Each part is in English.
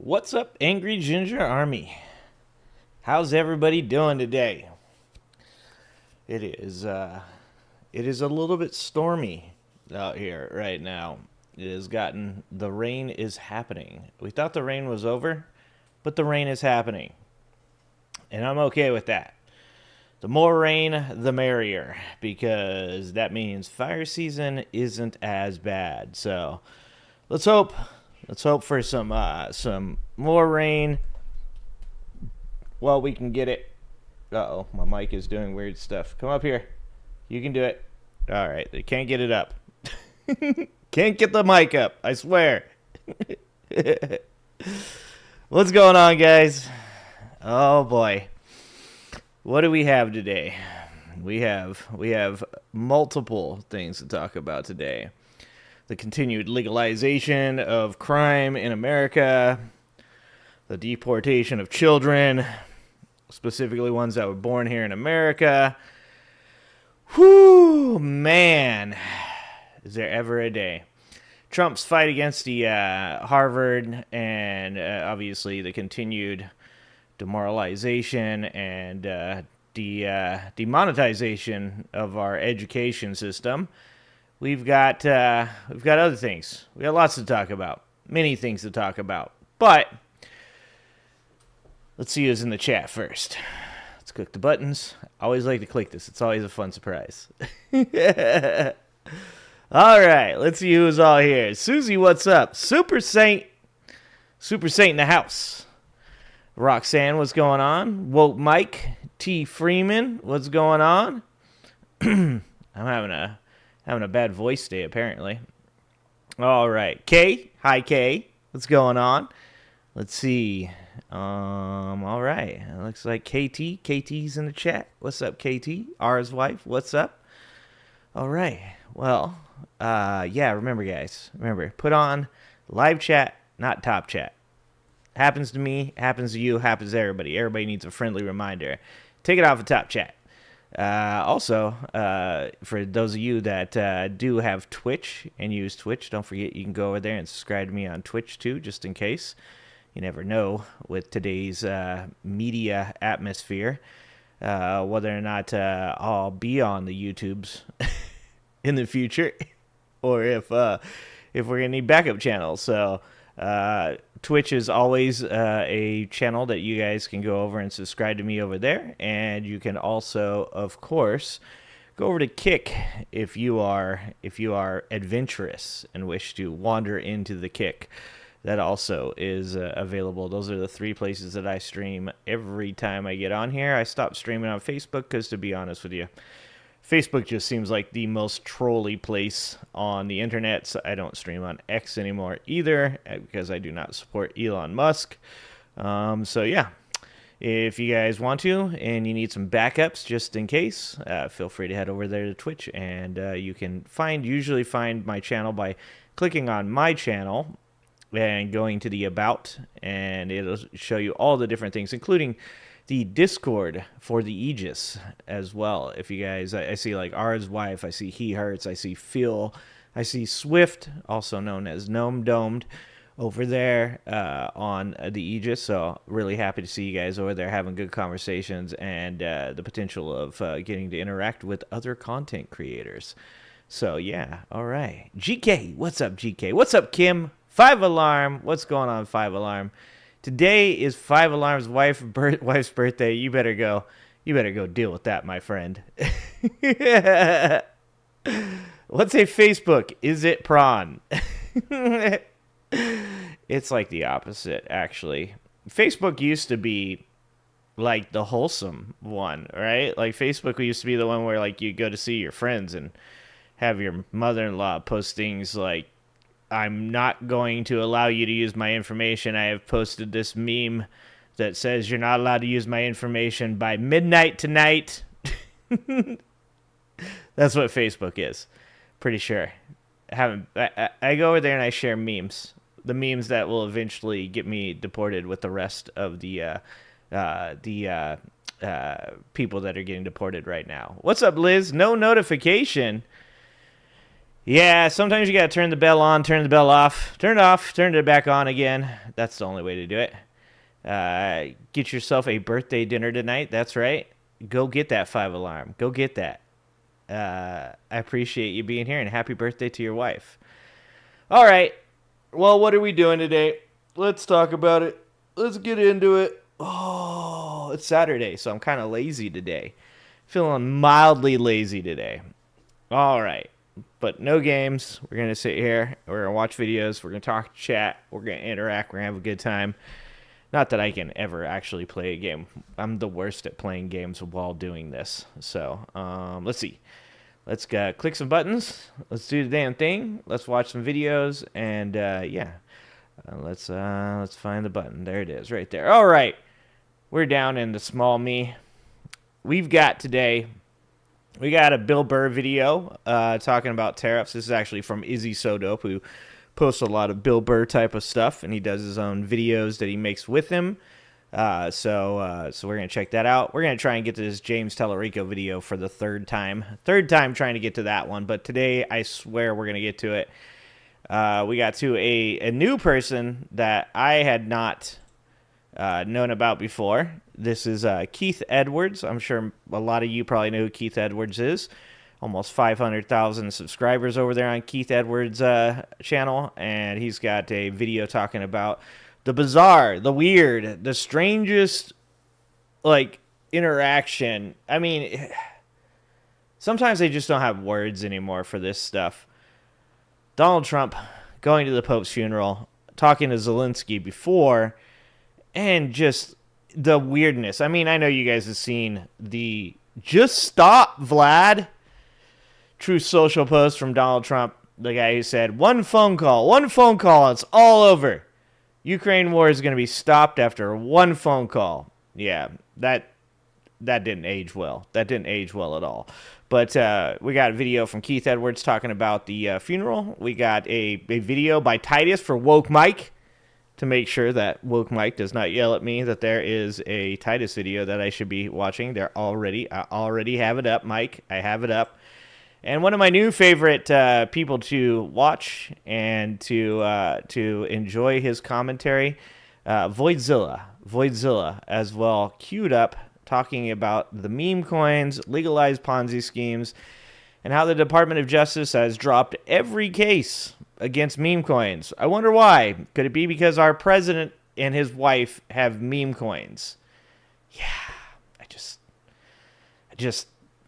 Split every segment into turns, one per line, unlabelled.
What's up, Angry Ginger Army? How's everybody doing today? It is a little bit stormy out here right now. The rain is happening. We thought the rain was over, but the rain is happening. And I'm okay with that. The more rain, the merrier, because that means fire season isn't as bad. So let's hope for some more rain. Well, we can get it. Uh-oh, my mic is doing weird stuff. Come up here. You can do it. All right, they can't get it up. Can't get the mic up, I swear. What's going on, guys? Oh boy. What do we have today? We have multiple things to talk about today. The continued legalization of crime in America, the deportation of children, specifically ones that were born here in America. Whew, man. Is there ever a day? Trump's fight against the Harvard and obviously the continued demoralization and demonetization of our education system. We've got other things. We got lots to talk about. Many things to talk about. But let's see who's in the chat first. Let's click the buttons. I always like to click this. It's always a fun surprise. All right, let's see who's all here. Susie, what's up? Super Saint in the house. Roxanne, what's going on? Woke Mike T. Freeman, what's going on? I'm having a bad voice day, apparently. All right. Kay. Hi, Kay. What's going on? Let's see. All right. It looks like KT. KT's in the chat. What's up, KT? R's wife. What's up? All right. Well, yeah, remember, guys. Remember, put on live chat, not top chat. Happens to me, happens to you, happens to everybody. Everybody needs a friendly reminder. Take it off of top chat. Also, for those of you that do have Twitch and use Twitch, don't forget you can go over there and subscribe to me on Twitch too, just in case. You never know with today's media atmosphere whether or not I'll be on the YouTubes in the future, or if we're gonna need backup channels. So Twitch is always a channel that you guys can go over and subscribe to me over there. And you can also, of course, go over to Kick if you are adventurous and wish to wander into the Kick. That also is available. Those are the three places that I stream every time I get on here. I stopped streaming on Facebook because, to be honest with you, Facebook just seems like the most trolly place on the internet, so I don't stream on X anymore either, because I do not support Elon Musk. So yeah, if you guys want to and you need some backups just in case, feel free to head over there to Twitch, and you can usually find my channel by clicking on my channel and going to the About, and it'll show you all the different things, including the Discord for the Aegis as well. If you guys, I see like R's wife, I see He Hurts, I see Phil, I see Swift, also known as Gnome Domed, over there on the Aegis. So really happy to see you guys over there having good conversations and the potential of getting to interact with other content creators. So yeah, all right. GK, what's up, GK? What's up, Kim? 5 Alarm, what's going on, 5 Alarm? Today is 5 Alarm's wife's birthday. You better go deal with that, my friend. What's a Facebook? Is it prawn? It's like the opposite, actually. Facebook used to be like the wholesome one, right? Like Facebook used to be the one where like you go to see your friends and have your mother-in-law post things like, I'm not going to allow you to use my information. I have posted this meme that says you're not allowed to use my information by midnight tonight. That's what Facebook is. Pretty sure. I go over there and I share memes. The memes that will eventually get me deported with the rest of the people that are getting deported right now. What's up, Liz? No notification. Yeah, sometimes you gotta turn the bell on, turn the bell off, turn it off, turn it back on again. That's the only way to do it. Get yourself a birthday dinner tonight. That's right. Go get that 5 alarm. Go get that. I appreciate you being here, and happy birthday to your wife. All right. Well, what are we doing today? Let's talk about it. Let's get into it. Oh, it's Saturday, so I'm kind of lazy today. Feeling mildly lazy today. All right. But no games. We're going to sit here. We're going to watch videos. We're going to talk, chat. We're going to interact. We're going to have a good time. Not that I can ever actually play a game. I'm the worst at playing games while doing this. So, let's see. Let's click some buttons. Let's do the damn thing. Let's watch some videos. And, yeah. Let's find the button. There it is, right there. All right. We're down in the small me. We've got today... We got a Bill Burr video talking about tariffs. This is actually from Izzy So Dope, who posts a lot of Bill Burr type of stuff, and he does his own videos that he makes with him. So we're going to check that out. We're going to try and get to this James Tellerico video for the third time. Third time trying to get to that one, but today I swear we're going to get to it. We got to a new person that I had not known about before. This is Keith Edwards. I'm sure a lot of you probably know who Keith Edwards is. Almost 500,000 subscribers over there on Keith Edwards' channel. And he's got a video talking about the bizarre, the weird, the strangest, like, interaction. I mean, sometimes they just don't have words anymore for this stuff. Donald Trump going to the Pope's funeral, talking to Zelensky before, and just... the weirdness. I mean, I know you guys have seen the "just stop, Vlad" true social post from Donald Trump, the guy who said, one phone call, it's all over. Ukraine war is going to be stopped after one phone call. Yeah, that didn't age well. That didn't age well at all. But we got a video from Keith Edwards talking about the funeral. We got a video by Titus for Woke Mike, to make sure that Woke Mike does not yell at me that there is a Titus video that I should be watching. I already have it up, Mike. I have it up. And one of my new favorite people to watch and to enjoy his commentary, Voidzilla as well, queued up, talking about the meme coins, legalized Ponzi schemes, and how the Department of Justice has dropped every case against meme coins. I wonder why. Could it be because our president and his wife have meme coins? Yeah,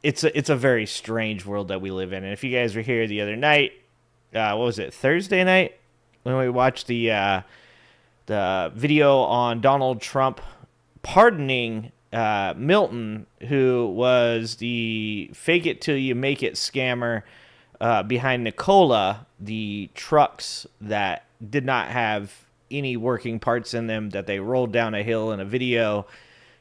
it's a very strange world that we live in. And if you guys were here the other night, what was it, Thursday night, when we watched the video on Donald Trump pardoning Milton, who was the fake it till you make it scammer behind Nicola, the trucks that did not have any working parts in them that they rolled down a hill in a video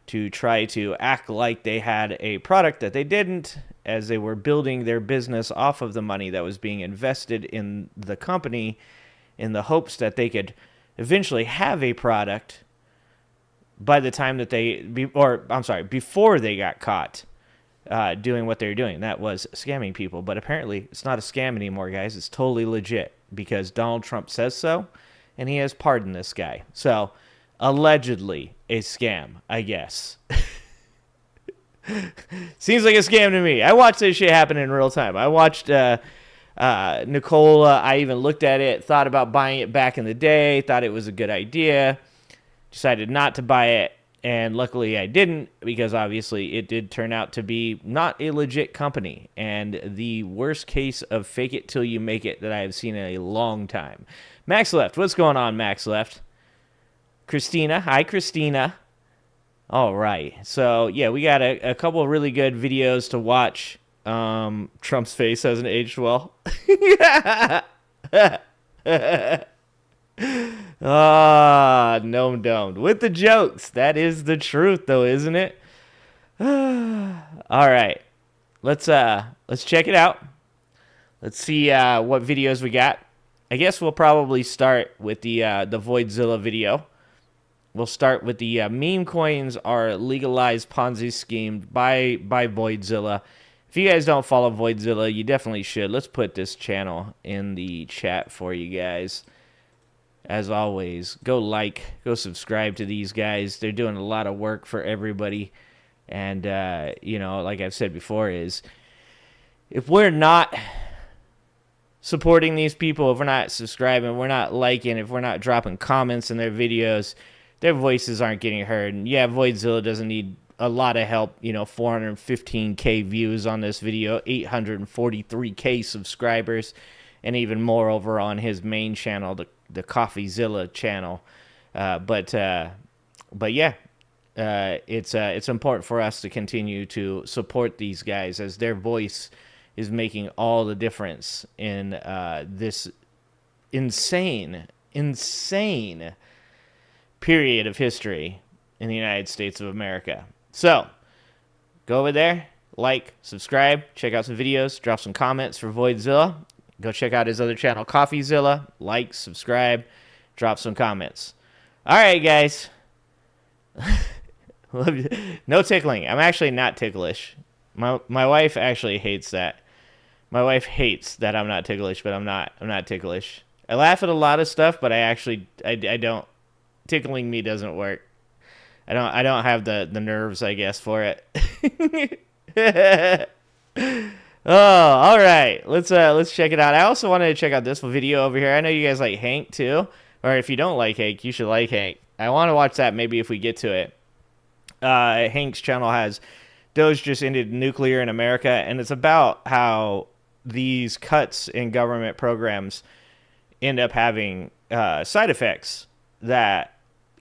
to try to act like they had a product that they didn't, as they were building their business off of the money that was being invested in the company in the hopes that they could eventually have a product by the time that before they got caught doing what they were doing. That was scamming people. But apparently it's not a scam anymore, guys. It's totally legit because Donald Trump says so, and he has pardoned this guy. So, allegedly a scam, I guess. Seems like a scam to me. I watched this shit happen in real time. I watched Nicola. I even looked at it, thought about buying it back in the day, thought it was a good idea, decided not to buy it. And luckily I didn't, because obviously it did turn out to be not a legit company and the worst case of fake it till you make it that I have seen in a long time. Max Left. What's going on, Max Left? Christina. Hi, Christina. All right. So, yeah, we got a couple of really good videos to watch. Trump's face hasn't aged well. No, don't. With the jokes. That is the truth, though, isn't it? All right. Let's check it out. Let's see what videos we got. I guess we'll probably start with the Voidzilla video. We'll start with the meme coins are legalized Ponzi scheme by Voidzilla. If you guys don't follow Voidzilla, you definitely should. Let's put this channel in the chat for you guys. As always, go subscribe to these guys. They're doing a lot of work for everybody. And, you know, like I've said before, is if we're not supporting these people, if we're not subscribing, we're not liking, if we're not dropping comments in their videos, their voices aren't getting heard. And yeah, Voidzilla doesn't need a lot of help. You know, 415K views on this video, 843K subscribers, and even more over on his main channel, the CoffeeZilla channel. But yeah, it's important for us to continue to support these guys, as their voice is making all the difference in this insane period of history in the United States of America. So, go over there, subscribe, check out some videos, drop some comments for Voidzilla. Go check out his other channel, CoffeeZilla. Subscribe, drop some comments. All right, guys. No tickling. I'm actually not ticklish. My wife actually hates that. My wife hates that I'm not ticklish, but I'm not ticklish. I laugh at a lot of stuff, but I don't. Tickling me doesn't work. I don't have the nerves, I guess, for it. Oh, all right. Let's check it out. I also wanted to check out this video over here. I know you guys like Hank too, or if you don't like Hank, you should like Hank. I want to watch that maybe if we get to it. Hank's channel has Doge just ended nuclear in America, and it's about how these cuts in government programs end up having side effects that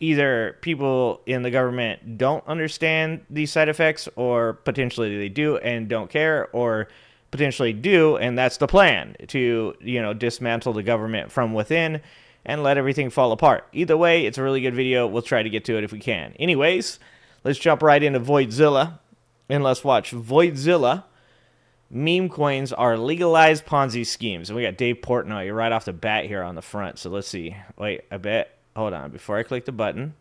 either people in the government don't understand these side effects, or potentially they do and don't care, or potentially do, and that's the plan, to, you know, dismantle the government from within and let everything fall apart. Either way, it's a really good video. We'll try to get to it if we can. Anyways, let's jump right into Voidzilla, and let's watch Voidzilla. Meme coins are legalized Ponzi schemes. And we got Dave Portnoy right off the bat here on the front. So let's see. Wait, hold on. Before I click the button,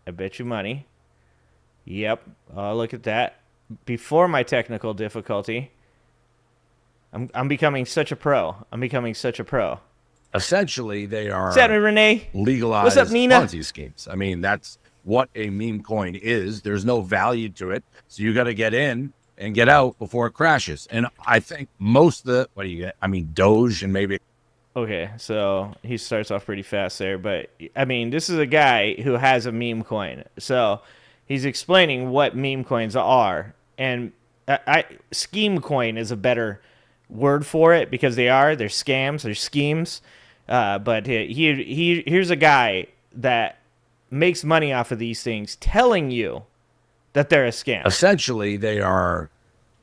I bet you money. Yep. Oh, look at that. Before my technical difficulty, I'm becoming such a pro.
Essentially, they are
Renee?
legalized
What's up, Nina?
Ponzi schemes. I mean, that's what a meme coin is. There's no value to it. So you got to get in and get out before it crashes. And I think most of the, Doge and maybe.
Okay, so he starts off pretty fast there. But, I mean, this is a guy who has a meme coin. So he's explaining what meme coins are. And scheme coin is a better word for it, because they're scams, they're schemes. But here's a guy that makes money off of these things, telling you that they're a scam.
Essentially, they are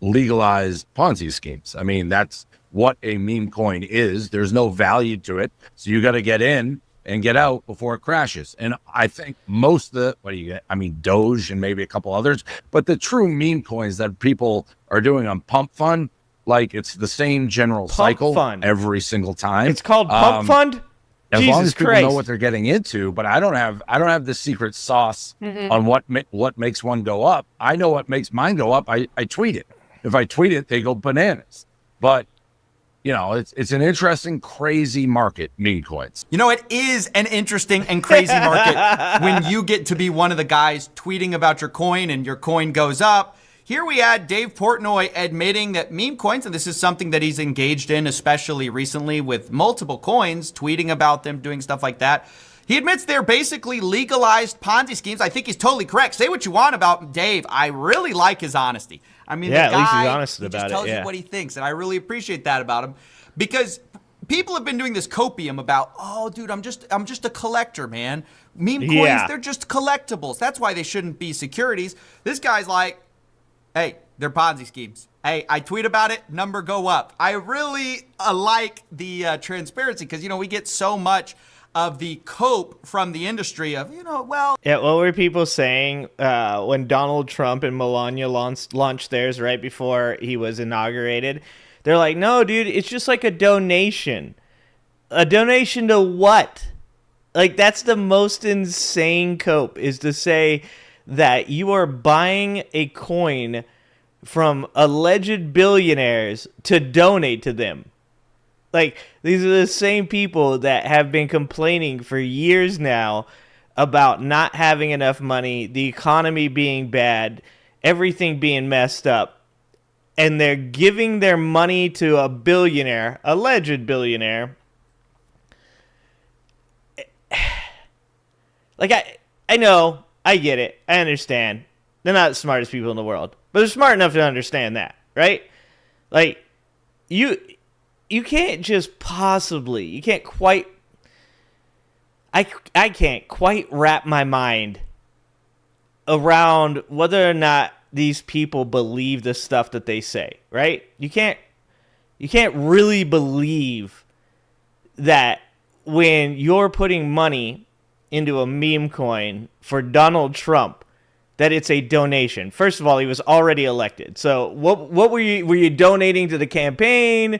legalized Ponzi schemes. I mean, that's what a meme coin is. There's no value to it. So you got to get in and get out before it crashes. And I think most of the, Doge and maybe a couple others, but the true meme coins that people are doing on Pump Fund, like, it's the same general cycle every single time.
It's called Pump Fund?
As long as people know what they're getting into, but I don't have the secret sauce on what makes one go up. I know what makes mine go up. I tweet it. If I tweet it, they go bananas. But, you know, it's an interesting, crazy market, meme coins.
You know, it is an interesting and crazy market when you get to be one of the guys tweeting about your coin and your coin goes up. Here we had Dave Portnoy admitting that meme coins, and this is something that he's engaged in, especially recently with multiple coins, tweeting about them, doing stuff like that. He admits they're basically legalized Ponzi schemes. I think he's totally correct. Say what you want about Dave. I really like his honesty. I mean,
yeah,
the guy,
at least he's honest about
just
it.
tells you what he thinks, and I really appreciate that about him, because people have been doing this copium about, oh, dude, I'm just a collector, man. Meme coins, they're just collectibles. That's why they shouldn't be securities. This guy's like, hey, they're Ponzi schemes. Hey, I tweet about it, number go up. I really like the transparency, because, you know, we get so much of the cope from the industry of, you know, well.
Yeah, what were people saying when Donald Trump and Melania launched theirs right before he was inaugurated? They're like, no, dude, it's just like a donation. A donation to what? Like, that's the most insane cope, is to say that you are buying a coin from alleged billionaires to donate to them. Like, these are the same people that have been complaining for years now about not having enough money, the economy being bad, everything being messed up. And they're giving their money to a billionaire, alleged billionaire. Like, I know, I get it, I understand. They're not the smartest people in the world, but they're smart enough to understand that, right? Like, you can't just possibly, you can't quite, I can't quite wrap my mind around whether or not these people believe the stuff that they say, right? You can't really believe that when you're putting money into a meme coin for Donald Trump, that it's a donation. First of all, he was already elected. So what were you donating to the campaign?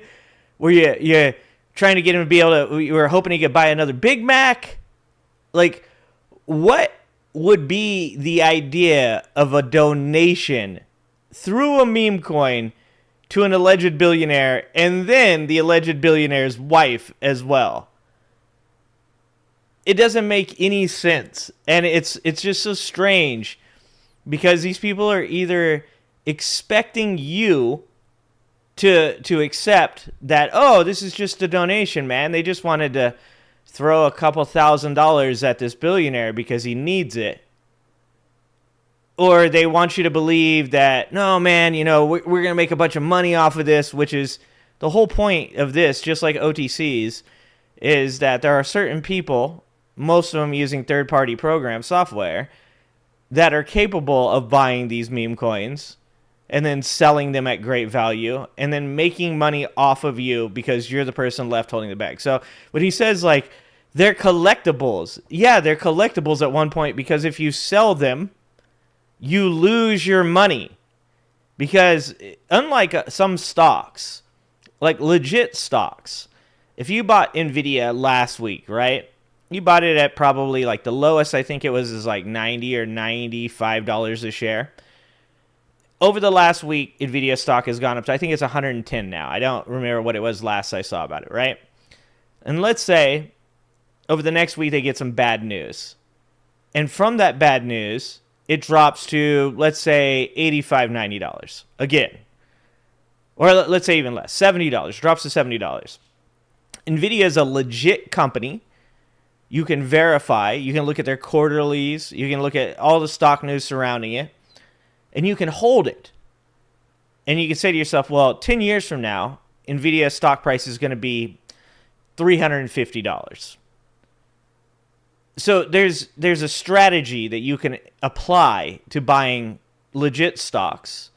Were you trying to get him to be able to, you were hoping he could buy another Big Mac? Like, what would be the idea of a donation through a meme coin to an alleged billionaire and then the alleged billionaire's wife as well? It doesn't make any sense. And it's just so strange because these people are either expecting you to accept that, oh, this is just a donation, man. They just wanted to throw a couple $1,000s at this billionaire because he needs it. Or they want you to believe that, no, man, you know, we're going to make a bunch of money off of this, which is the whole point of this, just like OTCs, is that there are certain people, most of them using third-party program software, that are capable of buying these meme coins and then selling them at great value and then making money off of you because you're the person left holding the bag. So when he says, like, they're collectibles, yeah, they're collectibles at one point because if you sell them, you lose your money. Because unlike some stocks, like legit stocks, if you bought NVIDIA last week, right? You bought it at probably like the lowest, I think it was, is like $90 or $95 a share. Over the last week, NVIDIA stock has gone up to, I think it's 110 now. I don't remember what it was last I saw about it, right? And let's say over the next week they get some bad news. And from that bad news, it drops to, let's say, $85, $90 again. Or let's say even less, $70, drops to $70. NVIDIA is a legit company. You can verify, you can look at their quarterlies, you can look at all the stock news surrounding it, and you can hold it. And you can say to yourself, well, 10 years from now, NVIDIA stock price is going to be $350. So there's a strategy that you can apply to buying legit stocks.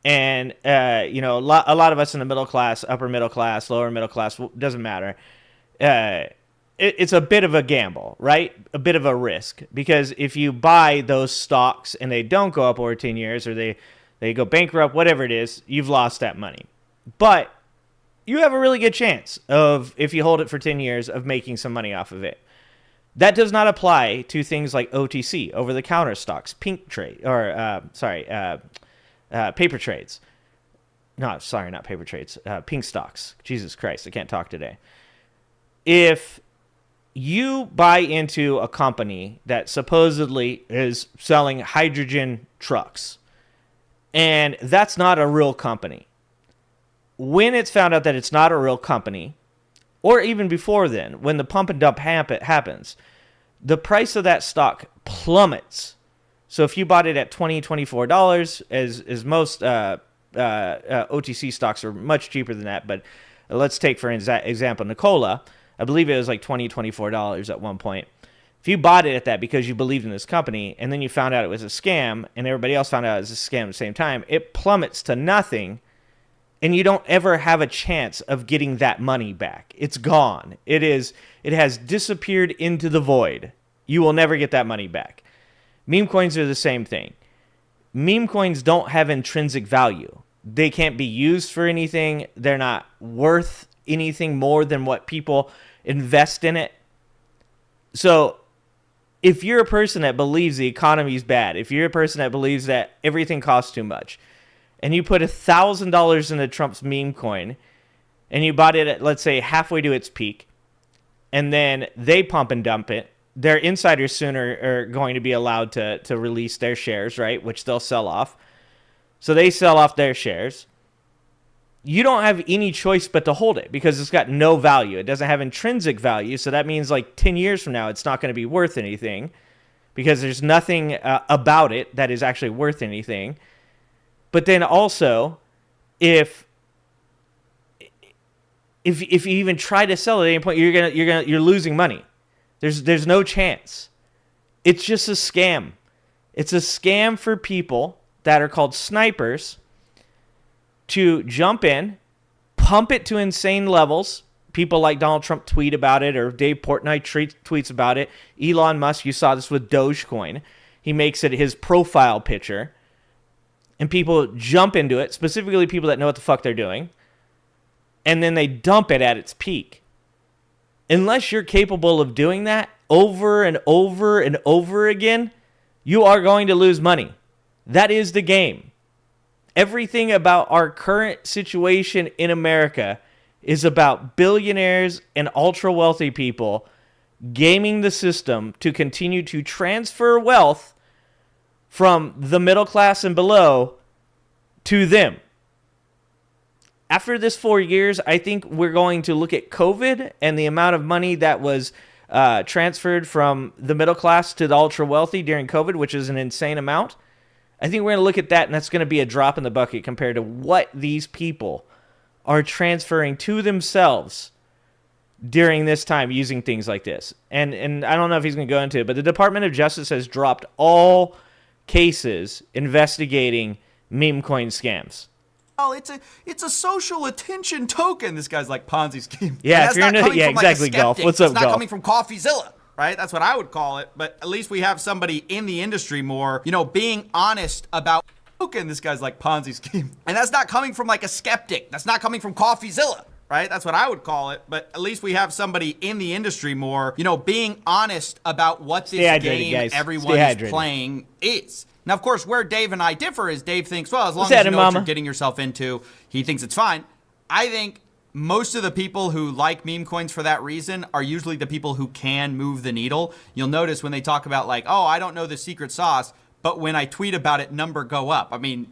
And, you know, a lot of us in the middle class, upper middle class, lower middle class, doesn't matter. It's a bit of a gamble, right? A bit of a risk. Because if you buy those stocks and they don't go up over 10 years or they go bankrupt, whatever it is, you've lost that money. But you have a really good chance of, if you hold it for 10 years, of making some money off of it. That does not apply to things like OTC, over-the-counter stocks, paper trades. No, sorry, not paper trades. Pink stocks. Jesus Christ, I can't talk today. If you buy into a company that supposedly is selling hydrogen trucks, and that's not a real company, when it's found out that it's not a real company, or even before then, when the pump and dump happens, the price of that stock plummets. So if you bought it at $20, $24, as most OTC stocks are much cheaper than that, but let's take, for example, Nikola. I believe it was like $20, $24 at one point. If you bought it at that because you believed in this company, and then you found out it was a scam, and everybody else found out it was a scam at the same time, it plummets to nothing, and you don't ever have a chance of getting that money back. It's gone. It has disappeared into the void. You will never get that money back. Meme coins are the same thing. Meme coins don't have intrinsic value. They can't be used for anything. They're not worth anything more than what people invest in it. So if you're a person that believes the economy is bad, if you're a person that believes that everything costs too much, and you put $1,000 into Trump's meme coin, and you bought it at, let's say, halfway to its peak, and then they pump and dump it, their insiders soon are going to be allowed to release their shares, right, which they'll sell off. So they sell off their shares. You don't have any choice but to hold it because it's got no value. It doesn't have intrinsic value, so that means like 10 years from now, it's not going to be worth anything because there's nothing about it that is actually worth anything. But then also, if you even try to sell it at any point, you're losing money. There's no chance. It's just a scam. It's a scam for people that are called snipers to jump in, pump it to insane levels. People like Donald Trump tweet about it, or Dave Portnoy tweets about it. Elon Musk, you saw this with Dogecoin. He makes it his profile picture. And people jump into it, specifically people that know what the fuck they're doing. And then they dump it at its peak. Unless you're capable of doing that over and over and over again, you are going to lose money. That is the game. Everything about our current situation in America is about billionaires and ultra-wealthy people gaming the system to continue to transfer wealth from the middle class and below to them. After this 4 years, I think we're going to look at COVID and the amount of money that was transferred from the middle class to the ultra-wealthy during COVID, which is an insane amount. I think we're going to look at that, and that's going to be a drop in the bucket compared to what these people are transferring to themselves during this time using things like this. And I don't know if he's going to go into it, but the Department of Justice has dropped all cases investigating meme coin scams.
Oh, it's a social attention token. This guy's like Ponzi scheme.
Yeah, if you're into, yeah, exactly, Golf. What's up,
Golf? It's not
Golf?
coming from CoffeeZilla, right? That's what I would call it. But at least we have somebody in the industry more, being honest about token. This guy's like Ponzi scheme, and that's not coming from like a skeptic. That's not coming from CoffeeZilla, right? That's what I would call it. But at least we have somebody in the industry more, being honest about what this game everyone is playing is. Now, of course, where Dave and I differ is Dave thinks, well, as long as you know what you're getting yourself into, he thinks it's fine. I think most of the people who like meme coins for that reason are usually the people who can move the needle. You'll notice when they talk about like, oh, I don't know the secret sauce, but when I tweet about it, number go up. I mean,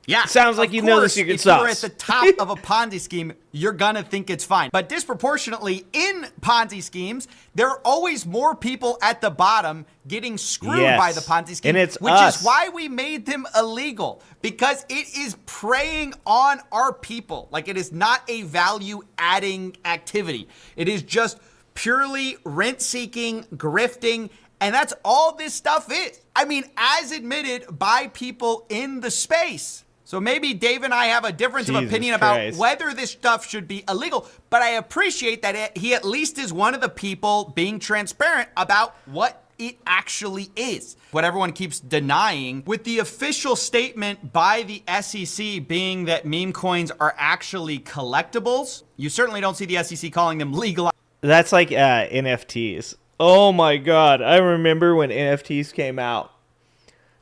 yeah.
Sounds like you know the secret sauce.
If you're at the top of a Ponzi scheme, you're going to think it's fine. But disproportionately in Ponzi schemes, there are always more people at the bottom getting screwed by the Ponzi scheme,
which
is why we made them illegal, because it is preying on our people. Like, it is not a value-adding activity. It is just purely rent-seeking, grifting, and that's all this stuff is. I mean, as admitted by people in the space. So maybe Dave and I have a difference of opinion about whether this stuff should be illegal, but I appreciate that he at least is one of the people being transparent about what it actually is. What everyone keeps denying, with the official statement by the SEC being that meme coins are actually collectibles, you certainly don't see the SEC calling them legalized.
That's like NFTs. Oh my God. I remember when NFTs came out.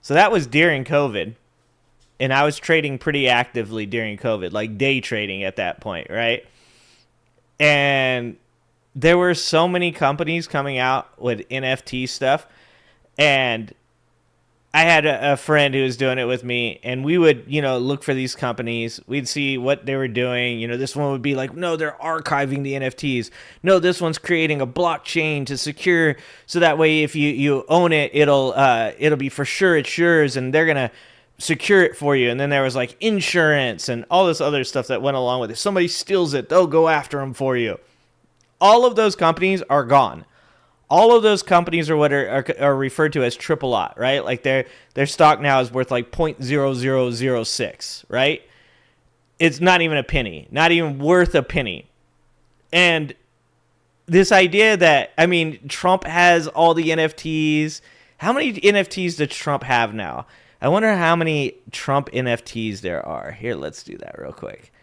So that was during COVID. And I was trading pretty actively during COVID, like day trading at that point, right? And there were so many companies coming out with NFT stuff. And I had a friend who was doing it with me, and we would, look for these companies. We'd see what they were doing. This one would be like, no, they're archiving the NFTs. No, this one's creating a blockchain to secure, so that way if you own it, it'll be for sure it's yours, and they're gonna secure it for you. And then there was like insurance and all this other stuff that went along with it. If somebody steals it, they'll go after them for you. All of those companies are gone. All of those companies are what are referred to as triple lot, right? Like their stock now is worth like 0.0006, right? It's not even a penny, not even worth a penny. And this idea that, Trump has all the NFTs. How many NFTs does Trump have now? I wonder how many Trump NFTs there are. Here, let's do that real quick.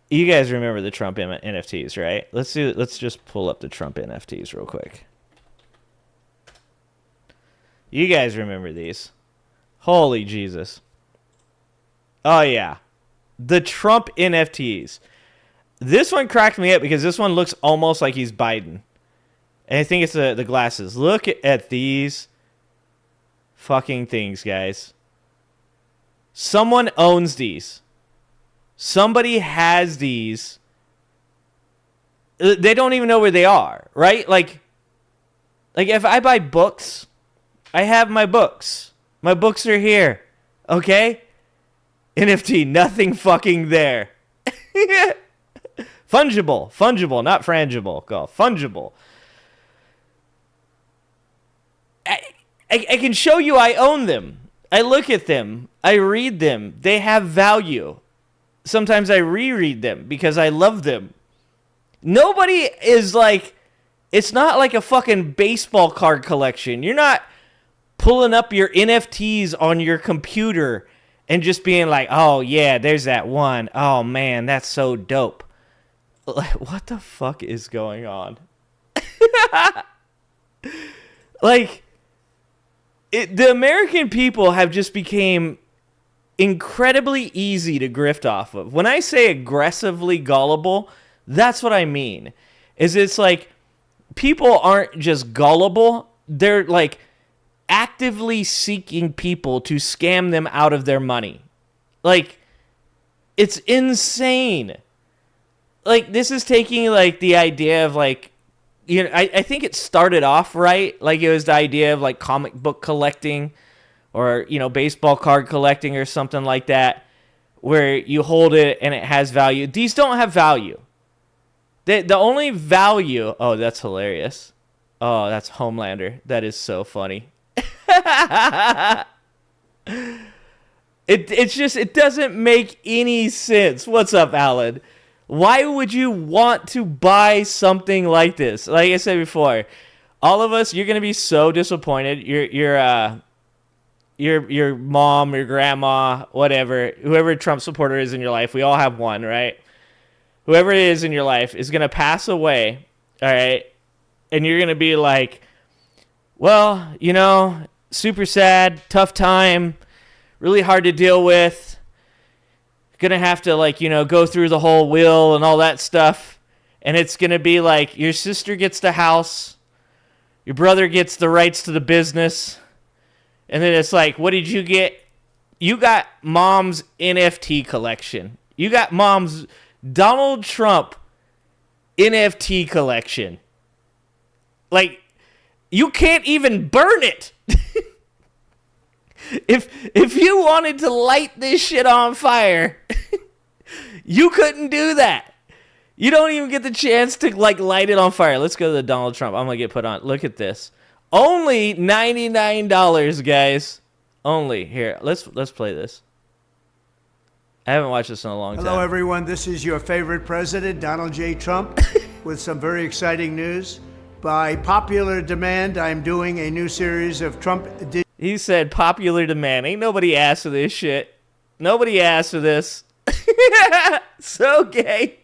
You guys remember the Trump NFTs, right? Let's just pull up the Trump NFTs real quick. You guys remember these. Holy Jesus. Oh, yeah. The Trump NFTs. This one cracked me up because this one looks almost like he's Biden. And I think it's the glasses. Look at these fucking things, guys. Someone owns these. Somebody has these. They don't even know where they are, right? Like if I buy books, I have my books. My books are here, okay? NFT, nothing fucking there. Fungible, not frangible. Go, fungible. I can show you I own them. I look at them. I read them. They have value. Sometimes I reread them because I love them. Nobody is like, it's not like a fucking baseball card collection. You're not pulling up your NFTs on your computer and just being like, oh, yeah, there's that one. Oh, man, that's so dope. What the fuck is going on? Like, the American people have just became incredibly easy to grift off of. When I say aggressively gullible, that's what I mean. It's like people aren't just gullible. They're like actively seeking people to scam them out of their money. Like, it's insane. Like, this is taking like the idea of like, you know, I think it started off right. Like, it was the idea of like comic book collecting or, you know, baseball card collecting or something like that, where you hold it and it has value. These don't have value. The only value... Oh, that's hilarious. Oh, that's Homelander. That is so funny. It's just... It doesn't make any sense. What's up, Alan? Why would you want to buy something like this? Like I said before, all of us, you're going to be so disappointed. Your mom, your grandma, whatever, whoever Trump supporter is in your life, we all have one, right? Whoever it is in your life is going to pass away, all right? And you're going to be like, well, you know, super sad, tough time, really hard to deal with. Going to have to, like, you know, go through the whole will and all that stuff. And it's going to be like your sister gets the house, your brother gets the rights to the business. And then it's like, what did you get? You got mom's NFT collection. You got mom's Donald Trump NFT collection. Like, you can't even burn it. If you wanted to light this shit on fire, you couldn't do that. You don't even get the chance to like light it on fire. Let's go to the Donald Trump. I'm gonna get put on. Look at this. Only $99, guys. Only. Here, let's play this. I haven't watched this in a long time.
Hello, everyone. This is your favorite president, Donald J. Trump, with some very exciting news. By popular demand, I'm doing a new series of Trump.
He said popular demand. Ain't nobody asked for this shit. Nobody asked for this. So gay.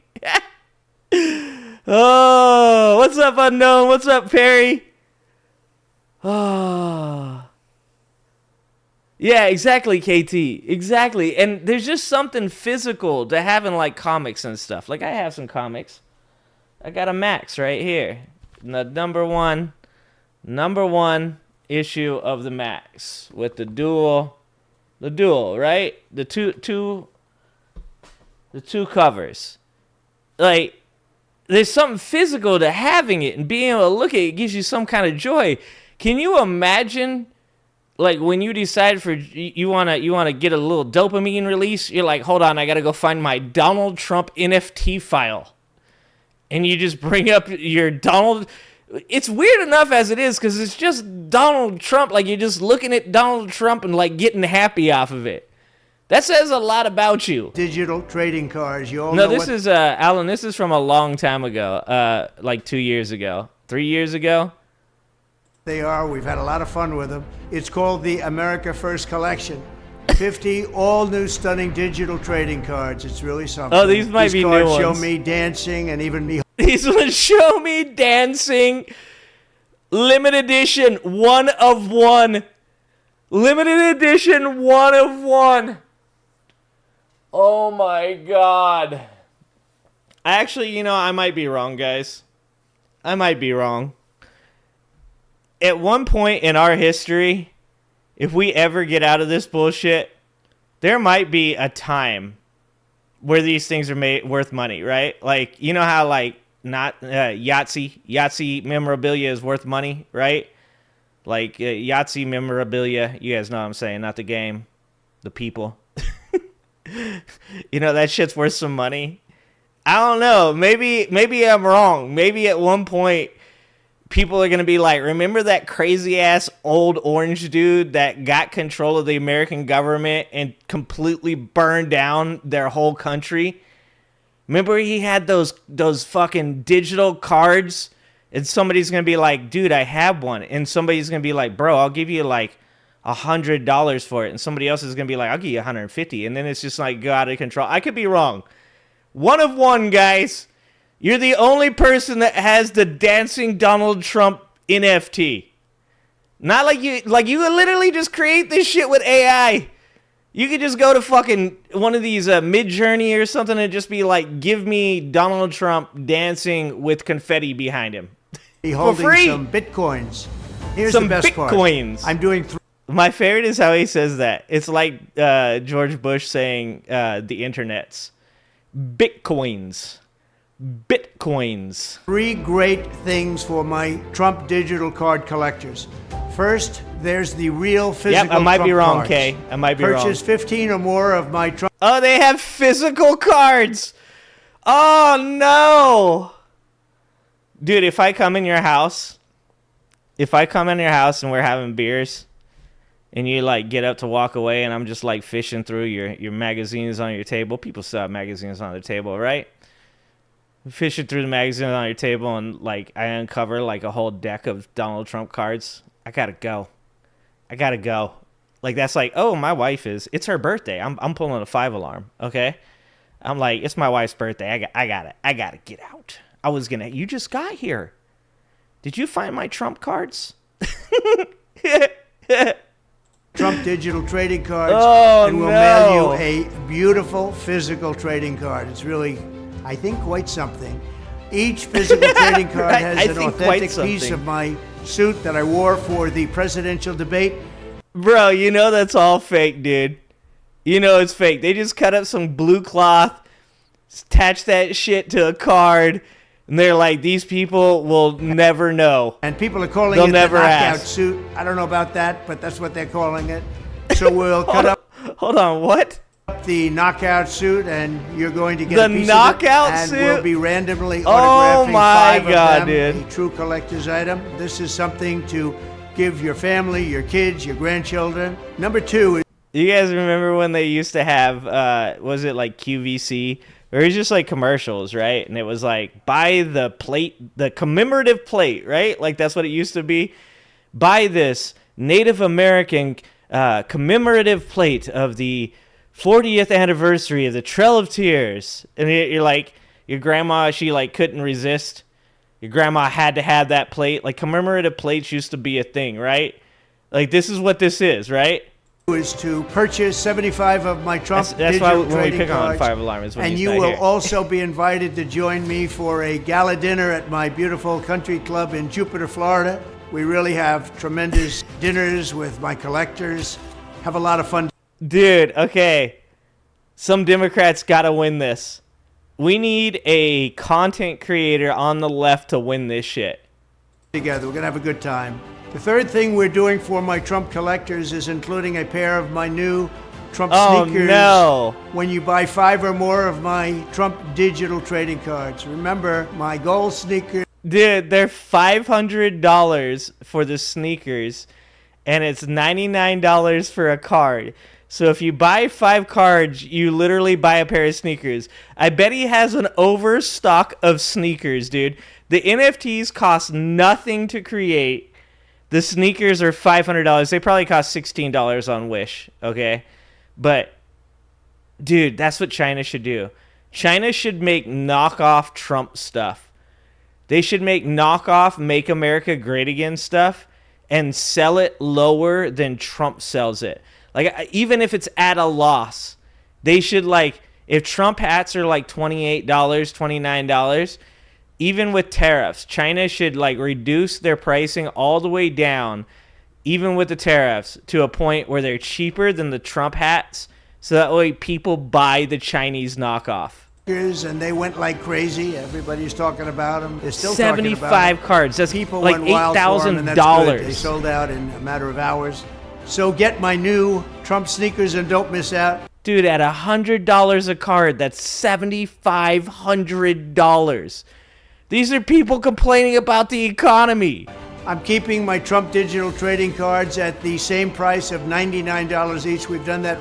Oh, what's up, Unknown? What's up, Perry? Oh. Yeah, exactly, KT. Exactly. And there's just something physical to having like comics and stuff. Like, I have some comics. I got a Max right here. The number one issue of the Max with the dual, right? The two covers. Like, there's something physical to having it and being able to look at it. It gives you some kind of joy. Can you imagine, like, when you decide for you wanna get a little dopamine release? You're like, hold on, I gotta go find my Donald Trump NFT file, and you just bring up your Donald. It's weird enough as it is because it's just Donald Trump. Like, you're just looking at Donald Trump and like getting happy off of it. That says a lot about you.
Digital trading cards. You all
no,
know
this is Alan. This is from a long time ago, like 2 years ago, 3 years ago.
They are. We've had a lot of fun with them. It's called the America First Collection. 50 all new stunning digital trading cards. It's really something.
Oh, these might be new ones.
These cards show me dancing and even me.
These ones show me dancing. Limited edition, 1 of 1. Limited edition, 1 of 1. Oh my God. Actually, I might be wrong, guys. I might be wrong. At one point in our history, if we ever get out of this bullshit, there might be a time where these things are worth money, right? Like, you know how not Yahtzee memorabilia is worth money, right? Like Yahtzee memorabilia, you guys know what I'm saying, not the game, the people. That shit's worth some money. I don't know. Maybe I'm wrong. Maybe at one point people are going to be like, remember that crazy ass old orange dude that got control of the American government and completely burned down their whole country? Remember he had those fucking digital cards, and somebody's going to be like, dude, I have one. And somebody's going to be like, bro, I'll give you like $100 for it. And somebody else is going to be like, I'll give you 150. And then it's just like go out of control. I could be wrong. One of one, guys. You're the only person that has the dancing Donald Trump NFT. Not like you could literally just create this shit with AI. You could just go to fucking one of these Mid-Journey or something and just be like, give me Donald Trump dancing with confetti behind him.
For
free.
Some bitcoins. Here's
Some
the best
bitcoins.
part. I'm doing
My favorite is how he says that. It's like George Bush saying the internets. Bitcoins. Bitcoins.
3 great things for my Trump digital card collectors. First, there's the real physical
Yep, I might
Trump
be wrong,
cards.
Kay. I might be wrong.
Purchase 15 or more of my Trump.
Oh, they have physical cards. Oh, no. Dude, if I come in your house and we're having beers and you like get up to walk away and I'm just like fishing through your magazines on your table. People still have magazines on their table, right? Fishing through the magazines on your table and like I uncover like a whole deck of Donald Trump cards. I gotta go. Like that's like, oh, my wife it's her birthday. I'm pulling a 5 alarm. Okay. I'm like, it's my wife's birthday. I gotta get out. You just got here. Did you find my Trump cards?
Trump digital trading cards,
and
we'll mail you a beautiful physical trading card. It's really, I think, quite something. Each physical trading card has an authentic piece of my suit that I wore for the presidential debate.
Bro, that's all fake, dude. It's fake. They just cut up some blue cloth, attach that shit to a card, and they're like, these people will never know.
And people are calling
They'll
it
never
the knockout
ask.
suit. I don't know about that, but that's what they're calling it. So we'll cut up
Hold on, what?
the knockout suit, and you're going to get
The
a piece
knockout
of it, and
suit?
we'll be randomly
Oh
autographing
my
5
God,
of them,
dude.
a true collector's item. This is something to give your family, your kids, your grandchildren. Number 2 is
You guys remember when they used to have, was it like QVC? Or it was just like commercials, right? And it was like, buy the plate, the commemorative plate, right? Like that's what it used to be. Buy this Native American commemorative plate of the 40th anniversary of the Trail of Tears. And you're like, your grandma, she like couldn't resist. Your grandma had to have that plate. Like commemorative plates used to be a thing, right? Like this is what this is, right?
to purchase 75 of my Trump
That's why
digital
when we
trading
pick on
cards.
5 Alarm is when
And
he's
you
not
will
here.
also be invited to join me for a gala dinner at my beautiful country club in Jupiter, Florida. We really have tremendous dinners with my collectors. Have a lot of fun
Dude, okay. Some Democrats gotta win this. We need a content creator on the left to win this shit.
together. We're going to have a good time. The third thing we're doing for my Trump collectors is including a pair of my new Trump sneakers.
No.
When you buy 5 or more of my Trump digital trading cards. Remember, my gold sneakers.
Dude, they're $500 for the sneakers, and it's $99 for a card. So if you buy 5 cards, you literally buy a pair of sneakers. I bet he has an overstock of sneakers, dude. The NFTs cost nothing to create. The sneakers are $500. They probably cost $16 on Wish, okay? But, dude, that's what China should do. China should make knockoff Trump stuff. They should make knockoff Make America Great Again stuff and sell it lower than Trump sells it. Like, even if it's at a loss, They should, like, if Trump hats are like $28, $29, even with tariffs, China should, like, reduce their pricing all the way down, even with the tariffs, to a point where they're cheaper than the Trump hats, so that way people buy the Chinese knockoff.
And they went like crazy. Everybody's talking about them. They're still
75
talking about
cards. That's
people
like
went wild for 'em, and that's
$8,000.
good. They sold out in a matter of hours. So get my new Trump sneakers and don't miss out.
Dude, at $100 a card, that's $7,500. These are people complaining about the economy.
I'm keeping my Trump digital trading cards at the same price of $99 each. We've done that.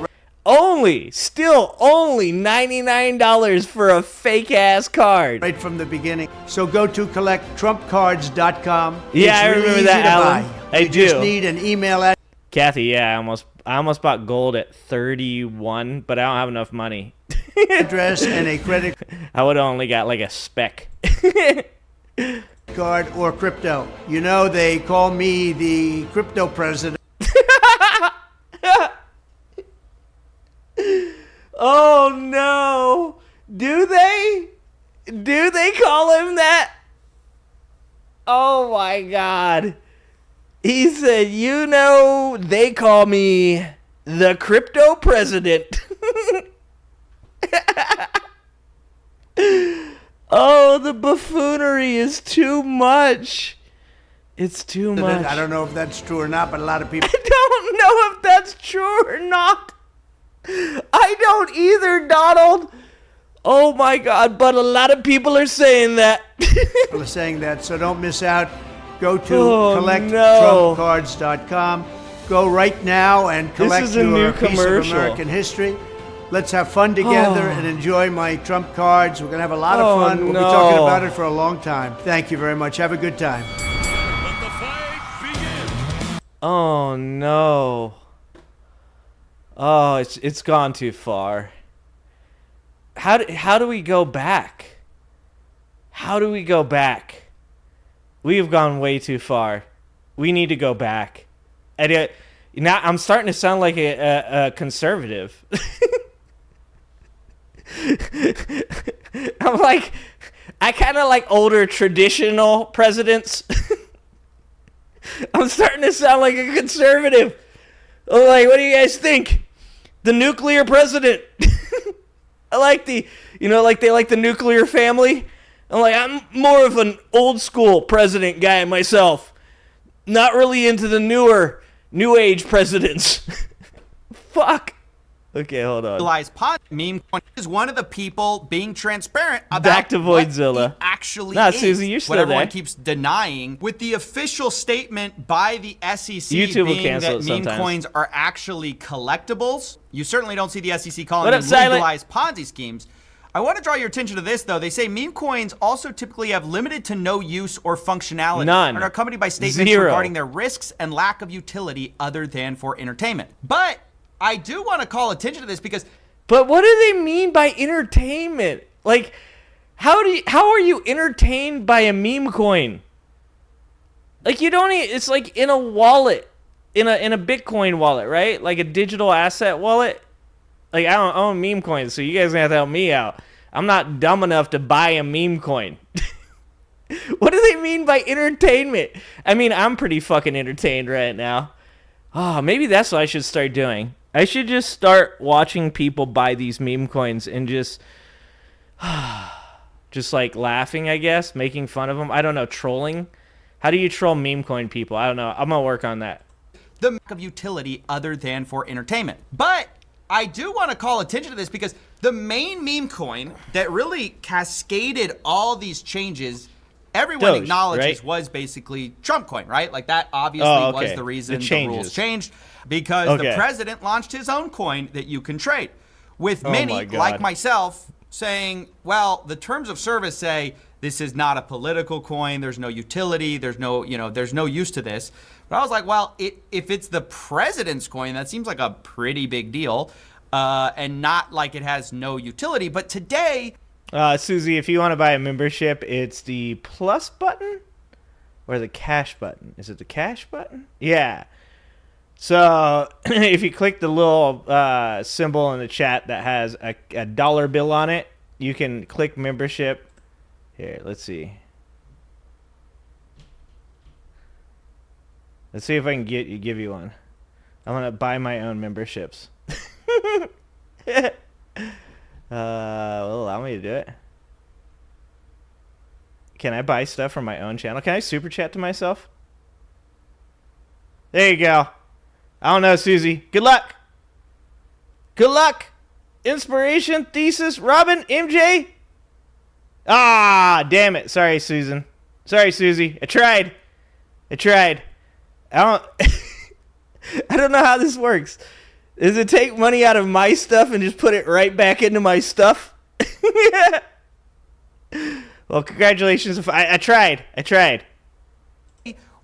Still only $99 for a fake-ass card.
Right from the beginning. So go to collecttrumpcards.com.
Yeah, I remember that, Alan. I do.
You just need an email address.
Kathy, yeah, I almost bought gold at 31, but I don't have enough money.
Address and a credit
I would have only got like a speck.
card or crypto. You know, they call me the crypto president.
Oh no! Do they? Do they call him that? Oh my God! He said, "You know, they call me the crypto president." Oh, the buffoonery is too much. It's too much.
I don't know if that's true or not, but a lot of people.
I don't know if that's true or not. I don't either, Donald. Oh my God, but a lot of people are saying that.
People are saying that, so don't miss out. Go to collecttrumpcards.com. Go right now and collect your piece of American history. Let's have fun together and enjoy my Trump cards. We're going to have a lot of fun. We'll be talking about it for a long time. Thank you very much. Have a good time.
Let the fight begin.
Oh no. Oh, it's gone too far. How do we go back? How do we go back? We have gone way too far. We need to go back. And now I'm starting to sound like a conservative. I kind of like older traditional presidents. I'm starting to sound like a conservative. I'm like, what do you guys think? The nuclear president. I like they like the nuclear family. I'm more of an old school president guy myself. Not really into the new age presidents. Fuck. Okay, hold on.
Legalized meme coin is one of the people being transparent about
back to Voidzilla.
What it actually is.
Susie, you're still
what everyone
there.
keeps denying, with the official statement by the SEC
YouTube will
being
cancel
that
it
meme
sometimes.
coins are actually collectibles. You certainly don't see the SEC calling
What
them
up, Silent?
legalized Ponzi schemes. I want to draw your attention to this, though. They say meme coins also typically have limited to no use or functionality.
None.
And are accompanied by statements
Zero.
regarding their risks and lack of utility other than for entertainment. But I do want to call attention to this because...
But what do they mean by entertainment? Like, how are you entertained by a meme coin? Like, you don't it's like in a wallet, in a Bitcoin wallet, right? Like a digital asset wallet. Like, I don't own meme coins, so you guys have to help me out. I'm not dumb enough to buy a meme coin. What do they mean by entertainment? I mean, I'm pretty fucking entertained right now. Oh, maybe that's what I should start doing. I should just start watching people buy these meme coins and just like laughing, I guess, making fun of them. I don't know, trolling. How do you troll meme coin people? I don't know. I'm going to work on that.
The lack of utility other than for entertainment. But I do want to call attention to this because the main meme coin that really cascaded all these changes, everyone
Doge,
acknowledges,
right?
was basically Trump coin, right? Like that obviously was the reason the rules changed, because the president launched his own coin that you can trade. With many, like myself, saying, well, the terms of service say this is not a political coin, there's no utility, there's no use to this. But I was like, well, if it's the president's coin, that seems like a pretty big deal, and not like it has no utility. But today...
Susie, if you want to buy a membership, it's the plus button or the cash button. Is it the cash button? Yeah. So if you click the little symbol in the chat that has a dollar bill on it, you can click membership. Here, let's see. Let's see if I can give you one. I'm gonna buy my own memberships. Will allow me to do it. Can I buy stuff from my own channel? Can I super chat to myself? There you go. I don't know, Susie. Good luck. Good luck. Inspiration, thesis, Robin, MJ. Ah, damn it. Sorry, Susan. Sorry, Susie. I tried. I don't I don't know how this works. Does it take money out of my stuff and just put it right back into my stuff? Well, congratulations. I tried.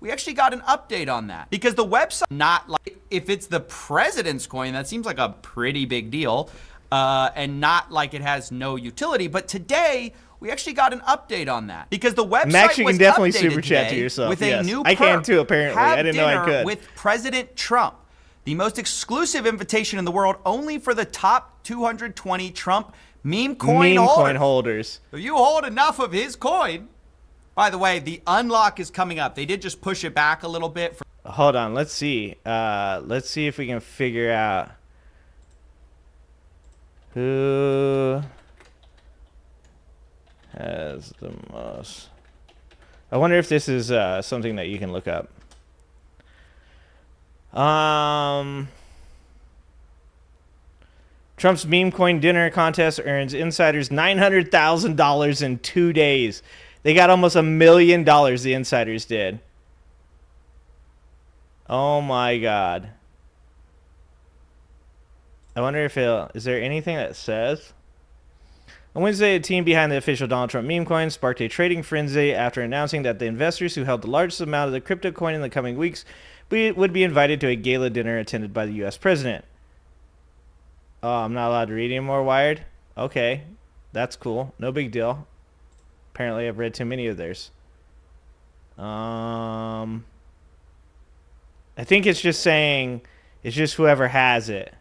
We actually got an update on that because the website, not like if it's the president's coin, that seems like a pretty big deal, and not like it has no utility. But today, we actually got an update on that because the website
Max, you
was
can definitely
updated
super chat to
today
yourself.
with
Yes.
a new
I can
perk.
too, apparently.
Have
I didn't know I
dinner
could.
with President Trump, the most exclusive invitation in the world, only for the top 220 Trump meme coin
holders.
If you hold enough of his coin. By the way, the unlock is coming up. They did just push it back a little bit.
Hold on, let's see. Let's see if we can figure out who has the most. I wonder if this is something that you can look up. Trump's meme coin dinner contest earns insiders $900,000 in 2 days. They got almost $1 million, the insiders did. Oh my God. I wonder if is there anything that says? On Wednesday, a team behind the official Donald Trump meme coin sparked a trading frenzy after announcing that the investors who held the largest amount of the crypto coin in the coming weeks would be invited to a gala dinner attended by the U.S. president. Oh, I'm not allowed to read anymore, Wired? Okay, that's cool. No big deal. Apparently, I've read too many of theirs. I think it's just saying it's just whoever has it.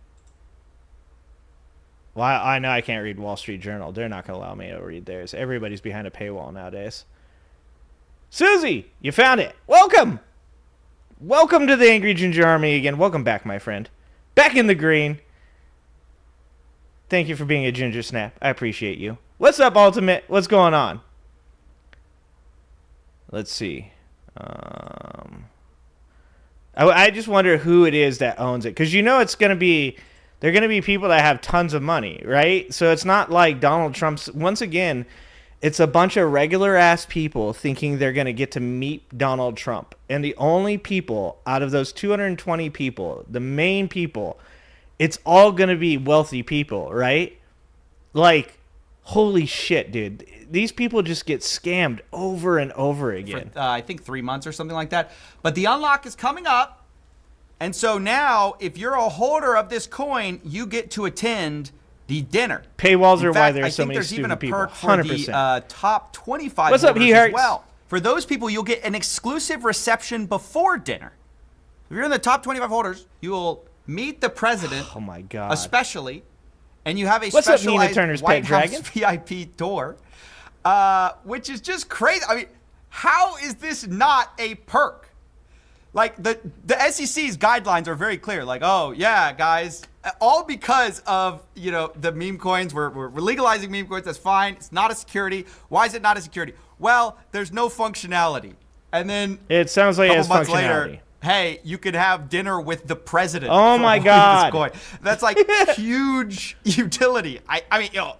Well, I know I can't read Wall Street Journal. They're not going to allow me to read theirs. Everybody's behind a paywall nowadays. Susie, you found it. Welcome. Welcome to the Angry Ginger Army again. Welcome back, my friend. Back in the green. Thank you for being a ginger snap. I appreciate you. What's up, Ultimate? What's going on? Let's see. I just wonder who it is that owns it. Because you know it's going to be... They're going to be people that have tons of money, right? So it's not like Donald Trump's... Once again, it's a bunch of regular-ass people thinking they're going to get to meet Donald Trump. And the only people out of those 220 people, the main people, it's all going to be wealthy people, right? Like, holy shit, dude. These people just get scammed over and over again.
For, I think 3 months or something like that. But the unlock is coming up. And so now, if you're a holder of this coin, you get to attend the dinner.
Paywalls are why there's so many stupid
people. I think there's even a perk
100%.
for the top 25
What's up,
holders
He Hurts?
as well. For those people, you'll get an exclusive reception before dinner. If you're in the top 25 holders, you will meet the president.
Oh my God.
Especially. And you have a
What's up, Nina
specialized
Turner's
White
Pet
House
Dragon?
VIP tour, which is just crazy. I mean, how is this not a perk? Like, the SEC's guidelines are very clear. Like, oh, yeah, guys, all because of, you know, the meme coins. We're legalizing meme coins. That's fine. It's not a security. Why is it not a security? Well, there's no functionality. And then
it sounds like it has
months
functionality.
later, hey, you could have dinner with the president.
Oh, my God.
This coin. That's like huge utility. I mean, you know,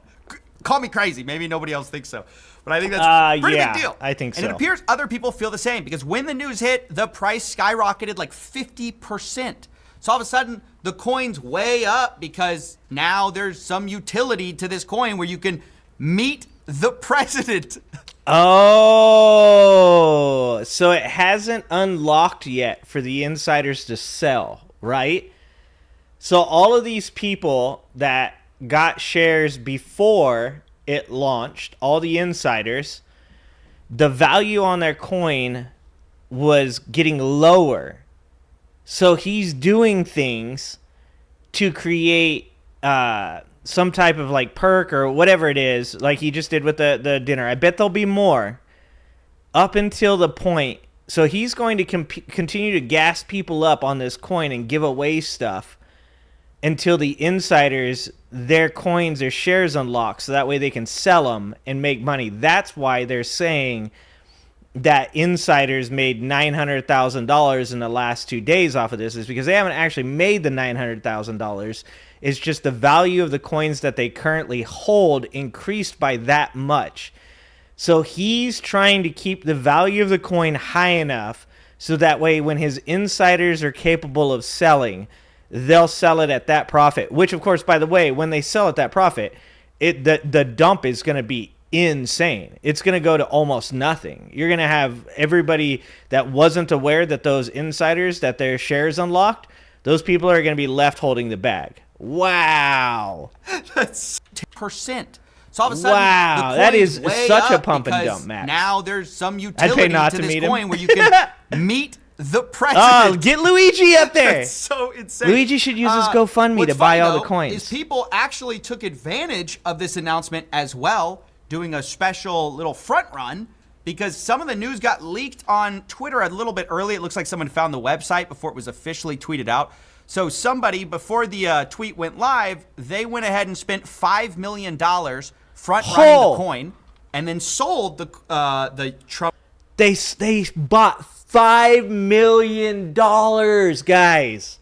call me crazy. Maybe nobody else thinks so. But I think that's a pretty big deal.
I think so.
And it appears other people feel the same because when the news hit, the price skyrocketed like 50%. So all of a sudden, the coin's way up because now there's some utility to this coin where you can meet the president.
Oh, so it hasn't unlocked yet for the insiders to sell, right? So all of these people that got shares before it launched, all the insiders, the value on their coin was getting lower So he's doing things to create some type of like perk or whatever it is, like he just did with the dinner. I bet there'll be more up until the point. So he's going to continue to gas people up on this coin and give away stuff until the insiders, their coins, their shares unlock, so that way they can sell them and make money. That's why they're saying that insiders made $900,000 in the last 2 days off of this, is because they haven't actually made the $900,000. It's just the value of the coins that they currently hold increased by that much. So he's trying to keep the value of the coin high enough so that way when his insiders are capable of selling, they'll sell it at that profit. Which, of course, by the way, when they sell at that profit, the dump is going to be insane. It's going to go to almost nothing. You're going to have everybody that wasn't aware that those insiders, that their shares unlocked, those people are going to be left holding the bag. Wow.
That's 10%. So all of a sudden,
wow,
the
that is
way
such a
up
pump and
because
dump, Max.
Now there's some utility to this coin where you can meet the president.
Oh, get Luigi up there.
That's so insane.
Luigi should use his GoFundMe to buy all the coins.
Is people actually took advantage of this announcement as well, doing a special little front run, because some of the news got leaked on Twitter a little bit early. It looks like someone found the website before it was officially tweeted out. So somebody, before the tweet went live, they went ahead and spent $5 million front running the coin, and then sold the Trump.
They bought $5 million, guys.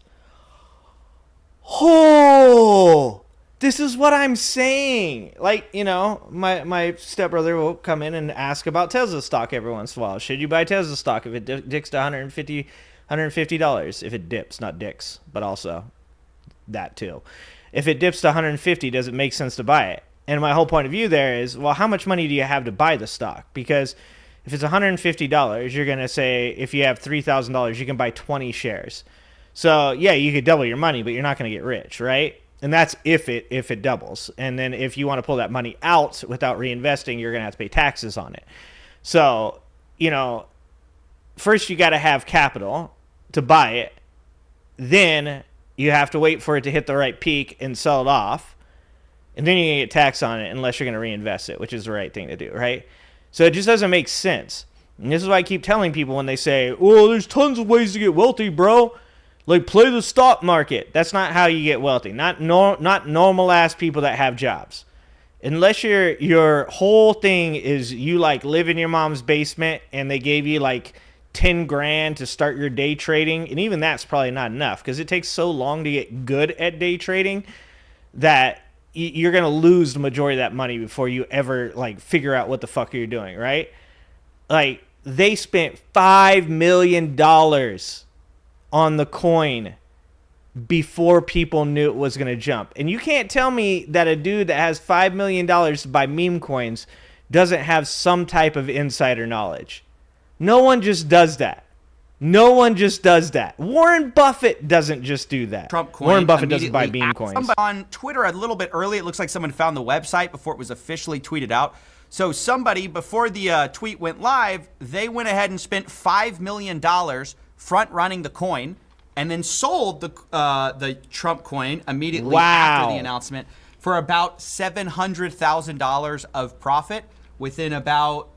Oh, this is what I'm saying. Like, you know, my stepbrother will come in and ask about Tesla stock every once in a while. Should you buy Tesla stock if it dips to $150? If it dips, not dicks, but also that too. If it dips to 150, does it make sense to buy it? And my whole point of view there is, well, how much money do you have to buy the stock? Because if it's $150, you're going to say if you have $3,000, you can buy 20 shares. So, yeah, you could double your money, but you're not going to get rich, right? And that's if it doubles. And then if you want to pull that money out without reinvesting, you're going to have to pay taxes on it. So, you know, first you got to have capital to buy it. Then you have to wait for it to hit the right peak and sell it off. And then you're going to get taxed on it unless you're going to reinvest it, which is the right thing to do, right? So it just doesn't make sense. And this is why I keep telling people when they say, oh, there's tons of ways to get wealthy, bro. Like, play the stock market. That's not how you get wealthy. Not normal-ass people that have jobs. Unless your whole thing is you, like, live in your mom's basement and they gave you, like, 10 grand to start your day trading. And even that's probably not enough because it takes so long to get good at day trading that you're going to lose the majority of that money before you ever, like, figure out what the fuck you're doing, right? Like, they spent $5 million on the coin before people knew it was going to jump. And you can't tell me that a dude that has $5 million to buy meme coins doesn't have some type of insider knowledge. No one just does that. No one just does that. Warren Buffett doesn't just do that.
Trump coin
Warren Buffett doesn't buy meme coins.
On Twitter a little bit early, it looks like someone found the website before it was officially tweeted out. So somebody, before the tweet went live, they went ahead and spent $5 million front running the coin, and then sold the Trump coin immediately after the announcement for about $700,000 of profit within about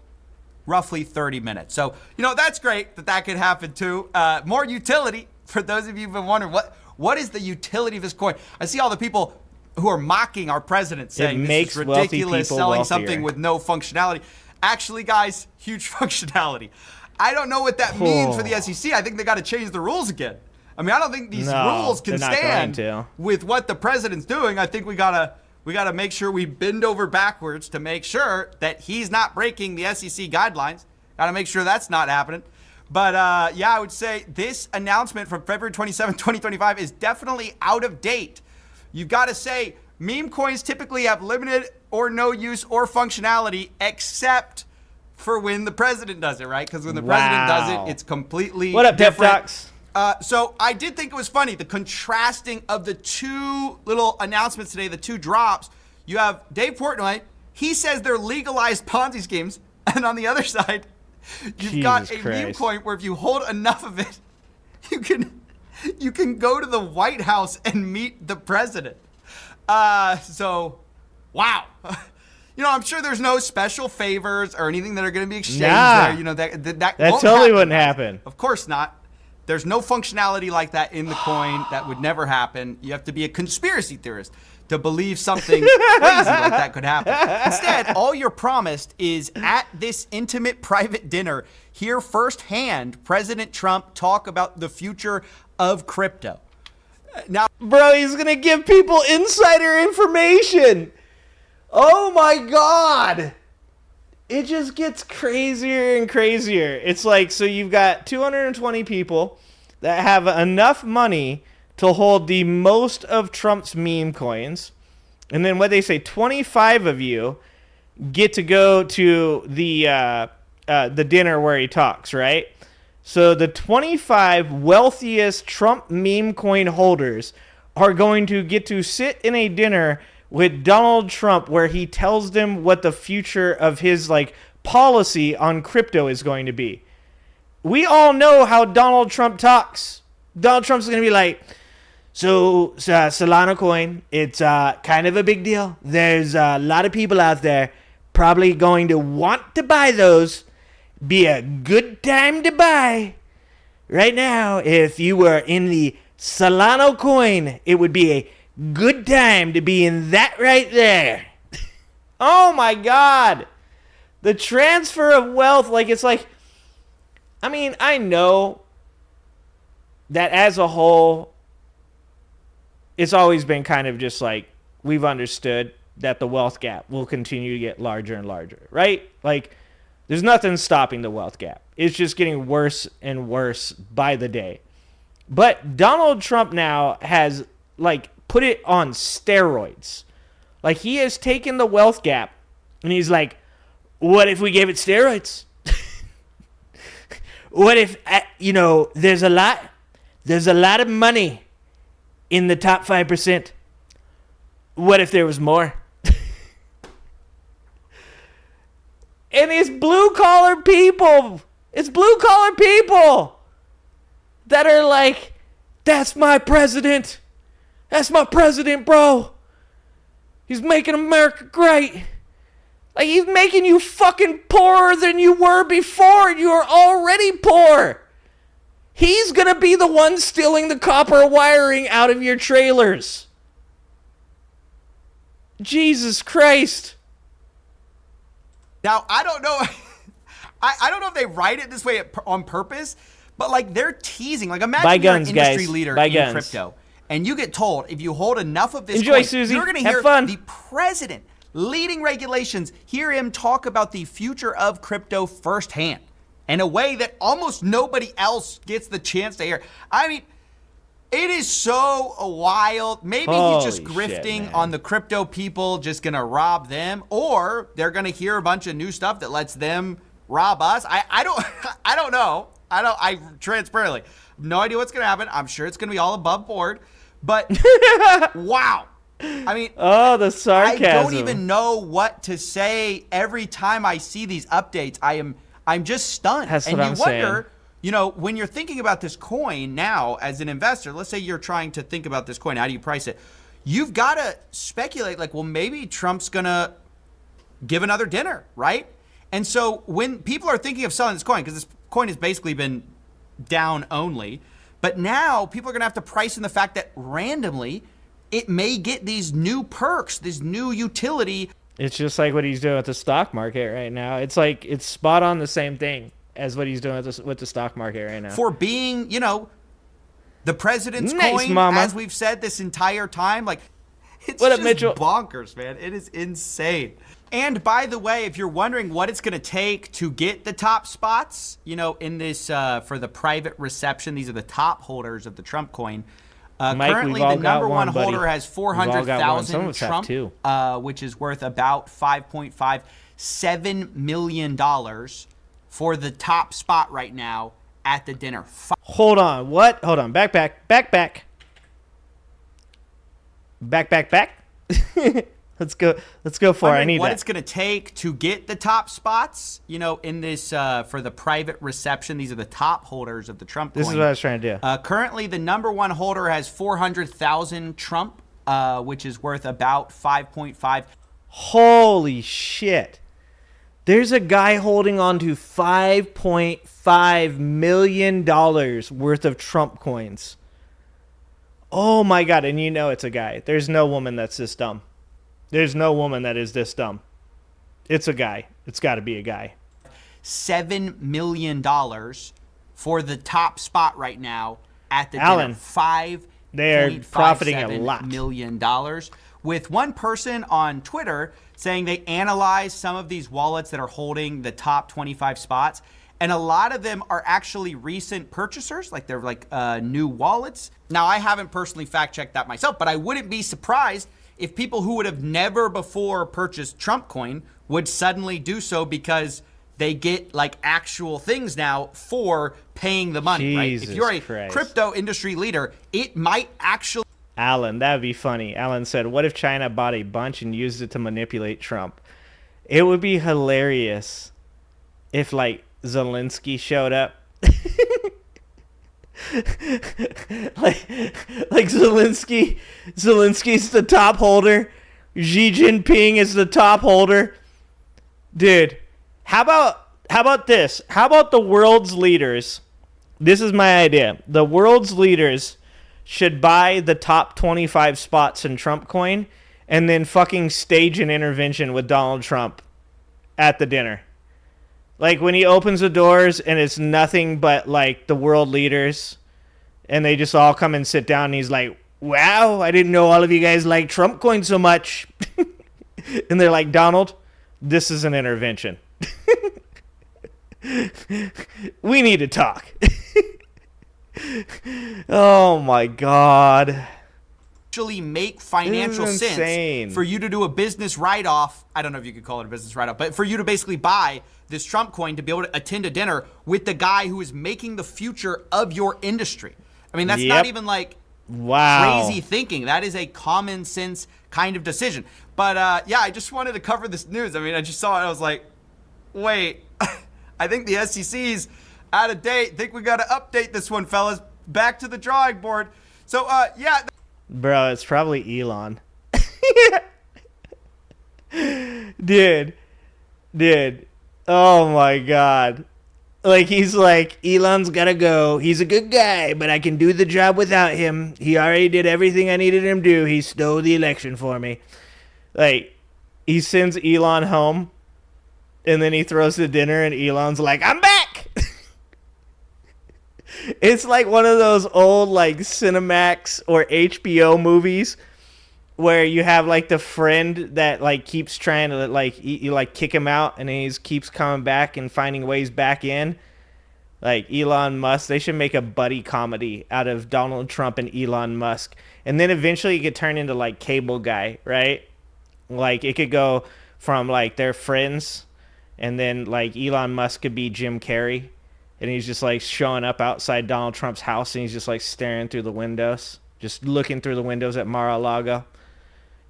roughly 30 minutes. So, you know, that's great that could happen too. More utility for those of you who've been wondering what is the utility of this coin. I see all the people who are mocking our president saying this is ridiculous, selling something with no functionality. Actually, guys, huge functionality. I don't know what that means for the SEC. I think they got to change the rules again. I mean, I don't think these rules can stand with what the president's doing. I think we gotta make sure we bend over backwards to make sure that he's not breaking the SEC guidelines. Got to make sure that's not happening. But yeah, I would say this announcement from February 27, 2025 is definitely out of date. You've got to say meme coins typically have limited or no use or functionality except for when the president does it, right? Because when the president does it, it's completely
What up,
different.
Pep Talks?
So I did think it was funny, the contrasting of the two little announcements today, the two drops. You have Dave Portnoy. He says they're legalized Ponzi schemes. And on the other side, you've got a meme coin where if you hold enough of it, You can go to the White House and meet the president. So, wow. I'm sure there's no special favors or anything that are going to be exchanged there. That
totally wouldn't happen.
Of course not. There's no functionality like that in the coin. That would never happen. You have to be a conspiracy theorist to believe something crazy like that could happen. Instead, all you're promised is at this intimate private dinner, hear firsthand President Trump talk about the future of crypto. Now,
bro, he's going to give people insider information. Oh my God. It just gets crazier and crazier. It's like, so you've got 220 people that have enough money to hold the most of Trump's meme coins. And then what they say, 25 of you get to go to the dinner where he talks, right? So the 25 wealthiest Trump meme coin holders are going to get to sit in a dinner with Donald Trump where he tells them what the future of his policy on crypto is going to be. We all know how Donald Trump talks. Donald Trump's going to be like, so Solana coin, it's kind of a big deal. There's a lot of people out there probably going to want to buy those. Be a good time to buy. Right now, if you were in the Solana coin, it would be a good time to be in that right there. Oh my God. The transfer of wealth, I know that as a whole, it's always been kind of just we've understood that the wealth gap will continue to get larger and larger, right? There's nothing stopping the wealth gap. It's just getting worse and worse by the day. But Donald Trump now has put it on steroids. He has taken the wealth gap and he's like, what if we gave it steroids? What if, there's a lot of money in the top 5%. What if there was more? And it's blue-collar people. It's blue-collar people that are like, that's my president. That's my president, bro. He's making America great. He's making you fucking poorer than you were before. You were already poor. He's going to be the one stealing the copper wiring out of your trailers. Jesus Christ.
Now, I don't know. I don't know if they write it this way on purpose, but they're teasing. Imagine you're an industry leader in crypto, and you get told if you hold enough of this coin,
Susie.
You're going to hear the president leading regulations, hear him talk about the future of crypto firsthand in a way that almost nobody else gets the chance to hear. It is so wild. Maybe he's just grifting on the crypto people, just going to rob them, or they're going to hear a bunch of new stuff that lets them rob us. I don't know. I transparently have no idea what's going to happen. I'm sure it's going to be all above board, but wow.
The sarcasm.
I don't even know what to say every time I see these updates. I'm just stunned.
That's what I'm
wonder, saying. When you're thinking about this coin now as an investor, let's say you're trying to think about this coin, how do you price it? You've got to speculate maybe Trump's going to give another dinner, right? And so when people are thinking of selling this coin, because this coin has basically been down only, but now people are going to have to price in the fact that randomly it may get these new perks, this new utility.
It's just like what he's doing with the stock market right now. It's spot on the same thing as what he's doing with the stock market right now.
For being, the president's
nice,
coin,
mama.
as we've said this entire time, it's
what up,
just
Mitchell?
Bonkers, man. It is insane. And by the way, if you're wondering what it's going to take to get the top spots, in this, for the private reception, these are the top holders of the Trump coin.
Mike,
currently, the number one holder
buddy.
has 400,000 Trump, which is worth about $5.57 million for the top spot right now at the dinner.
Hold on. What? Hold on. Back. Let's go for it. I need
what
that.
it's going to take to get the top spots, in this for the private reception. These are the top holders of the Trump coin.
This is what I was trying to do.
Currently, the number one holder has 400,000 Trump, which is worth about 5.5.
Holy shit. There's a guy holding on to $5.5 million worth of Trump coins. Oh my God. And it's a guy. There's no woman that's this dumb. There's no woman that is this dumb. It's a guy. It's got to be a guy.
$7 million for the top spot right now at the
Alan,
dinner.
they're profiting a lot.
$5.57 million. With one person on Twitter saying they analyzed some of these wallets that are holding the top 25 spots, and a lot of them are actually recent purchasers, like they're new wallets. Now, I haven't personally fact-checked that myself, but I wouldn't be surprised if people who would have never before purchased Trump coin would suddenly do so because they get actual things now for paying the money,
Jesus
right? If you're a
Christ.
crypto industry leader, it might actually...
Alan, that would be funny. Alan said, what if China bought a bunch and used it to manipulate Trump? It would be hilarious if, Zelensky showed up. like Zelensky's the top holder. Xi Jinping is the top holder. Dude, how about this? How about the world's leaders? This is my idea. The world's leaders should buy the top 25 spots in Trump coin and then fucking stage an intervention with Donald Trump at the dinner. When he opens the doors and it's nothing but the world leaders and they just all come and sit down and he's like, wow, I didn't know all of you guys like Trump coin so much. And they're like, Donald, this is an intervention. We need to talk. Oh my God.
Actually make financial sense for you to do a business write-off. I don't know if you could call it a business write-off, but for you to basically buy this Trump coin to be able to attend a dinner with the guy who is making the future of your industry. I mean, that's not even
wow,
crazy thinking. That is a common sense kind of decision. But I just wanted to cover this news. I mean, I just saw it. I was like, wait, I think the SEC's out of date. I think we got to update this one, fellas. Back to the drawing board. So,
Bro, it's probably Elon. Dude. Oh my God. He's like, Elon's gotta go. He's a good guy, but I can do the job without him. He already did everything I needed him to do. He stole the election for me. He sends Elon home, and then he throws the dinner, and Elon's like, I'm back! It's like one of those old Cinemax or HBO movies where you have the friend that keeps trying to you kick him out and he keeps coming back and finding ways back in. Elon Musk, they should make a buddy comedy out of Donald Trump and Elon Musk, and then eventually it could turn into Cable Guy, right? It could go from they're friends, and then Elon Musk could be Jim Carrey. And he's just showing up outside Donald Trump's house, and he's just staring through the windows, just looking through the windows at Mar-a-Lago.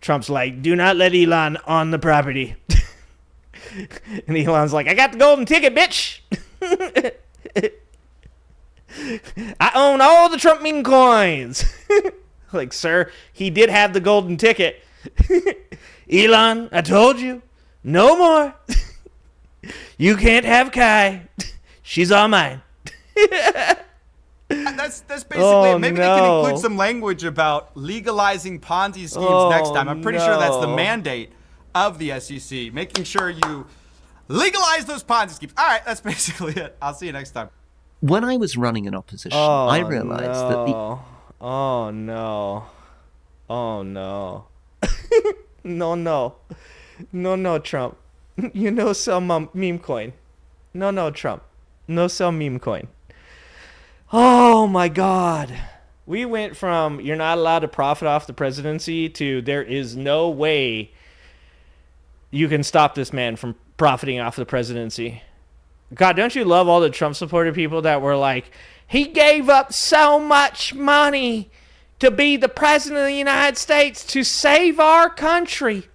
Trump's like, do not let Elon on the property. And Elon's like, I got the golden ticket, bitch. I own all the Trump meme coins. Sir, he did have the golden ticket. Elon, I told you, no more. You can't have Kai. She's all mine.
That's basically it. Maybe they can include some language about legalizing Ponzi schemes next time. I'm pretty sure that's the mandate of the SEC, making sure you legalize those Ponzi schemes. All right, that's basically it. I'll see you next time.
When I was running an opposition, I realized that the...
Oh, no. Oh, no. No, Trump. Sell meme coin. No, Trump. No sell meme coin. Oh my God. We went from you're not allowed to profit off the presidency to there is no way you can stop this man from profiting off the presidency. God, don't you love all the Trump supporter people that were like, he gave up so much money to be the president of the United States to save our country.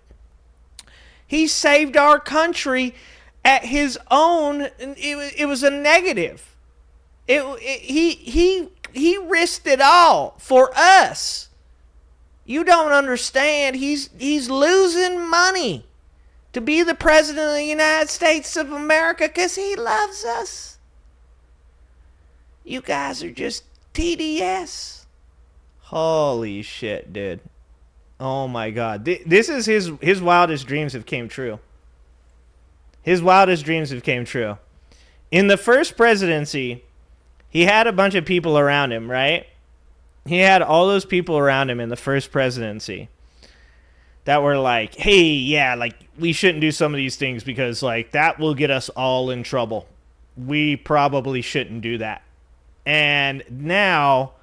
He saved our country at his own. It was a negative. He risked it all for us. You don't understand. He's losing money to be the president of the United States of America because he loves us. You guys are just TDS. Holy shit, dude. Oh my God. This is his wildest dreams have came true. His wildest dreams have came true. In the first presidency, he had a bunch of people around him, right? He had all those people around him in the first presidency that were like, hey, yeah, like, we shouldn't do some of these things because, like, that will get us all in trouble. We probably shouldn't do that. And now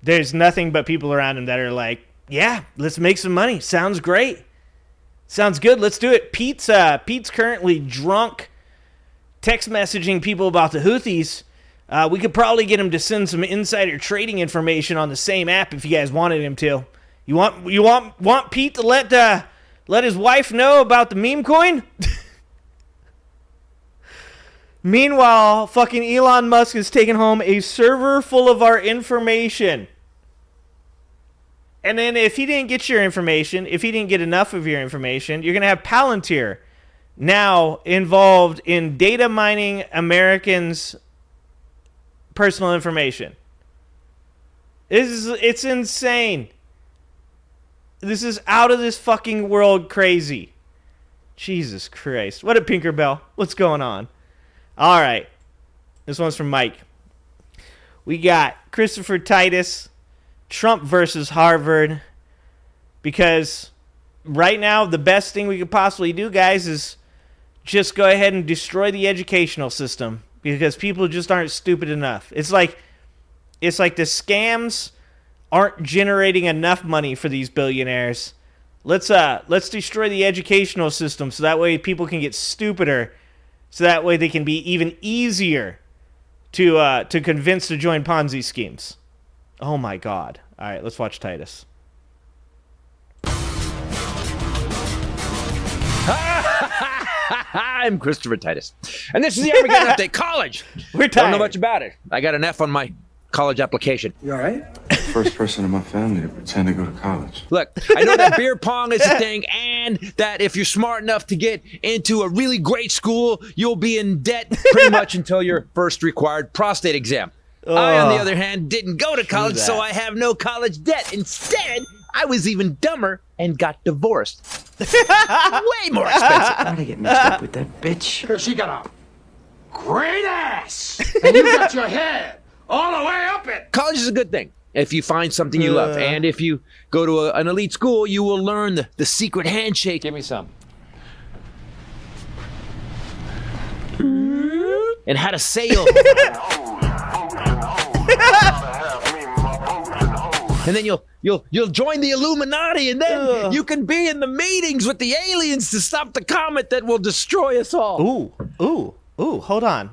there's nothing but people around him that are like, yeah, let's make some money. Sounds great. Sounds good. Let's do it. Pete's currently drunk text messaging people about the Houthis. We could probably get him to send some insider trading information on the same app if you guys wanted him to. You want Pete to let his wife know about the meme coin? Meanwhile, fucking Elon Musk is taking home a server full of our information. And then if he didn't get your information, if he didn't get enough of your information, you're going to have Palantir now involved in data mining Americans' personal information. It's insane. This is out of this fucking world crazy. Jesus Christ. What a Pinkerbell. What's going on? All right. This one's from Mike. We got Christopher Titus, Trump versus Harvard. Because right now, the best thing we could possibly do, guys, is just go ahead and destroy the educational system. Because people just aren't stupid enough. It's like the scams aren't generating enough money for these billionaires. Let's destroy the educational system so that way people can get stupider. So that way they can be even easier to convince to join Ponzi schemes. Oh my God. All right, let's watch Titus.
I'm Christopher Titus, and this is the Armageddon Update. College.
We're tired.
Don't know much about it. I got an F on my college application.
You all right?
First person in my family to pretend to go to college.
Look, I know that beer pong is a thing, and that if you're smart enough to get into a really great school, you'll be in debt pretty much until your first required prostate exam. I, on the other hand, didn't go to college, so I have no college debt. Instead, I was even dumber and got divorced. Way more expensive.
Why'd I get mixed up with that bitch?
She got a great ass, and you got your head all the way up it.
College is a good thing if you find something you love. And if you go to an elite school, you will learn the secret handshake.
Give me some.
And how to sail. And then you'll join the Illuminati, and then you can be in the meetings with the aliens to stop the comet that will destroy us all.
Ooh, hold on.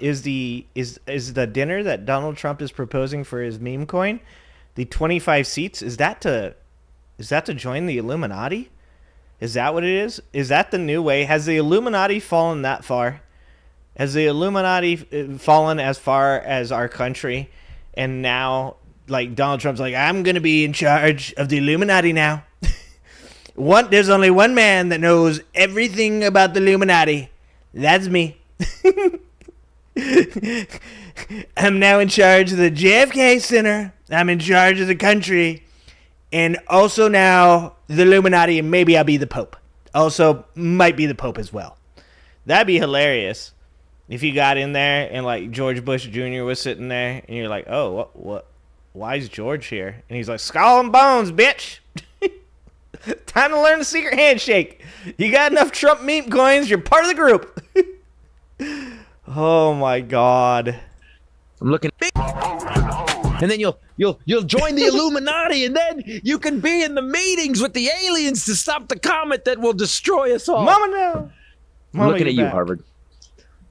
Is the dinner that Donald Trump is proposing for his meme coin, the 25 seats, is that to join the Illuminati? Is that what it is? Is that the new way? Has the Illuminati fallen that far? Has the Illuminati fallen as far as our country? And now, like, Donald Trump's like, I'm going to be in charge of the Illuminati now. There's only one man that knows everything about the Illuminati. That's me. I'm now in charge of the JFK Center. I'm in charge of the country. And also now the Illuminati, and maybe I'll be the Pope. Also, might be the Pope as well. That'd be hilarious if you got in there and, like, George Bush Jr. was sitting there, and you're like, oh, what? Why is George here? And he's like, skull and bones, bitch. Time to learn the secret handshake. You got enough Trump meme coins, you're part of the group. Oh my God.
I'm looking big. And then you'll join the Illuminati, and then you can be in the meetings with the aliens to stop the comet that will destroy us all.
Mama, no.
I'm looking at you, Harvard.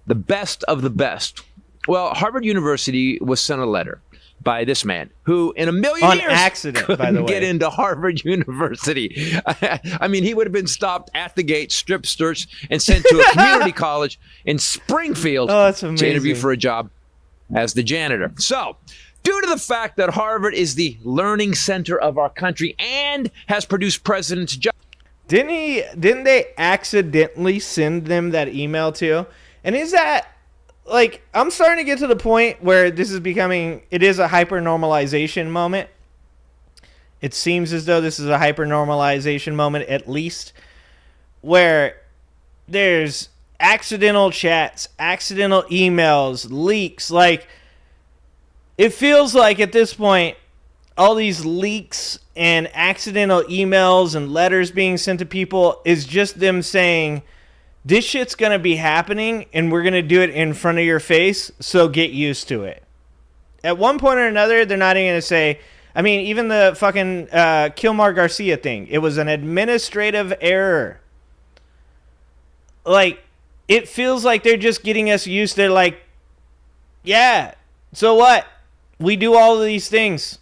The best of the best. Well, Harvard University was sent a letter by this man, who in a million
on
years
accident, by the way,
get into Harvard University. I mean, he would have been stopped at the gate, strip searched, and sent to a community college in Springfield to interview for a job as the janitor. So, due to the fact that Harvard is the learning center of our country and has produced presidents,
didn't they accidentally send them that email too? And is that like, I'm starting to get to the point where this is becoming, it is a hyper-normalization moment. It seems as though this is a hyper-normalization moment, at least, where there's accidental chats, accidental emails, leaks. Like, it feels like at this point, all these leaks and accidental emails and letters being sent to people is just them saying, this shit's going to be happening, and we're going to do it in front of your face, so get used to it. At one point or another, they're not even going to say, I mean, even the fucking Kilmar Garcia thing, it was an administrative error. Like, it feels like they're just getting us used. They're like, yeah, so what? We do all of these things,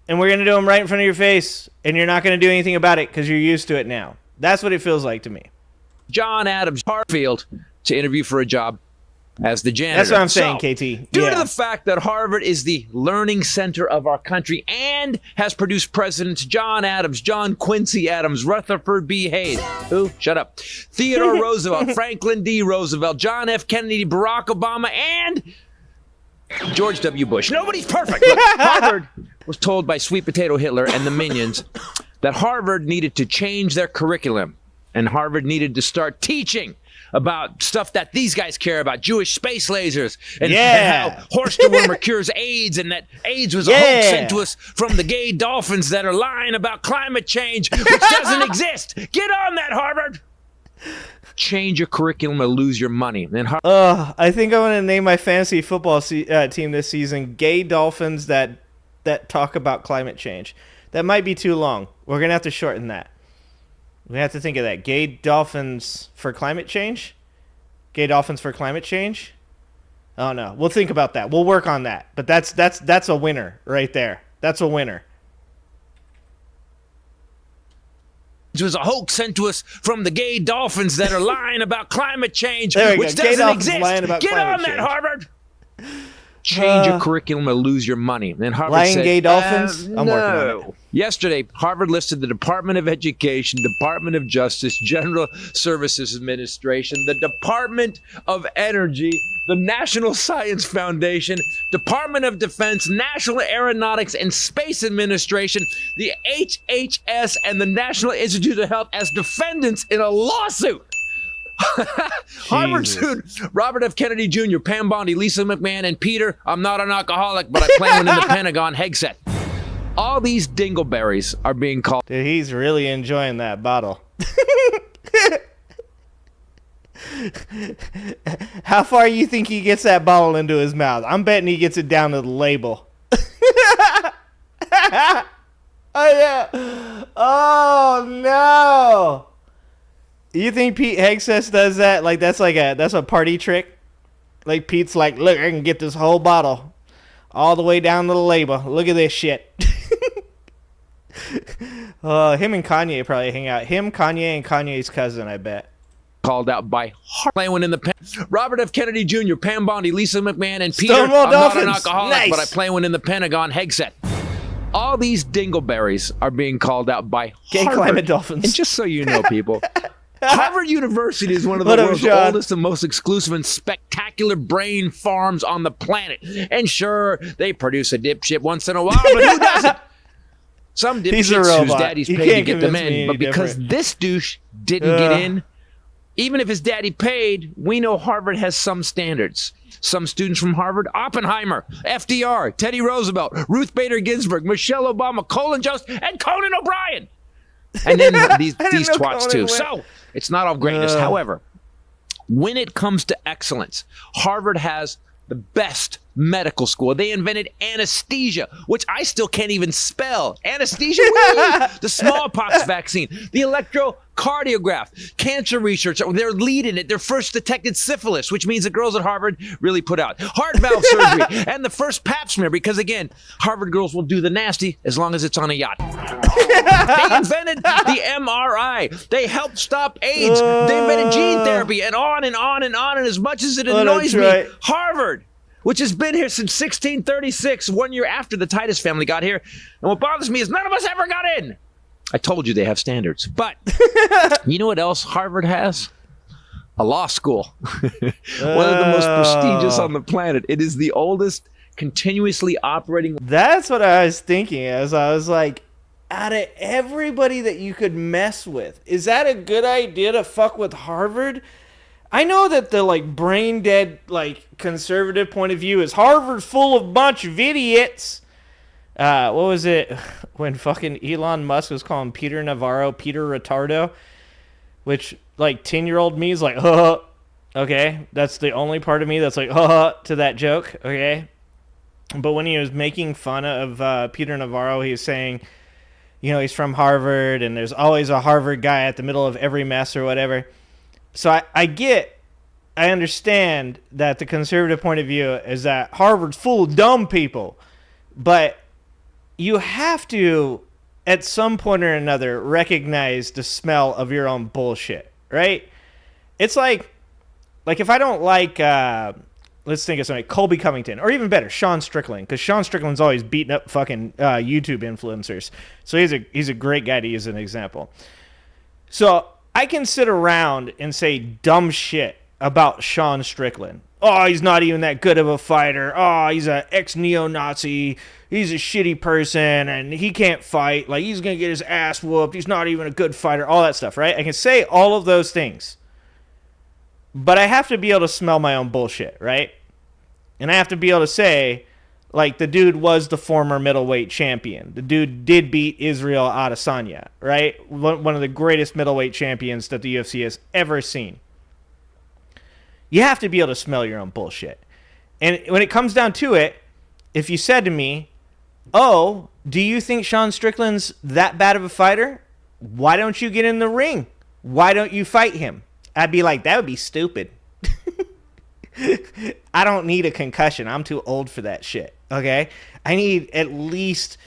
and we're going to do them right in front of your face, and you're not going to do anything about it because you're used to it now. That's what it feels like to me.
John Adams Harfield to interview for a job as the janitor.
That's what I'm saying, KT.
Due to the fact that Harvard is the learning center of our country and has produced presidents John Adams, John Quincy Adams, Rutherford B. Hayes, who? Shut up, Theodore Roosevelt, Franklin D. Roosevelt, John F. Kennedy, Barack Obama, and George W. Bush. Nobody's perfect. Look, Harvard was told by Sweet Potato Hitler and the minions that Harvard needed to change their curriculum. And Harvard needed to start teaching about stuff that these guys care about, Jewish space lasers, and how horse dewormer cures AIDS, and that AIDS was a hoax sent to us from the gay dolphins that are lying about climate change, which doesn't exist. Get on that, Harvard. Change your curriculum or lose your money. And
I think I'm going to name my fantasy football team this season Gay Dolphins that talk about climate change. That might be too long. We're going to have to shorten that. We have to think of that. Gay Dolphins for climate change? Gay Dolphins for climate change? Oh no. We'll think about that. We'll work on that. But that's a winner right there. That's a winner.
It was a hoax sent to us from the gay dolphins that are lying about climate change, which doesn't exist. Get on that, Harvard. Change your curriculum or lose your money. And Harvard
lying
said,
gay dolphins? I'm working on it.
Yesterday, Harvard listed the Department of Education, Department of Justice, General Services Administration, the Department of Energy, the National Science Foundation, Department of Defense, National Aeronautics and Space Administration, the HHS, and the National Institute of Health as defendants in a lawsuit. Harvard sued Robert F. Kennedy Jr., Pam Bondi, Lisa McMahon, and Peter, I'm not an alcoholic, but I play one in the Pentagon, Hegseth. All these dingleberries are being called.
Dude, he's really enjoying that bottle. How far you think he gets that bottle into his mouth? I'm betting he gets it down to the label. Oh, yeah. Oh, no. You think Pete Hegseth does that? Like, that's a party trick? Like, Pete's like, look, I can get this whole bottle all the way down to the label. Look at this shit. Him and Kanye probably hang out. Him, Kanye, and Kanye's cousin, I bet.
Called out by playing in the Robert F. Kennedy Jr., Pam Bondi, Lisa McMahon, and Peter.
Stonewall
I'm
Dolphins.
not an alcoholic,
Nice.
but I play one in the Pentagon, Hegseth. All these dingleberries are being called out by
Gay
Harvard.
climate dolphins.
And just so you know, people, Harvard University is one of the world's oldest and most exclusive and spectacular brain farms on the planet. And sure, they produce a dipshit once in a while, but who doesn't? Some dipshits whose daddies paid to get them in, but because this douche didn't get in, even if his daddy paid, we know Harvard has some standards. Some students from Harvard, Oppenheimer, FDR, Teddy Roosevelt, Ruth Bader Ginsburg, Michelle Obama, Colin Jost, and Conan O'Brien. And then these twats too. So it's not all greatness. However, when it comes to excellence, Harvard has the best medical school. They invented anesthesia, which I still can't even spell. Anesthesia? The smallpox vaccine, the electrocardiograph, cancer research. They're leading it. They're first detected syphilis, which means the girls at Harvard really put out. Heart valve surgery and the first pap smear, because again, Harvard girls will do the nasty as long as it's on a yacht. They invented the MRI. They helped stop AIDS. They invented gene therapy, and on and on and on. And as much as it annoys me, Harvard, which has been here since 1636, 1 year after the Titus family got here. And what bothers me is none of us ever got in. I told you they have standards. But you know what else Harvard has? A law school. One of the most prestigious on the planet. It is the oldest continuously operating.
That's what I was thinking as I was like, out of everybody that you could mess with, is that a good idea to fuck with Harvard? I know that the like brain dead like conservative point of view is Harvard's full of bunch of idiots. What was it when fucking Elon Musk was calling Peter Navarro Peter Retardo, which like 10-year-old me is like, okay, that's the only part of me that's like, to that joke, okay. But when he was making fun of Peter Navarro, he was saying, you know, he's from Harvard and there's always a Harvard guy at the middle of every mess or whatever. So I understand that the conservative point of view is that Harvard's full of dumb people, but you have to, at some point or another, recognize the smell of your own bullshit, right? It's like if I don't like, let's think of something, Colby Covington, or even better, Sean Strickland, because Sean Strickland's always beating up fucking YouTube influencers. So he's a great guy to use as an example. So I can sit around and say dumb shit about Sean Strickland. Oh, he's not even that good of a fighter. Oh, he's an ex-neo-Nazi. He's a shitty person, and he can't fight. Like, he's going to get his ass whooped. He's not even a good fighter. All that stuff, right? I can say all of those things. But I have to be able to smell my own bullshit, right? And I have to be able to say, like, the dude was the former middleweight champion. The dude did beat Israel Adesanya, right? One of the greatest middleweight champions that the UFC has ever seen. You have to be able to smell your own bullshit. And when it comes down to it, if you said to me, oh, do you think Sean Strickland's that bad of a fighter? Why don't you get in the ring? Why don't you fight him? I'd be like, that would be stupid. I don't need a concussion. I'm too old for that shit, okay? I need at least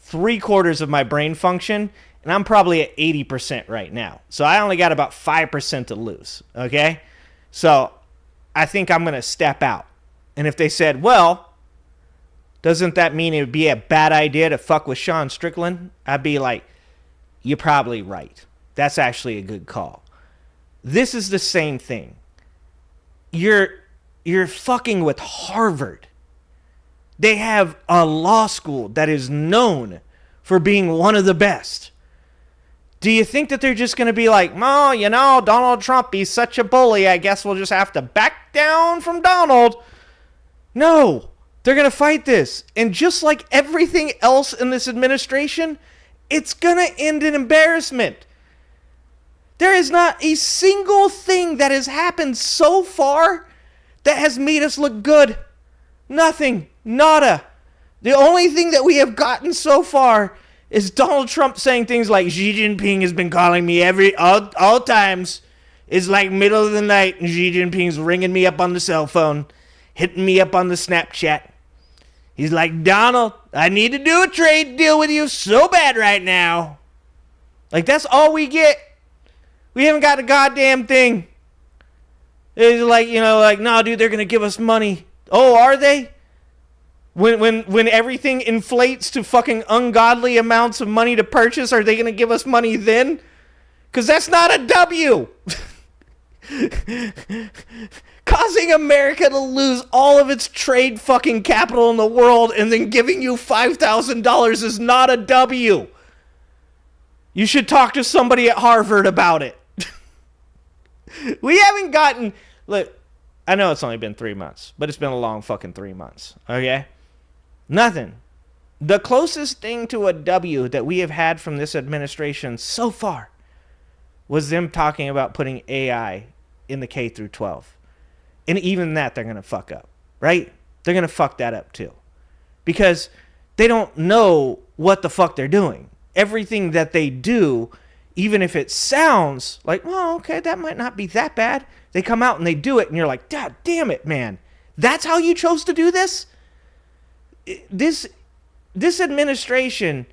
3/4 of my brain function, and I'm probably at 80% right now. So I only got about 5% to lose, okay? So I think I'm going to step out. And if they said, well, doesn't that mean it would be a bad idea to fuck with Sean Strickland? I'd be like, you're probably right. That's actually a good call. This is the same thing. You're fucking with Harvard. They have a law school that is known for being one of the best. Do you think that they're just going to be like, oh, you know, Donald Trump, he's such a bully. I guess we'll just have to back down from Donald. No, they're going to fight this. And just like everything else in this administration, it's going to end in embarrassment. There is not a single thing that has happened so far that has made us look good. Nothing. Nada. The only thing that we have gotten so far is Donald Trump saying things like, Xi Jinping has been calling me all times. It's like middle of the night and Xi Jinping's ringing me up on the cell phone, hitting me up on the Snapchat. He's like, Donald, I need to do a trade deal with you so bad right now. Like, that's all we get. We haven't got a goddamn thing. It's like, you know, like, no, dude, they're going to give us money. Oh, are they? When everything inflates to fucking ungodly amounts of money to purchase, are they going to give us money then? Because that's not a W. Causing America to lose all of its trade fucking capital in the world and then giving you $5,000 is not a W. You should talk to somebody at Harvard about it. We haven't gotten... Look, I know it's only been 3 months, but it's been a long fucking 3 months, okay? Nothing. The closest thing to a W that we have had from this administration so far was them talking about putting AI in the K through 12. And even that they're going to fuck up, right? they're going to fuck that up too. Because they don't know what the fuck they're doing. Everything that they do, even if it sounds like, well, okay, that might not be that bad, they come out and they do it, and you're like, God damn it, man. That's how you chose to do this? This administration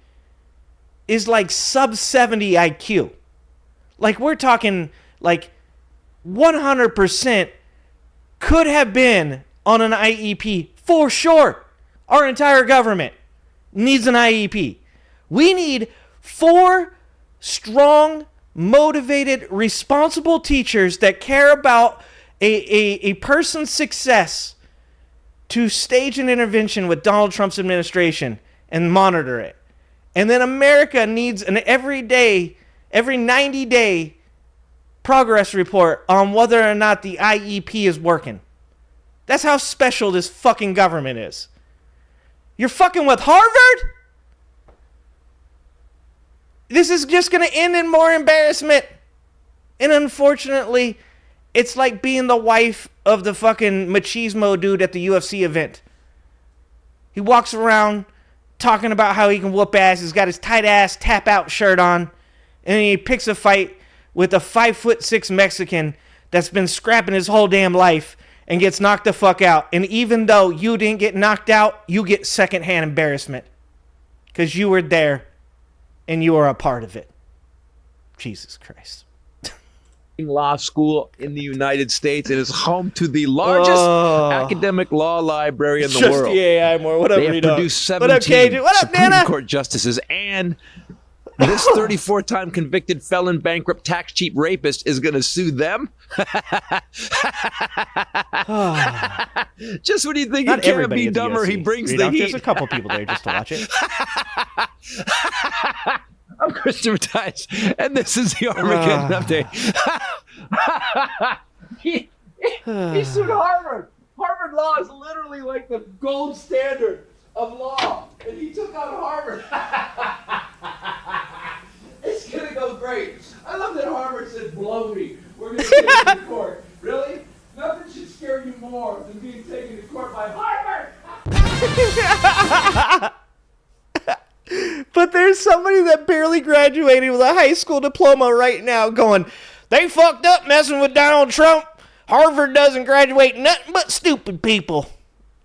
is like sub 70 IQ. Like, we're talking like 100% could have been on an IEP for sure. Our entire government needs an IEP. We need 4 strong, motivated, responsible teachers that care about a person's success to stage an intervention with Donald Trump's administration and monitor it. And then America needs an every 90-day progress report on whether or not the IEP is working. That's how special this fucking government is. You're fucking with Harvard? This is just going to end in more embarrassment. And unfortunately, it's like being the wife of the fucking machismo dude at the UFC event. He walks around talking about how he can whoop ass. He's got his tight ass tap out shirt on. And he picks a fight with a 5'6" Mexican that's been scrapping his whole damn life and gets knocked the fuck out. And even though you didn't get knocked out, you get secondhand embarrassment. Because you were there and you were a part of it. Jesus Christ.
Law school in the United States. It is home to the largest academic law library in the world.
Just the AI more. What up,
They have
Rito?
produced
What up,
17
Cajun? What up,
Supreme
Nana?
Court justices, and this 34-time convicted felon, bankrupt, tax cheat rapist is going to sue them. Just when you think
Not
he can't
everybody
be
at the
dumber, he
UFC.
brings
Rito,
the heat.
There's a couple people there just to watch it.
I'm Christopher Titus, and this is the Armageddon Update. he sued Harvard. Harvard law is literally like the gold standard of law, and he took on Harvard. It's going to go great. I love that Harvard said, blow me. We're going to take it to court. Really? Nothing should scare you more than being taken to court by Harvard.
But there's somebody that barely graduated with a high school diploma right now going, they fucked up messing with Donald Trump. Harvard doesn't graduate nothing but stupid people.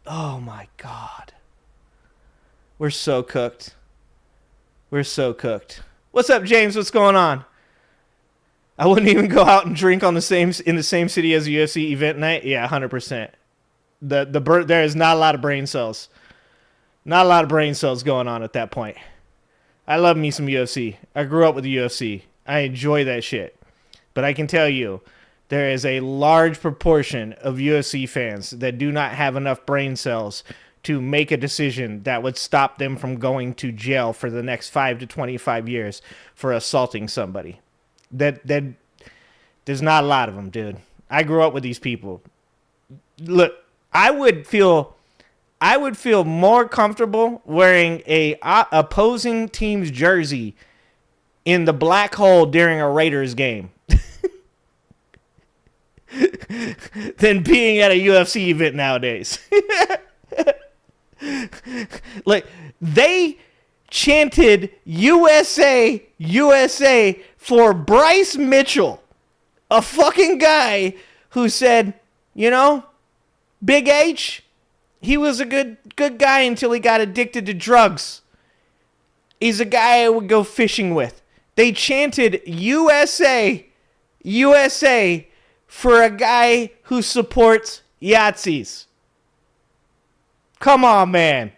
Oh my God. We're so cooked. We're so cooked. What's up, James? What's going on? I wouldn't even go out and drink in the same city as a UFC event night. Yeah, 100%. There is not a lot of brain cells. Not a lot of brain cells going on at that point. I love me some UFC. I grew up with the UFC. I enjoy that shit. But I can tell you, there is a large proportion of UFC fans that do not have enough brain cells to make a decision that would stop them from going to jail for the next 5 to 25 years for assaulting somebody. That there's not a lot of them, dude. I grew up with these people. Look, I would feel more comfortable wearing a opposing team's jersey in the black hole during a Raiders game than being at a UFC event nowadays. Like, they chanted USA, USA for Bryce Mitchell, a fucking guy who said, you know, Big H, he was a good guy until he got addicted to drugs. He's a guy I would go fishing with. They chanted USA, USA for a guy who supports Yahtzees. Come on, man.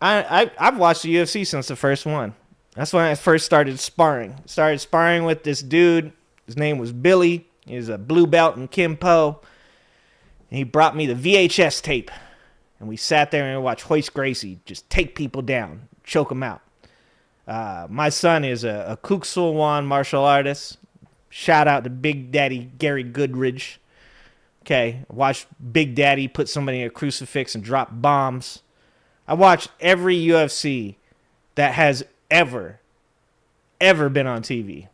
I've watched the UFC since the first one. That's when I first started sparring. Started sparring with this dude. His name was Billy. He was a blue belt in Kimpo. And he brought me the VHS tape. And we sat there and watched Hoist Gracie just take people down, choke them out. My son is a Kuk Sulwan martial artist. Shout out to Big Daddy Gary Goodridge. Okay, I watched Big Daddy put somebody in a crucifix and drop bombs. I watched every UFC that has ever been on TV.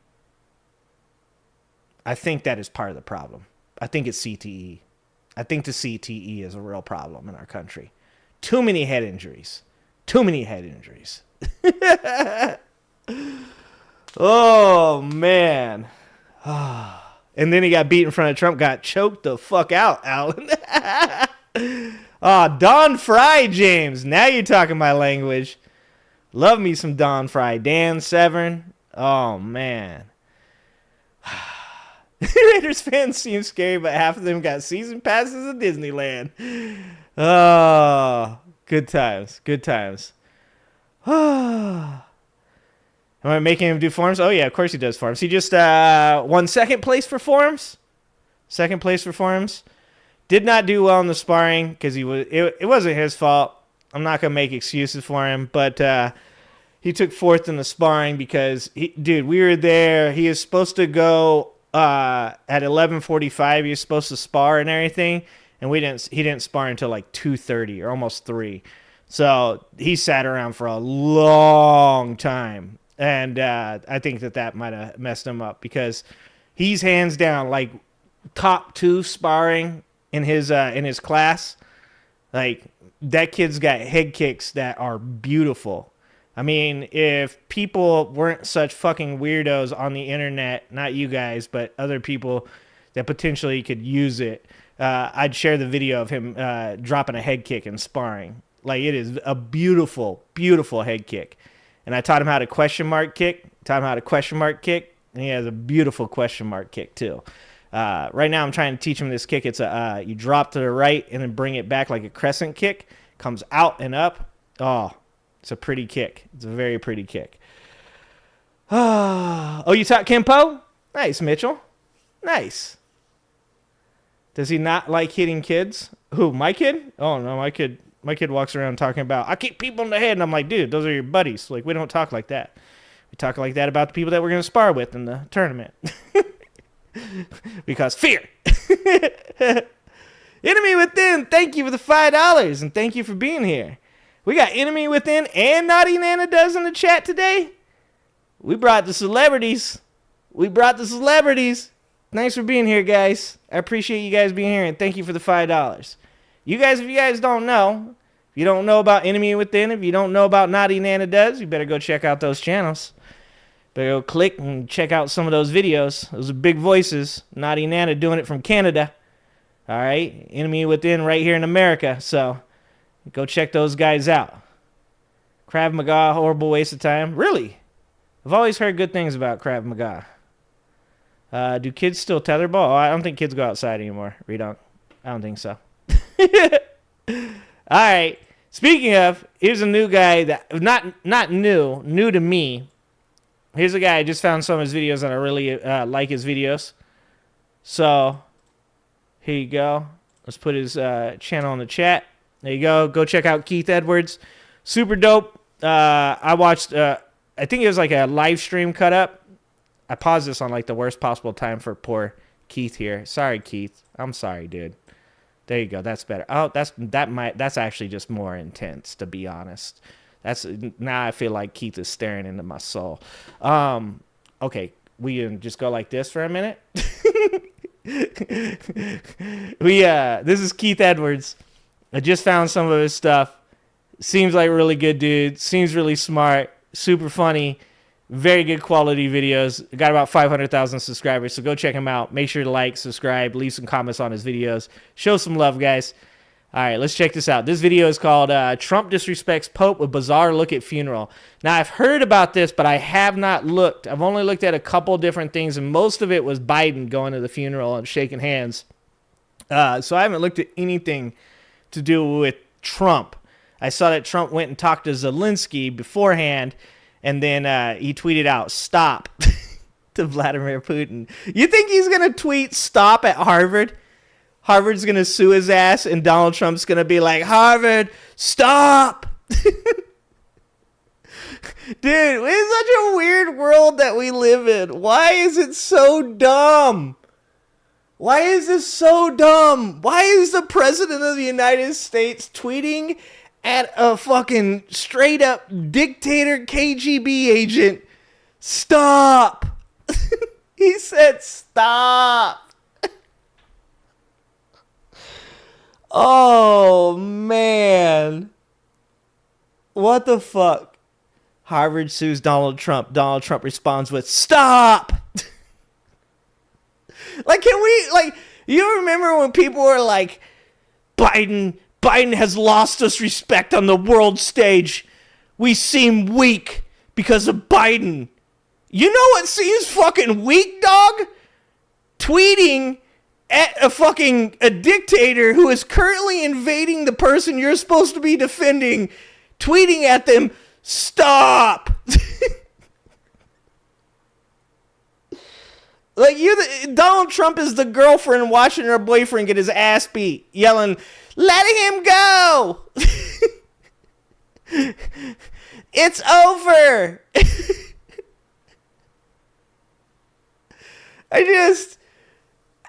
I think that is part of the problem. I think it's CTE. I think the CTE is a real problem in our country. Too many head injuries. Too many head injuries. Oh, man. And then he got beat in front of Trump, got choked the fuck out, Alan. Don Fry, James. Now you're talking my language. Love me some Don Fry. Dan Severn. Oh, man. Raiders fans seem scary, but half of them got season passes at Disneyland. Oh, good times. Good times. Am I making him do forums? Oh, yeah, of course he does forums. He just won second place for forums. Second place for forums. Did not do well in the sparring because it wasn't his fault. I'm not going to make excuses for him, but he took fourth in the sparring because, we were there. He is supposed to go at 11:45. He was supposed to spar and everything, and he didn't spar until like 2:30 or almost 3. So he sat around for a long time. And I think that might have messed him up because he's hands down like top 2 sparring in his class. Like that kid's got head kicks that are beautiful. I mean, if people weren't such fucking weirdos on the internet, not you guys, but other people that potentially could use it, I'd share the video of him dropping a head kick and sparring. Like it is a beautiful, beautiful head kick. And I taught him how to question mark kick, and he has a beautiful question mark kick too. Right now I'm trying to teach him this kick. It's you drop to the right and then bring it back like a crescent kick, comes out and up. Oh, it's a pretty kick. It's a very pretty kick. Oh, you taught Kempo? Nice, Mitchell. Nice. Does he not like hitting kids? Who, my kid? Oh, no, my kid walks around talking about, I kick people in the head. And I'm like, dude, those are your buddies. Like, we don't talk like that. We talk like that about the people that we're going to spar with in the tournament. Because fear. Enemy Within, thank you for the $5. And thank you for being here. We got Enemy Within and Naughty Nana Does in the chat today. We brought the celebrities. Thanks for being here, guys. I appreciate you guys being here. And thank you for the $5. You guys, if you guys don't know, if you don't know about Enemy Within, if you don't know about Naughty Nana Does, you better go check out those channels. Better go click and check out some of those videos. Those are big voices. Naughty Nana doing it from Canada. All right? Enemy Within right here in America. So go check those guys out. Krav Maga, horrible waste of time. Really? I've always heard good things about Krav Maga. Do kids still tetherball? Oh, I don't think kids go outside anymore. I don't think so. All right. Speaking of, here's a new guy that not new to me. Here's a guy I just found some of his videos and I really like his videos. So here you go. Let's put his channel in the chat. There you go. Go check out Keith Edwards. Super dope. I watched. I think it was like a live stream cut up. I paused this on like the worst possible time for poor Keith here. Sorry, Keith. I'm sorry, dude. There you go. That's better. Oh, that's actually just more intense, to be honest. Now I feel like Keith is staring into my soul. Okay, we can just go like this for a minute. This is Keith Edwards. I just found some of his stuff. Seems like a really good dude. Seems really smart. Super funny. Very good quality videos. Got about 500,000 subscribers, so go check him out. Make sure to like, subscribe, leave some comments on his videos. Show some love, guys. All right, let's check this out. This video is called Trump Disrespects Pope with Bizarre Look at Funeral. Now, I've heard about this, but I have not looked. I've only looked at a couple different things, and most of it was Biden going to the funeral and shaking hands. So I haven't looked at anything to do with Trump. I saw that Trump went and talked to Zelensky beforehand, and then he tweeted out, "Stop," to Vladimir Putin. You think he's going to tweet "stop" at Harvard? Harvard's going to sue his ass, and Donald Trump's going to be like, "Harvard, stop." Dude, it's such a weird world that we live in. Why is it so dumb? Why is this so dumb? Why is the president of the United States tweeting at a fucking straight up dictator KGB agent? Stop. He said stop. Oh, man. What the fuck? Harvard sues Donald Trump. Donald Trump responds with, stop! Like, can we, like, you remember when people were like, Biden has lost us respect on the world stage. We seem weak because of Biden. You know what seems fucking weak, dog? Tweeting at a dictator who is currently invading the person you're supposed to be defending. Tweeting at them, stop! Like, Donald Trump is the girlfriend watching her boyfriend get his ass beat, yelling, let him go! It's over!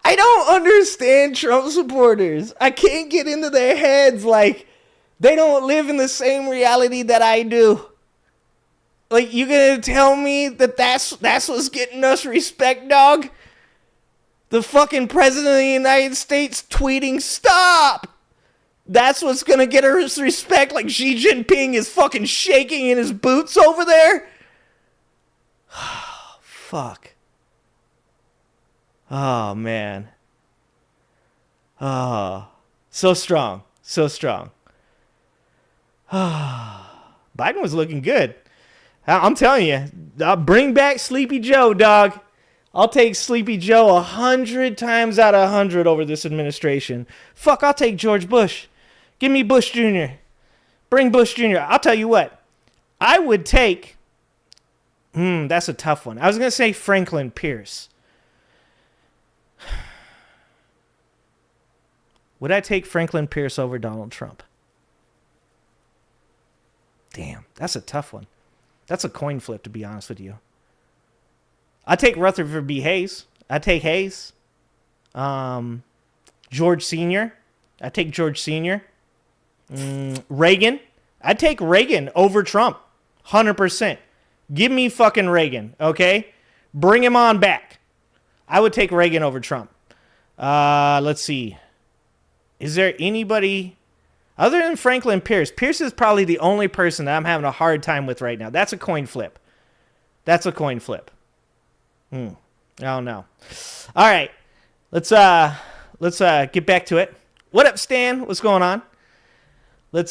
I don't understand Trump supporters. I can't get into their heads. Like, they don't live in the same reality that I do. Like, you gonna tell me that that's what's getting us respect, dog? The fucking president of the United States tweeting, stop! That's what's gonna get us respect, like Xi Jinping is fucking shaking in his boots over there? Fuck. Oh, man. Oh, so strong. So strong. Biden was looking good. I'm telling you, I'll bring back Sleepy Joe, dog. I'll take Sleepy Joe 100 times out of 100 over this administration. Fuck, I'll take George Bush. Give me Bush Jr. Bring Bush Jr. I'll tell you what. I would take... that's a tough one. I was going to say Franklin Pierce. Would I take Franklin Pierce over Donald Trump? Damn, that's a tough one. That's a coin flip, to be honest with you. I take Rutherford B. Hayes. I take Hayes. George Sr. I take George Sr. Reagan. I take Reagan over Trump. 100%. Give me fucking Reagan, okay? Bring him on back. I would take Reagan over Trump. Let's see. Is there anybody... Other than Franklin Pierce, Pierce is probably the only person that I'm having a hard time with right now. That's a coin flip. That's a coin flip. I don't know. All right. Let's get back to it. What up, Stan? What's going on? All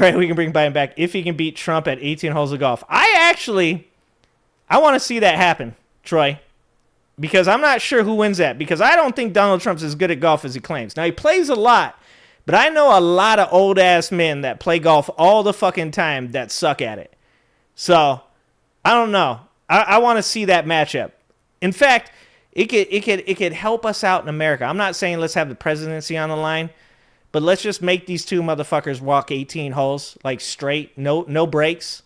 right, we can bring Biden back if he can beat Trump at 18 holes of golf. I want to see that happen, Troy, because I'm not sure who wins that, because I don't think Donald Trump's as good at golf as he claims. Now, he plays a lot. But I know a lot of old-ass men that play golf all the fucking time that suck at it. So, I don't know. I want to see that matchup. In fact, it could help us out in America. I'm not saying let's have the presidency on the line, but let's just make these two motherfuckers walk 18 holes, like straight, no breaks.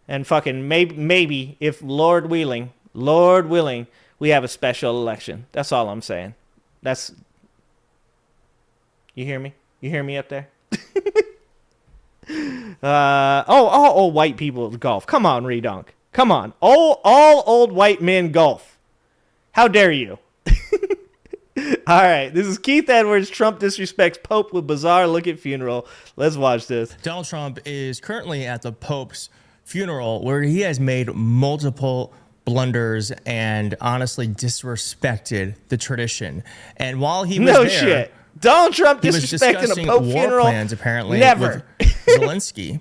And fucking maybe, if Lord willing, we have a special election. That's all I'm saying. You hear me? You hear me up there? All white people golf. Come on, Redonk. Come on. All old white men golf. How dare you? All right. This is Keith Edwards. Trump disrespects Pope with bizarre look at funeral. Let's watch this.
Donald Trump is currently at the Pope's funeral, where he has made multiple blunders and honestly disrespected the tradition. And while he was there...
shit. Donald Trump disrespecting a Pope funeral?
Plans, apparently,
never.
With Zelensky.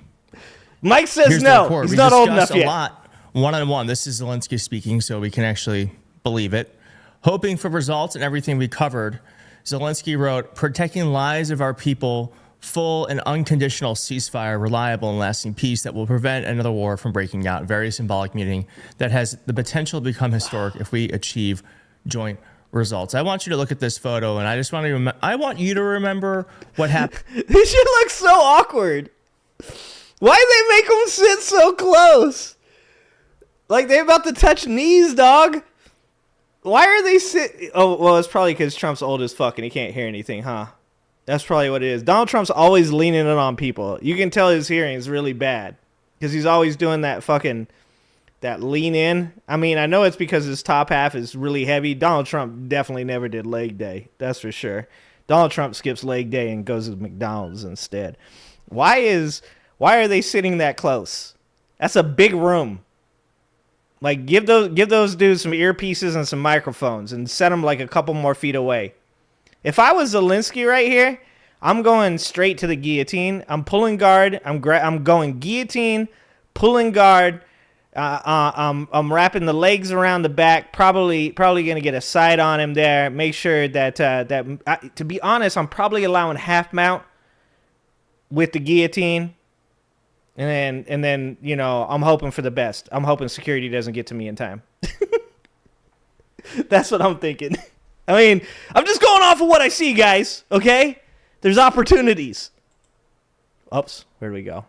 Mike says no. He's not old enough yet.
A lot one-on-one. This is Zelensky speaking, so we can actually believe it. Hoping for results in everything we covered, Zelensky wrote, protecting lives of our people, full and unconditional ceasefire, reliable and lasting peace that will prevent another war from breaking out. Very symbolic meeting that has the potential to become historic if we achieve joint results. I want you to look at this photo, and I just want to I want you to remember what happened.
This shit looks so awkward. Why they make them sit so close? Like they're about to touch knees, dog. Why are they sit? Oh, well, it's probably because Trump's old as fuck and he can't hear anything, huh? That's probably what it is. Donald Trump's always leaning in on people. You can tell his hearing is really bad because he's always doing that lean in. I mean, I know it's because his top half is really heavy. Donald Trump definitely never did leg day. That's for sure. Donald Trump skips leg day and goes to McDonald's instead. Why are they sitting that close? That's a big room. Like, give those dudes some earpieces and some microphones and set them like a couple more feet away. If I was Zelensky right here, I'm going straight to the guillotine. I'm pulling guard. I'm going guillotine, pulling guard. I'm wrapping the legs around the back. Probably gonna get a side on him there. Make sure that to be honest, I'm probably allowing half mount with the guillotine. And then, you know, I'm hoping for the best. I'm hoping security doesn't get to me in time. That's what I'm thinking. I mean, I'm just going off of what I see, guys. Okay? There's opportunities. Oops. Where do we go?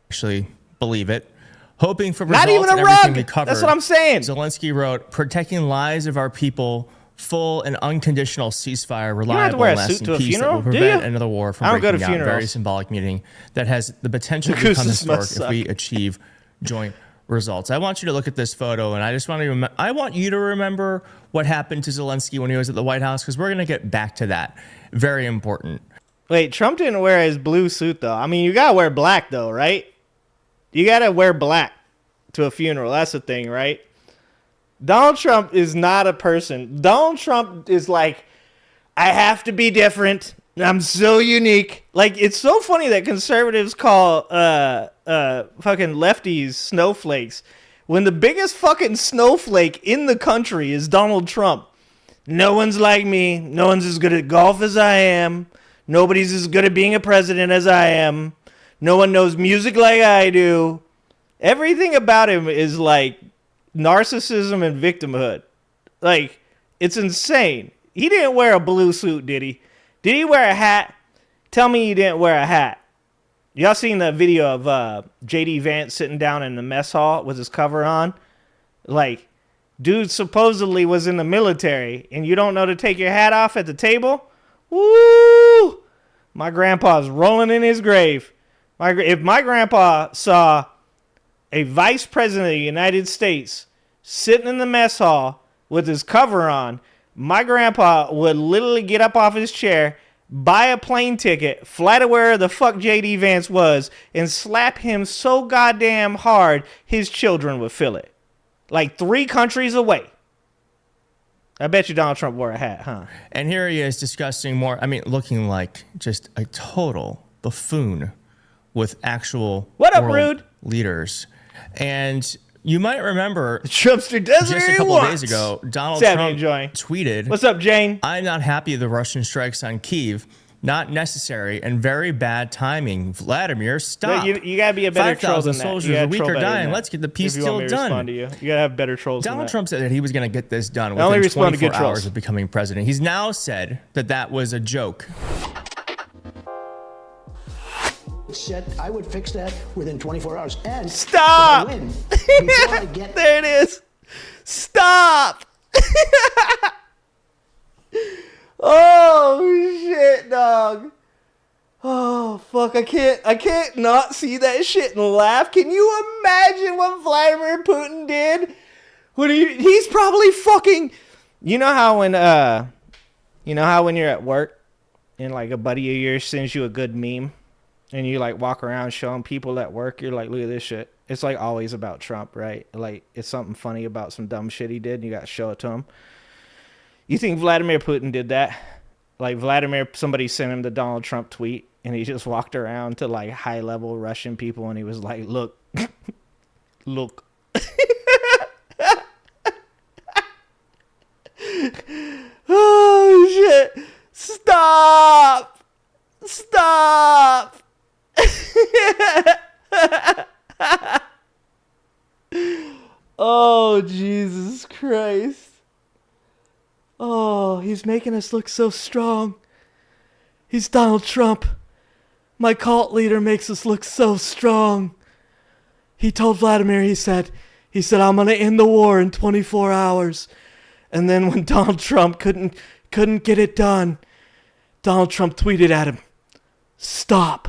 Actually believe it. Hoping for results.
Not even a rug. That's what I'm saying.
Zelensky wrote, protecting lives of our people. Full and unconditional ceasefire, reliable and lasting peace that will prevent another war from breaking out. Very symbolic meeting that has the potential to become historic if we achieve joint results. I want you to look at this photo, and I want you to remember what happened to Zelensky when he was at the White House, because we're going to get back to that. Very important.
Wait, Trump didn't wear his blue suit, though. I mean, you got to wear black, though, right? You got to wear black to a funeral. That's the thing, right? Donald Trump is not a person. Donald Trump is like, I have to be different. I'm so unique. Like, it's so funny that conservatives call fucking lefties snowflakes when the biggest fucking snowflake in the country is Donald Trump. No one's like me. No one's as good at golf as I am. Nobody's as good at being a president as I am. No one knows music like I do. Everything about him is like narcissism and victimhood. Like, it's insane. He didn't wear a blue suit, did he? Did he wear a hat? Tell me he didn't wear a hat. Y'all seen the video of J.D. Vance sitting down in the mess hall with his cover on? Like, dude supposedly was in the military, and you don't know to take your hat off at the table? Woo! My grandpa's rolling in his grave. If my grandpa saw a vice president of the United States sitting in the mess hall with his cover on, my grandpa would literally get up off his chair, buy a plane ticket, fly to where the fuck J.D. Vance was, and slap him so goddamn hard his children would feel it. Like 3 countries away. I bet you Donald Trump wore a hat, huh?
And here he is discussing more, looking like just a total buffoon with actual
rude
leaders. And you might remember
Trumpster does
just a couple of days ago, Donald Trump tweeted,
"What's up, Jane?
I'm not happy the Russian strikes on Kyiv. Not necessary and very bad timing. Vladimir, stop.
You gotta be a better troll than that.
Soldiers a week are dying. Let's get the peace deal done."
You gotta have better trolls.
Donald Trump said that he was going to get this done within 24 hours of becoming president. He's now said that that was a joke.
I would fix that within 24 hours. And
stop.
Win, before I get
there it is. Stop. Oh shit, dog. Oh fuck, I can't not see that shit and laugh. Can you imagine what Vladimir Putin did? He's probably fucking, you know how when you're at work and like a buddy of yours sends you a good meme and you like walk around showing people at work, you're like, look at this shit. It's like always about Trump, right? Like it's something funny about some dumb shit he did and you got to show it to him. You think Vladimir Putin did that? Like somebody sent him the Donald Trump tweet and he just walked around to like high level Russian people and he was like, look, look. Oh shit. Stop. Oh, Jesus Christ. Oh, he's making us look so strong. He's Donald Trump. My cult leader makes us look so strong. He told Vladimir, he said, I'm going to end the war in 24 hours. And then when Donald Trump couldn't get it done, Donald Trump tweeted at him, stop.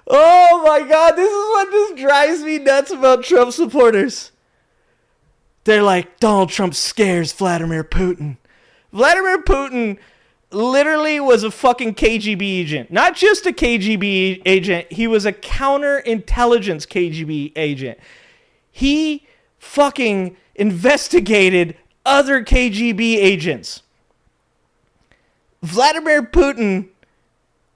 Oh my God, this is what just drives me nuts about Trump supporters. They're like, Donald Trump scares Vladimir Putin. Vladimir Putin literally was a fucking KGB agent. Not just a KGB agent. He was a counterintelligence KGB agent. He fucking investigated other KGB agents. Vladimir Putin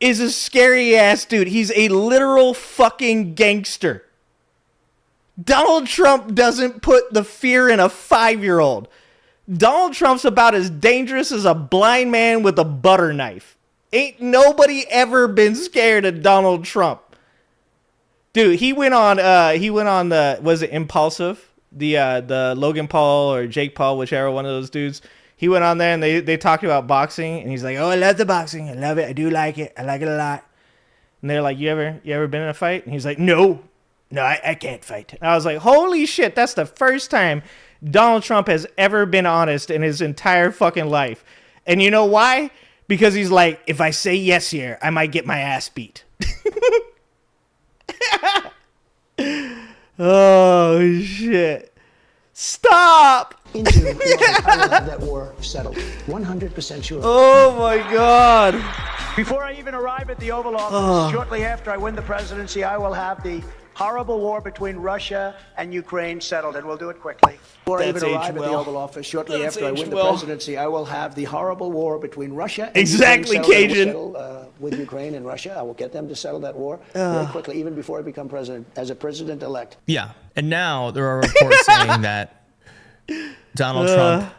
is a scary ass dude. He's a literal fucking gangster. Donald Trump doesn't put the fear in a 5-year-old. Donald Trump's about as dangerous as a blind man with a butter knife. Ain't nobody ever been scared of Donald Trump. Dude, he went on the, was it Impulsive? The Logan Paul or Jake Paul, whichever one of those dudes. He went on there and they talked about boxing, and he's like, "Oh, I love the boxing. I love it. I do like it. I like it a lot." And they're like, "You ever been in a fight?" And he's like, No, I can't fight. And I was like, holy shit, that's the first time Donald Trump has ever been honest in his entire fucking life. And you know why? Because he's like, if I say yes here, I might get my ass beat. Oh, shit. Stop!
In June, I will have that war settled. 100% sure.
Oh, my God.
Before I even arrive at the Oval Office, shortly after I win the presidency, I will have the horrible war between Russia and Ukraine settled, and we'll do it quickly. Before I even arrive at the Oval Office, shortly after I win the presidency, I will have the horrible war between Russia and
Exactly,
Ukraine
Cajun.
settled, with Ukraine and Russia. I will get them to settle that war very quickly, even before I become president, as a president-elect.
Yeah, and now there are reports saying that Donald Trump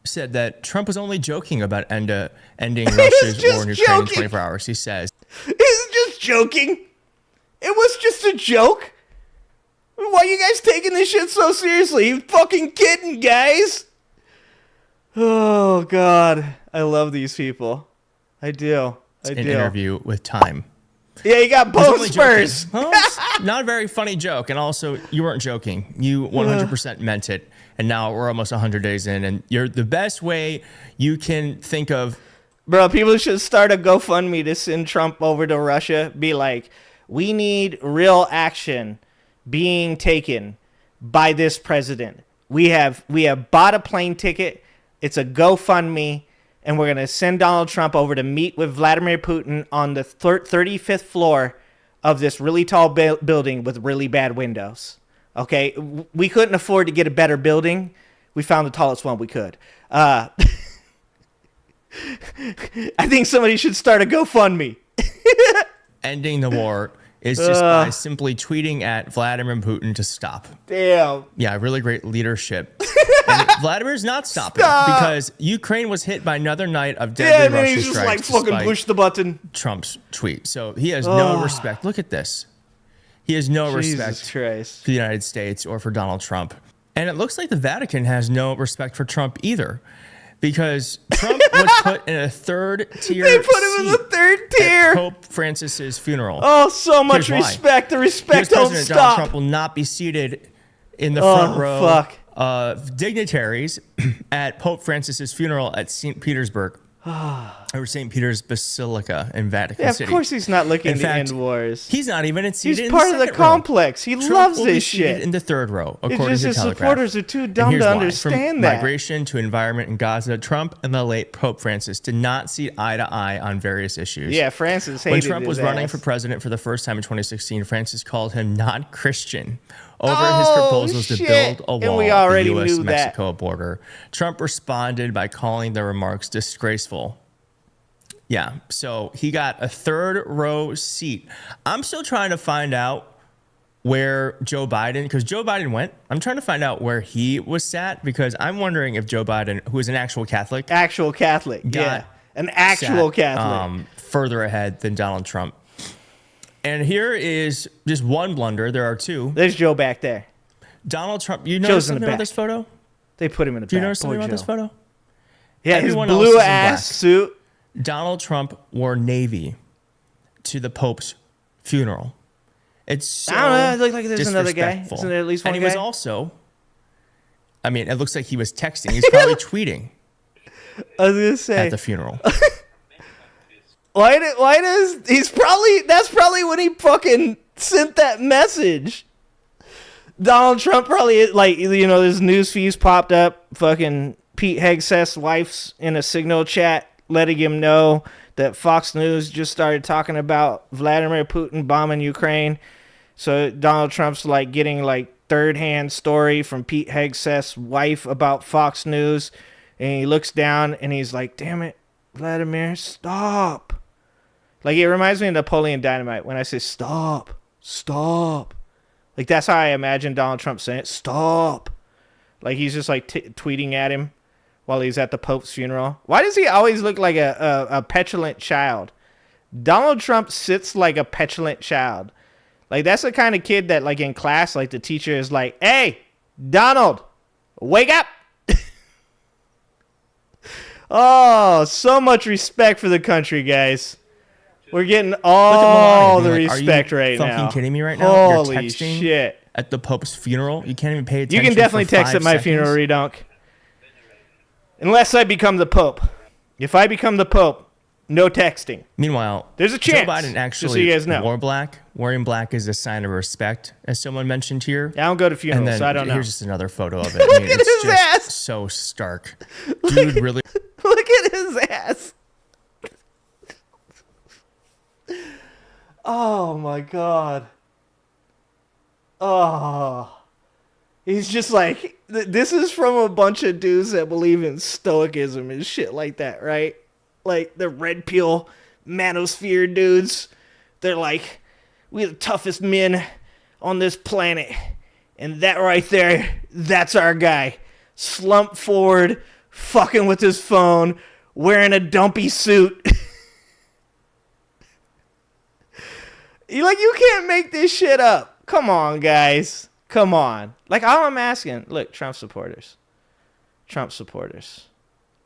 said that Trump was only joking about ending Russia's war in Ukraine in 24 hours. He says,
"He's just joking. It was just a joke. Why are you guys taking this shit so seriously? You fucking kidding, guys?" Oh, God. I love these people. I do.
An interview with Time.
Yeah, you got both Spurs.
Well, it's not a very funny joke. And also, you weren't joking. You 100% meant it. And now we're almost 100 days in. And you're the best way you can think of.
Bro, people should start a GoFundMe to send Trump over to Russia. Be like, we need real action being taken by this president. We have bought a plane ticket. It's a GoFundMe, and we're going to send Donald Trump over to meet with Vladimir Putin on the 35th floor of this really tall building with really bad windows. Okay? We couldn't afford to get a better building. We found the tallest one we could. I think somebody should start a GoFundMe.
Ending the war is just by simply tweeting at Vladimir Putin to stop.
Damn.
Yeah, really great leadership. And Vladimir's not stopping because Ukraine was hit by another night of deadly Russian
he's just
strikes.
like fucking push the button.
Trump's tweet. So he has no respect. Look at this. He has no respect for the United States or for Donald Trump. And it looks like the Vatican has no respect for Trump either. Because Trump was put in a third tier.
They put him in the third tier.
At Pope Francis's funeral.
Oh, so much respect. The respect don't
President
stop.
Donald Trump will not be seated in the front row of dignitaries at Pope Francis's funeral at St. Petersburg. Or St. Peter's Basilica in Vatican City.
Of course he's not looking
in
to
fact,
end wars.
He's not even seated
He's
in
part
the
of the
second row.
complex. He
Trump
loves
will
this
be
shit.
seated in the third row, according
It's just
to
his
Telegraph.
supporters are too dumb
here's
to
why.
understand
From
that.
migration to environment in Gaza, Trump and the late Pope Francis did not see eye to eye on various issues.
Yeah, Francis hated
When Trump was
his
running
ass.
for president for the first time in 2016, Francis called him not Christian over his proposals to build a wall
we
at
already
the
knew that.
U.S.-Mexico border. Trump responded by calling the remarks disgraceful. Yeah, so he got a third row seat. I'm still trying to find out where Joe Biden, because Joe Biden went. I'm trying to find out where he was sat because I'm wondering if Joe Biden, who is an actual Catholic,
an actual Catholic,
further ahead than Donald Trump. And here is just one blunder. There are two.
There's Joe back there.
Donald Trump. You notice something about this photo?
They put him in the back.
Do you notice something about this photo?
Yeah,
Everyone
his
else
blue
is in
ass
black.
suit.
Donald Trump wore navy to the Pope's funeral. It's so
I don't know. It looked like there's another guy.
disrespectful.
Isn't there at least one
And he
guy?
was also, I mean, it looks like he was texting. He's probably tweeting
I was gonna say
at the funeral.
why does that's probably when he fucking sent that message. Donald Trump probably, like, you know, his news feeds popped up. Fucking Pete Hegseth's wife's in a Signal chat letting him know that Fox News just started talking about Vladimir Putin bombing Ukraine. So Donald Trump's like getting like third-hand story from Pete Hegseth's wife about Fox News. And he looks down and he's like, damn it, Vladimir, stop. Like, it reminds me of Napoleon Dynamite when I say stop. Like, that's how I imagine Donald Trump saying it. Stop. Like, he's just like tweeting at him while he's at the Pope's funeral. Why does he always look like a petulant child? Donald Trump sits like a petulant child. Like, that's the kind of kid that, like, in class, like, the teacher is like, hey, Donald, wake up. Oh, so much respect for the country, guys. We're getting all the respect right now.
Are you fucking kidding me right now?
Holy
You're texting
shit.
at the Pope's funeral? You can't even pay attention.
You can definitely
for
text
5
at my
seconds?
funeral, Redonk. Unless I become the Pope. If I become the Pope, no texting.
Meanwhile,
there's a chance.
Joe Biden actually
just so you guys know.
wore black. Wearing black is a sign of respect, as someone mentioned here.
I don't go to funerals,
and then
so I don't know.
Here's just another photo of it.
Look at
it's
his
just
ass.
so stark. Dude, really?
Look at his ass. Oh my God. Oh. He's just like, this is from a bunch of dudes that believe in stoicism and shit like that, right? Like the red pill manosphere dudes. They're like, we're the toughest men on this planet. And that right there, that's our guy. Slumped forward, fucking with his phone, wearing a dumpy suit. You can't make this shit up. Come on, guys. Come on. Like, all I'm asking, look, Trump supporters.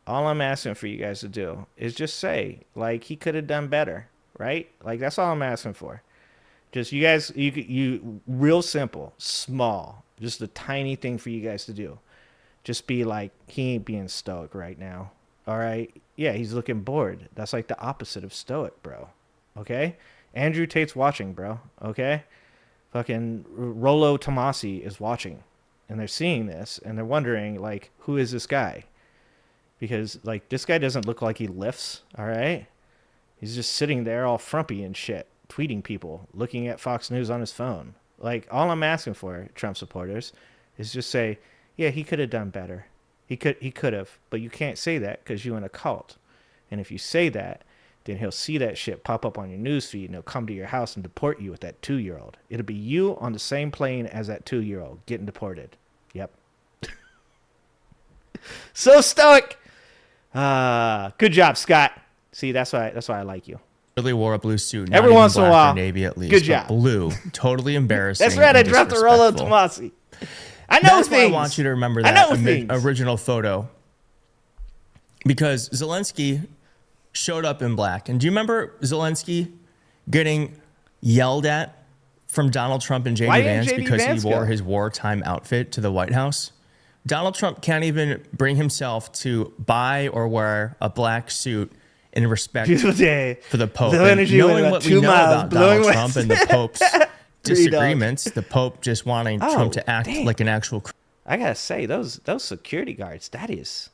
All I'm asking for you guys to do is just say, like, he could have done better, right? Like, that's all I'm asking for. Just you guys, you real simple, small, just a tiny thing for you guys to do. Just be like, he ain't being stoic right now. All right? Yeah, he's looking bored. That's like the opposite of stoic, bro. Okay? Andrew Tate's watching, bro. Okay? Fucking Rollo Tomasi is watching. And they're seeing this, and they're wondering, like, who is this guy? Because, like, this guy doesn't look like he lifts, all right? He's just sitting there all frumpy and shit, tweeting people, looking at Fox News on his phone. Like, all I'm asking for, Trump supporters, is just say, yeah, he could have done better. He could have, but you can't say that because you're in a cult. And if you say that, then he'll see that shit pop up on your newsfeed, and he'll come to your house and deport you with that 2-year-old. It'll be you on the same plane as that 2-year-old getting deported. Yep. So stoic. Good job, Scott. See, that's why I like you.
Really wore a blue suit.
Every once in a while.
Navy at least.
Good job.
Blue. Totally embarrassing.
That's right. I dropped the Rollo Tomasi. I know
That's
things.
Why I want you to remember that original photo. Because Zelensky showed up in black. And do you remember Zelensky getting yelled at from Donald Trump and J.D. Vance because he wore his wartime outfit to the White House? Donald Trump can't even bring himself to buy or wear a black suit in respect for the Pope. Knowing what we know about Donald Trump and the Pope's disagreements, the Pope just wanting Trump to act like an actual...
I gotta say, those security guards, that is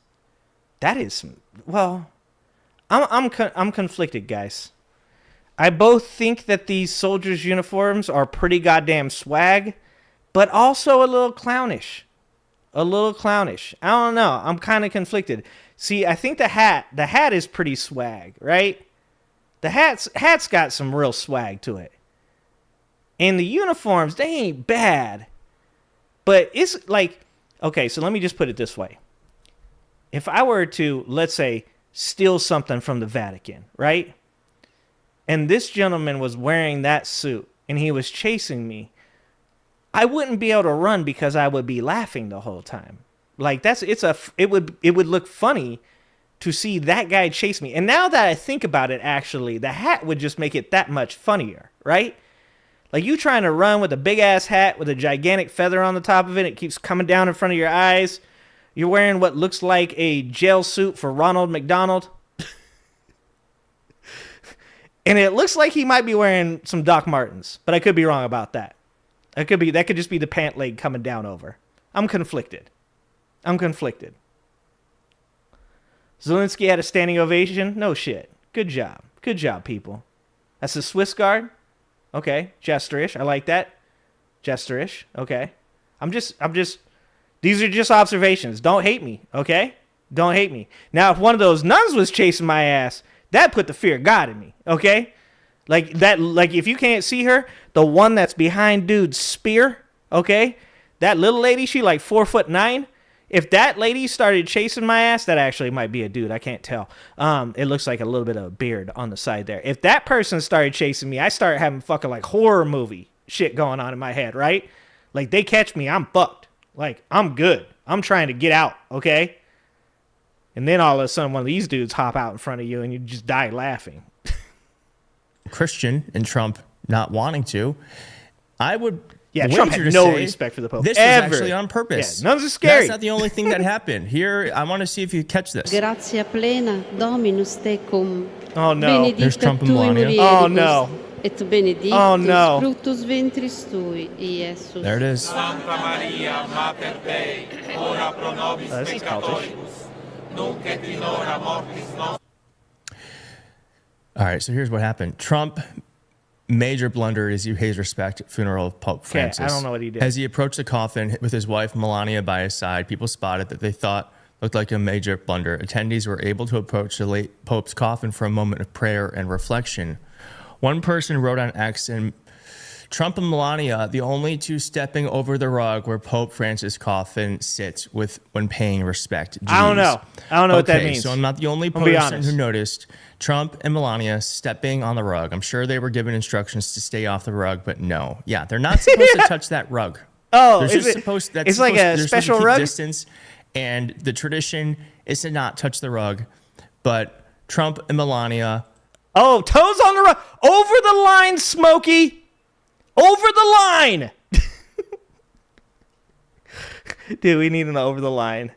well, I'm conflicted, guys. I both think that these soldiers' uniforms are pretty goddamn swag, but also a little clownish. I don't know. I'm kind of conflicted. See, I think the hat is pretty swag, right? The hat's got some real swag to it. And the uniforms, they ain't bad. But it's like, okay, so let me just put it this way. If I were to, let's say, steal something from the Vatican, right? And this gentleman was wearing that suit and he was chasing me, I wouldn't be able to run because I would be laughing the whole time. Like it would look funny to see that guy chase me. And now that I think about it, actually, the hat would just make it that much funnier, right? Like you trying to run with a big ass hat with a gigantic feather on the top of it. It keeps coming down in front of your eyes. You're wearing what looks like a jail suit for Ronald McDonald. And it looks like he might be wearing some Doc Martens, but I could be wrong about that. That could just be the pant leg coming down over. I'm conflicted. Zelensky had a standing ovation. No shit. Good job, people. That's the Swiss Guard. Okay, gesterish. I like that. Gesterish. Okay. I'm just. These are just observations. Don't hate me. Okay. Don't hate me. Now, if one of those nuns was chasing my ass, that put the fear of God in me. Okay. Like that. Like if you can't see her, the one that's behind dude's spear. Okay. That little lady, she like 4'9". If that lady started chasing my ass, that actually might be a dude. I can't tell. It looks like a little bit of a beard on the side there. If that person started chasing me, I start having fucking like horror movie shit going on in my head, right? Like they catch me, I'm fucked. Like I'm good. I'm trying to get out, okay? And then all of a sudden one of these dudes hop out in front of you and you just die laughing.
Christian and Trump not wanting to. I would...
Yeah, Trump had no respect for the Pope.
This was actually on purpose.
Yeah, nuns are scary.
That's not the only thing that happened. Here, I want to see if you catch this.
Gratia plena, Dominus tecum.
Oh no.
There's Trump and Melania.
Oh no.
Et benedictus fructus ventris tui, Iesus.
There it is.
Santa Maria, Mater Dei, ora pro nobis peccatoribus, nunc et in hora mortis nostris.
All right, so here's what happened. Trump... Major blunder as he pays respect at funeral of Pope Francis.
I don't know what he did.
As he approached the coffin with his wife Melania by his side, people spotted that they thought looked like a major blunder. Attendees were able to approach the late Pope's coffin for a moment of prayer and reflection. One person wrote on X, and Trump and Melania, the only two stepping over the rug where Pope Francis' coffin sits when paying respect. Jeez.
I don't know what that means.
So I'm not the only person who noticed Trump and Melania stepping on the rug. I'm sure they were given instructions to stay off the rug, but no. Yeah, they're not supposed to touch that rug.
Oh, it's like a special rug?
Distance, and the tradition is to not touch the rug. But Trump and Melania...
Oh, toes on the rug. Over the line, Smokey. Over the line. Dude, we need an over the line.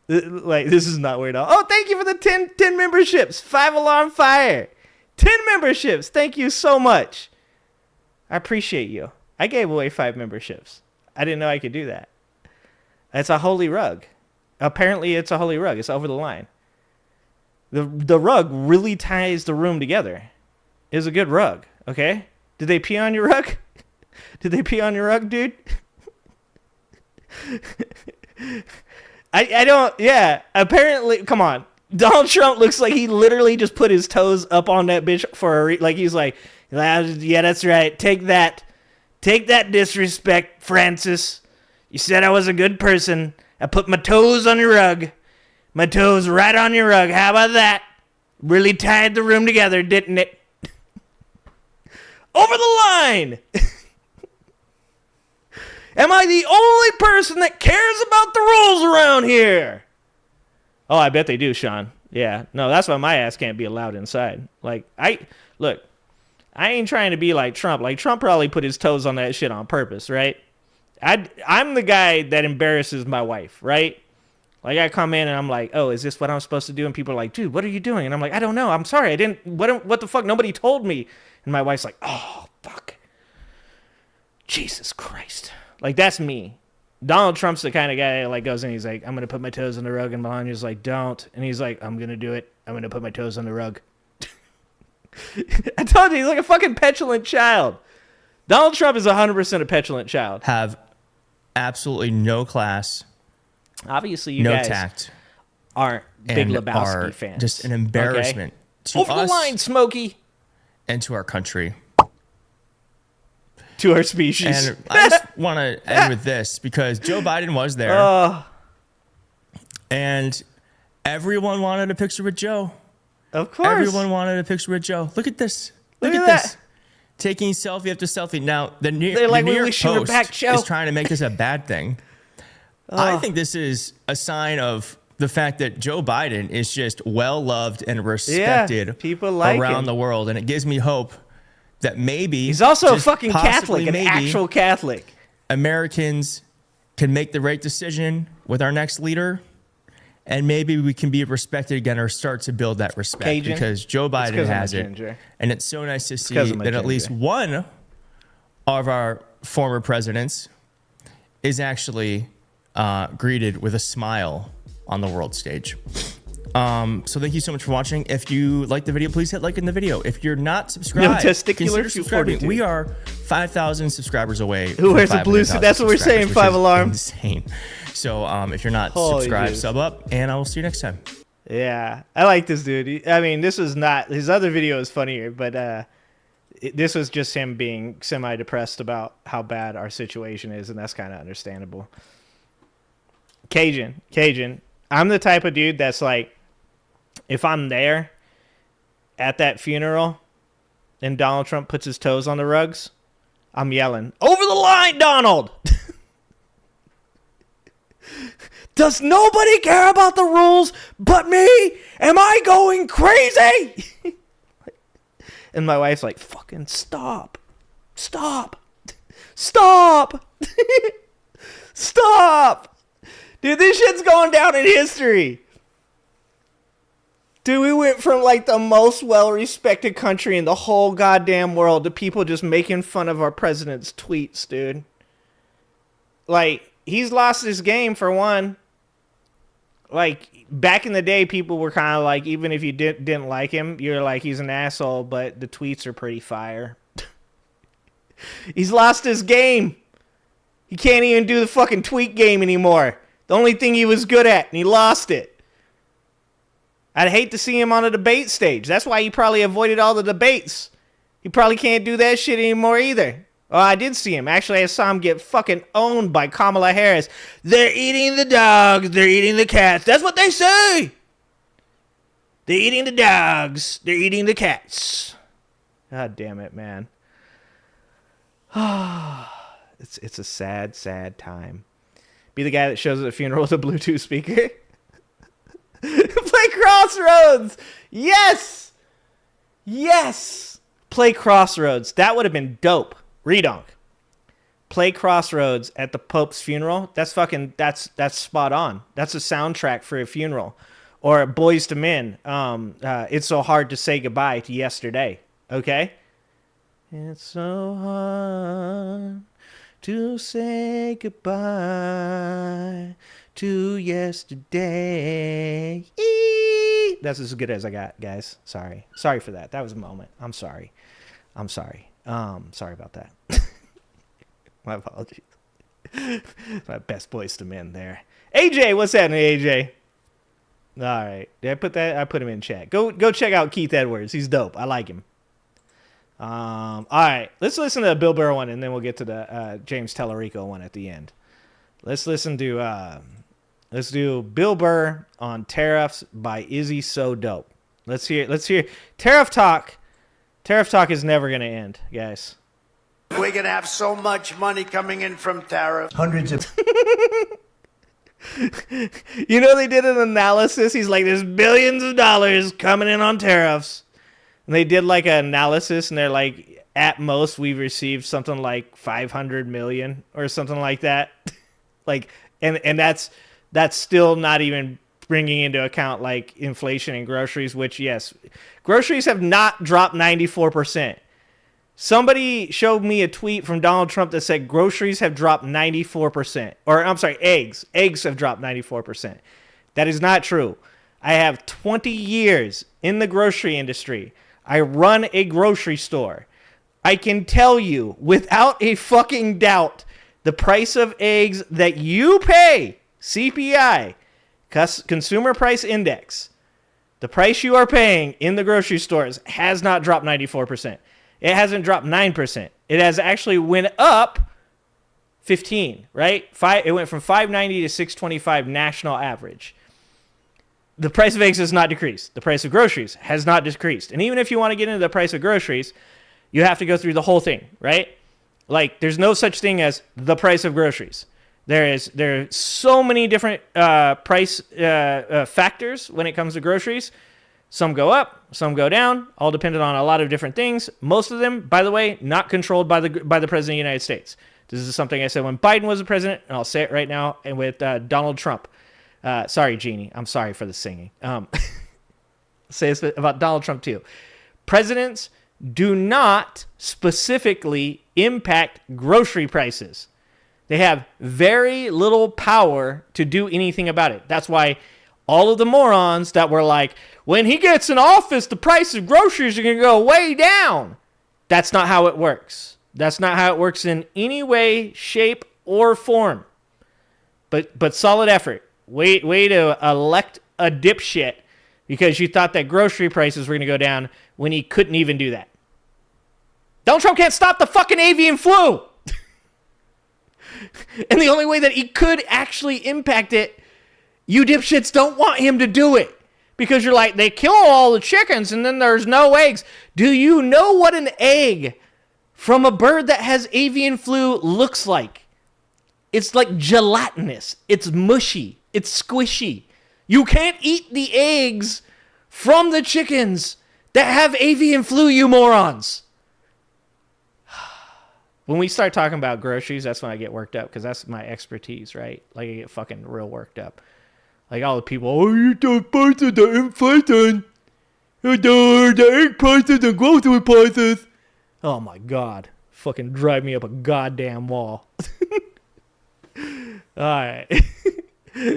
Like, this is not weird at all. Oh, thank you for the 10 memberships. 5 Alarm Fire. 10 memberships. Thank you so much. I appreciate you. I gave away 5 memberships. I didn't know I could do that. It's a holy rug. Apparently, it's a holy rug. It's over the line. The rug really ties the room together. It's a good rug, okay? Did they pee on your rug? Did they pee on your rug, dude? I don't, yeah. Apparently, come on. Donald Trump looks like he literally just put his toes up on that bitch for like he's like, yeah, that's right. Take that disrespect, Francis. You said I was a good person. I put my toes on your rug. My toes right on your rug. How about that? Really tied the room together, didn't it? Over the line! Am I the only person that cares about the rules around here? Oh, I bet they do, Sean. Yeah. No, that's why my ass can't be allowed inside. Like, I ain't trying to be like Trump. Like, Trump probably put his toes on that shit on purpose, right? I'm the guy that embarrasses my wife, right? Like, I come in and I'm like, oh, is this what I'm supposed to do? And people are like, dude, what are you doing? And I'm like, I don't know. I'm sorry. I didn't, what the fuck? Nobody told me. And my wife's like, oh, fuck. Jesus Christ. Like, that's me. Donald Trump's the kind of guy that like goes in, he's like, I'm going to put my toes on the rug. And Melania's like, don't. And he's like, I'm going to do it. I'm going to put my toes on the rug. I told you, he's like a fucking petulant child. Donald Trump is 100% a petulant child.
Have absolutely no class.
Obviously, you
no
guys
tact,
aren't Big Lebowski fans.
Just an embarrassment to
over
us
the line, Smokey,
and to our country,
to our species.
And I just want to end with this because Joe Biden was there, and everyone wanted a picture with Joe.
Of course,
everyone wanted a picture with Joe. Look at this. Look at this. Taking selfie after selfie. Now the New York Post is trying to make this a bad thing. I think this is a sign of the fact that Joe Biden is just well-loved and respected
people like
around
him.
the world. And it gives me hope that maybe...
He's also a fucking Catholic, an actual Catholic.
Americans can make the right decision with our next leader, and maybe we can be respected again or start to build that respect because Joe Biden has it. And it's so nice to see that at least one of our former presidents is actually greeted with a smile on the world stage. So thank you so much for watching. If you like the video, please hit like in the video. If you're not subscribed, consider subscribing. We are 5,000 subscribers away.
Who wears a blue suit? That's what we're saying, 5 Alarm.
Insane. So if you're not subscribed, sub up, and I will see you next time.
Yeah, I like this dude. I mean, this was not, his other video is funnier, but this was just him being semi-depressed about how bad our situation is, and that's kind of understandable. Cajun, I'm the type of dude that's like, if I'm there at that funeral and Donald Trump puts his toes on the rugs, I'm yelling, "Over the line, Donald!" Does nobody care about the rules but me? Am I going crazy? And my wife's like, fucking stop. Stop. Stop. Stop. Dude, this shit's going down in history. Dude, we went from like the most well-respected country in the whole goddamn world to people just making fun of our president's tweets, dude. Like, he's lost his game for one. Like, back in the day, people were kind of like, even if you didn't like him, you're like, he's an asshole, but the tweets are pretty fire. He's lost his game. He can't even do the fucking tweet game anymore. The only thing he was good at, and he lost it. I'd hate to see him on a debate stage. That's why he probably avoided all the debates. He probably can't do that shit anymore either. Oh, I did see him. Actually, I saw him get fucking owned by Kamala Harris. They're eating the dogs. They're eating the cats. That's what they say. They're eating the dogs. They're eating the cats. God damn it, man. It's a sad, sad time. Be the guy that shows at a funeral with a Bluetooth speaker. Play Crossroads. Yes. Yes. Play Crossroads. That would have been dope. Redonk. Play Crossroads at the Pope's funeral. That's spot on. That's a soundtrack for a funeral. Or Boys to Men. It's so hard to say goodbye to yesterday. Okay? It's so hard to say goodbye to yesterday. That's as good as I got, guys. Sorry for that. That was a moment. I'm sorry. Sorry about that. My apologies. My best Boys to Men there. AJ, what's happening, AJ? All right. Did I put that? I put him in chat. Go check out Keith Edwards. He's dope. I like him. All right. Let's listen to the Bill Burr one, and then we'll get to the James Tellerico one at the end. Let's listen to let's do Bill Burr on Tariffs by Izzy. So dope. Let's hear Tariff Talk. Tariff Talk is never going to end, guys.
We're going to have so much money coming in from tariffs.
Hundreds of...
You know, they did an analysis. He's like, there's billions of dollars coming in on tariffs. And they did like an analysis, and they're like, at most, we've received something like 500 million or something like that. Like, and that's still not even bringing into account like inflation and groceries, which, yes, groceries have not dropped 94%. Somebody showed me a tweet from Donald Trump that said groceries have dropped 94%. Or, I'm sorry, eggs. Eggs have dropped 94%. That is not true. I have 20 years in the grocery industry. I run a grocery store. I can tell you without a fucking doubt the price of eggs that you pay, CPI, Consumer Price Index, the price you are paying in the grocery stores has not dropped 94%. It hasn't dropped 9%. It has actually went up 15, right? It went from $5.90 to $6.25 national average. The price of eggs has not decreased. The price of groceries has not decreased. And even if you want to get into the price of groceries, you have to go through the whole thing, right? Like, there's no such thing as the price of groceries. There are so many different price factors when it comes to groceries. Some go up, some go down, all dependent on a lot of different things. Most of them, by the way, not controlled by the President of the United States. This is something I said when Biden was the president, and I'll say it right now, and with Donald Trump. Sorry, Jeannie. I'm sorry for the singing. Say this about Donald Trump, too. Presidents do not specifically impact grocery prices. They have very little power to do anything about it. That's why all of the morons that were like, when he gets in office, the price of groceries are going to go way down. That's not how it works. That's not how it works in any way, shape, or form. But solid effort. Way to elect a dipshit because you thought that grocery prices were going to go down when he couldn't even do that. Donald Trump can't stop the fucking avian flu. And the only way that he could actually impact it, you dipshits don't want him to do it. Because you're like, they kill all the chickens and then there's no eggs. Do you know what an egg from a bird that has avian flu looks like? It's like gelatinous. It's mushy. It's squishy. You can't eat the eggs from the chickens that have avian flu, you morons. When we start talking about groceries, that's when I get worked up because that's my expertise, right? Like I get fucking real worked up. Like all the people, oh, you don't price of the inflation. The egg prices and grocery prices. Oh my God. Fucking drive me up a goddamn wall. All right.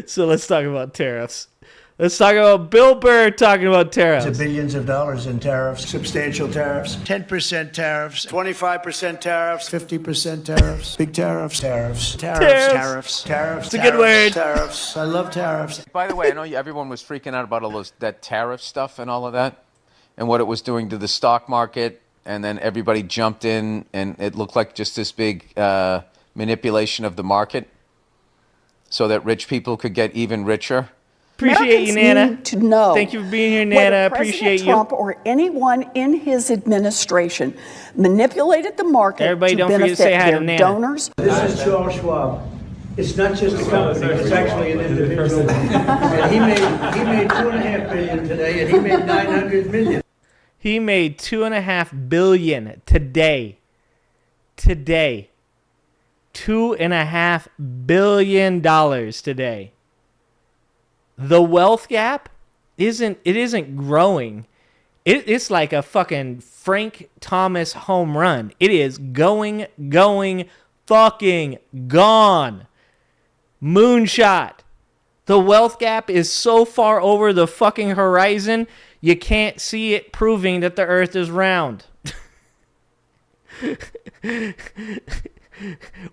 So let's talk about tariffs. Let's talk about Bill Burr talking about tariffs.
Billions of dollars in tariffs, substantial tariffs, 10% tariffs, 25% tariffs, 50% tariffs, big tariffs, tariffs.
It's a good word.
Tariffs. I love tariffs.
By the way, I know everyone was freaking out about all that tariff stuff and all of that and what it was doing to the stock market. And then everybody jumped in and it looked like just this big manipulation of the market so that rich people could get even richer.
Appreciate you, Nana.
Need to know.
Thank you for being here, Nana. Appreciate you.
Trump or anyone in his administration manipulated the market
Everybody
to
don't forget to say hi to Nana.
donors.
This is Charles Schwab. It's not just a company, it's actually an individual. And he made $2.5 billion today, and he made $900 million.
He made $2.5 billion today. Today. $2.5 billion today. The wealth gap isn't growing. It's like a fucking Frank Thomas home run. It is going, fucking gone. Moonshot. The wealth gap is so far over the fucking horizon, you can't see it proving that the earth is round.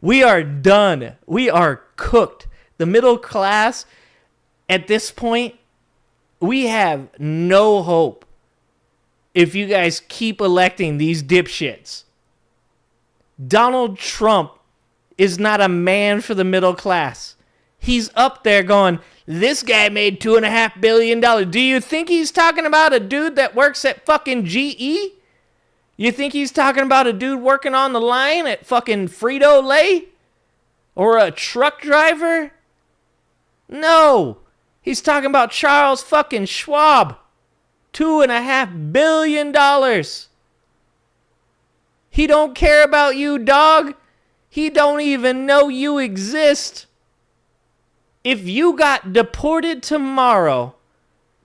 We are done. We are cooked. The middle class, at this point, we have no hope if you guys keep electing these dipshits. Donald Trump is not a man for the middle class. He's up there going, this guy made $2.5 billion. Do you think he's talking about a dude that works at fucking GE? You think he's talking about a dude working on the line at fucking Frito-Lay? Or a truck driver? No. He's talking about Charles fucking Schwab. $2.5 billion. He don't care about you, dog. He don't even know you exist. If you got deported tomorrow,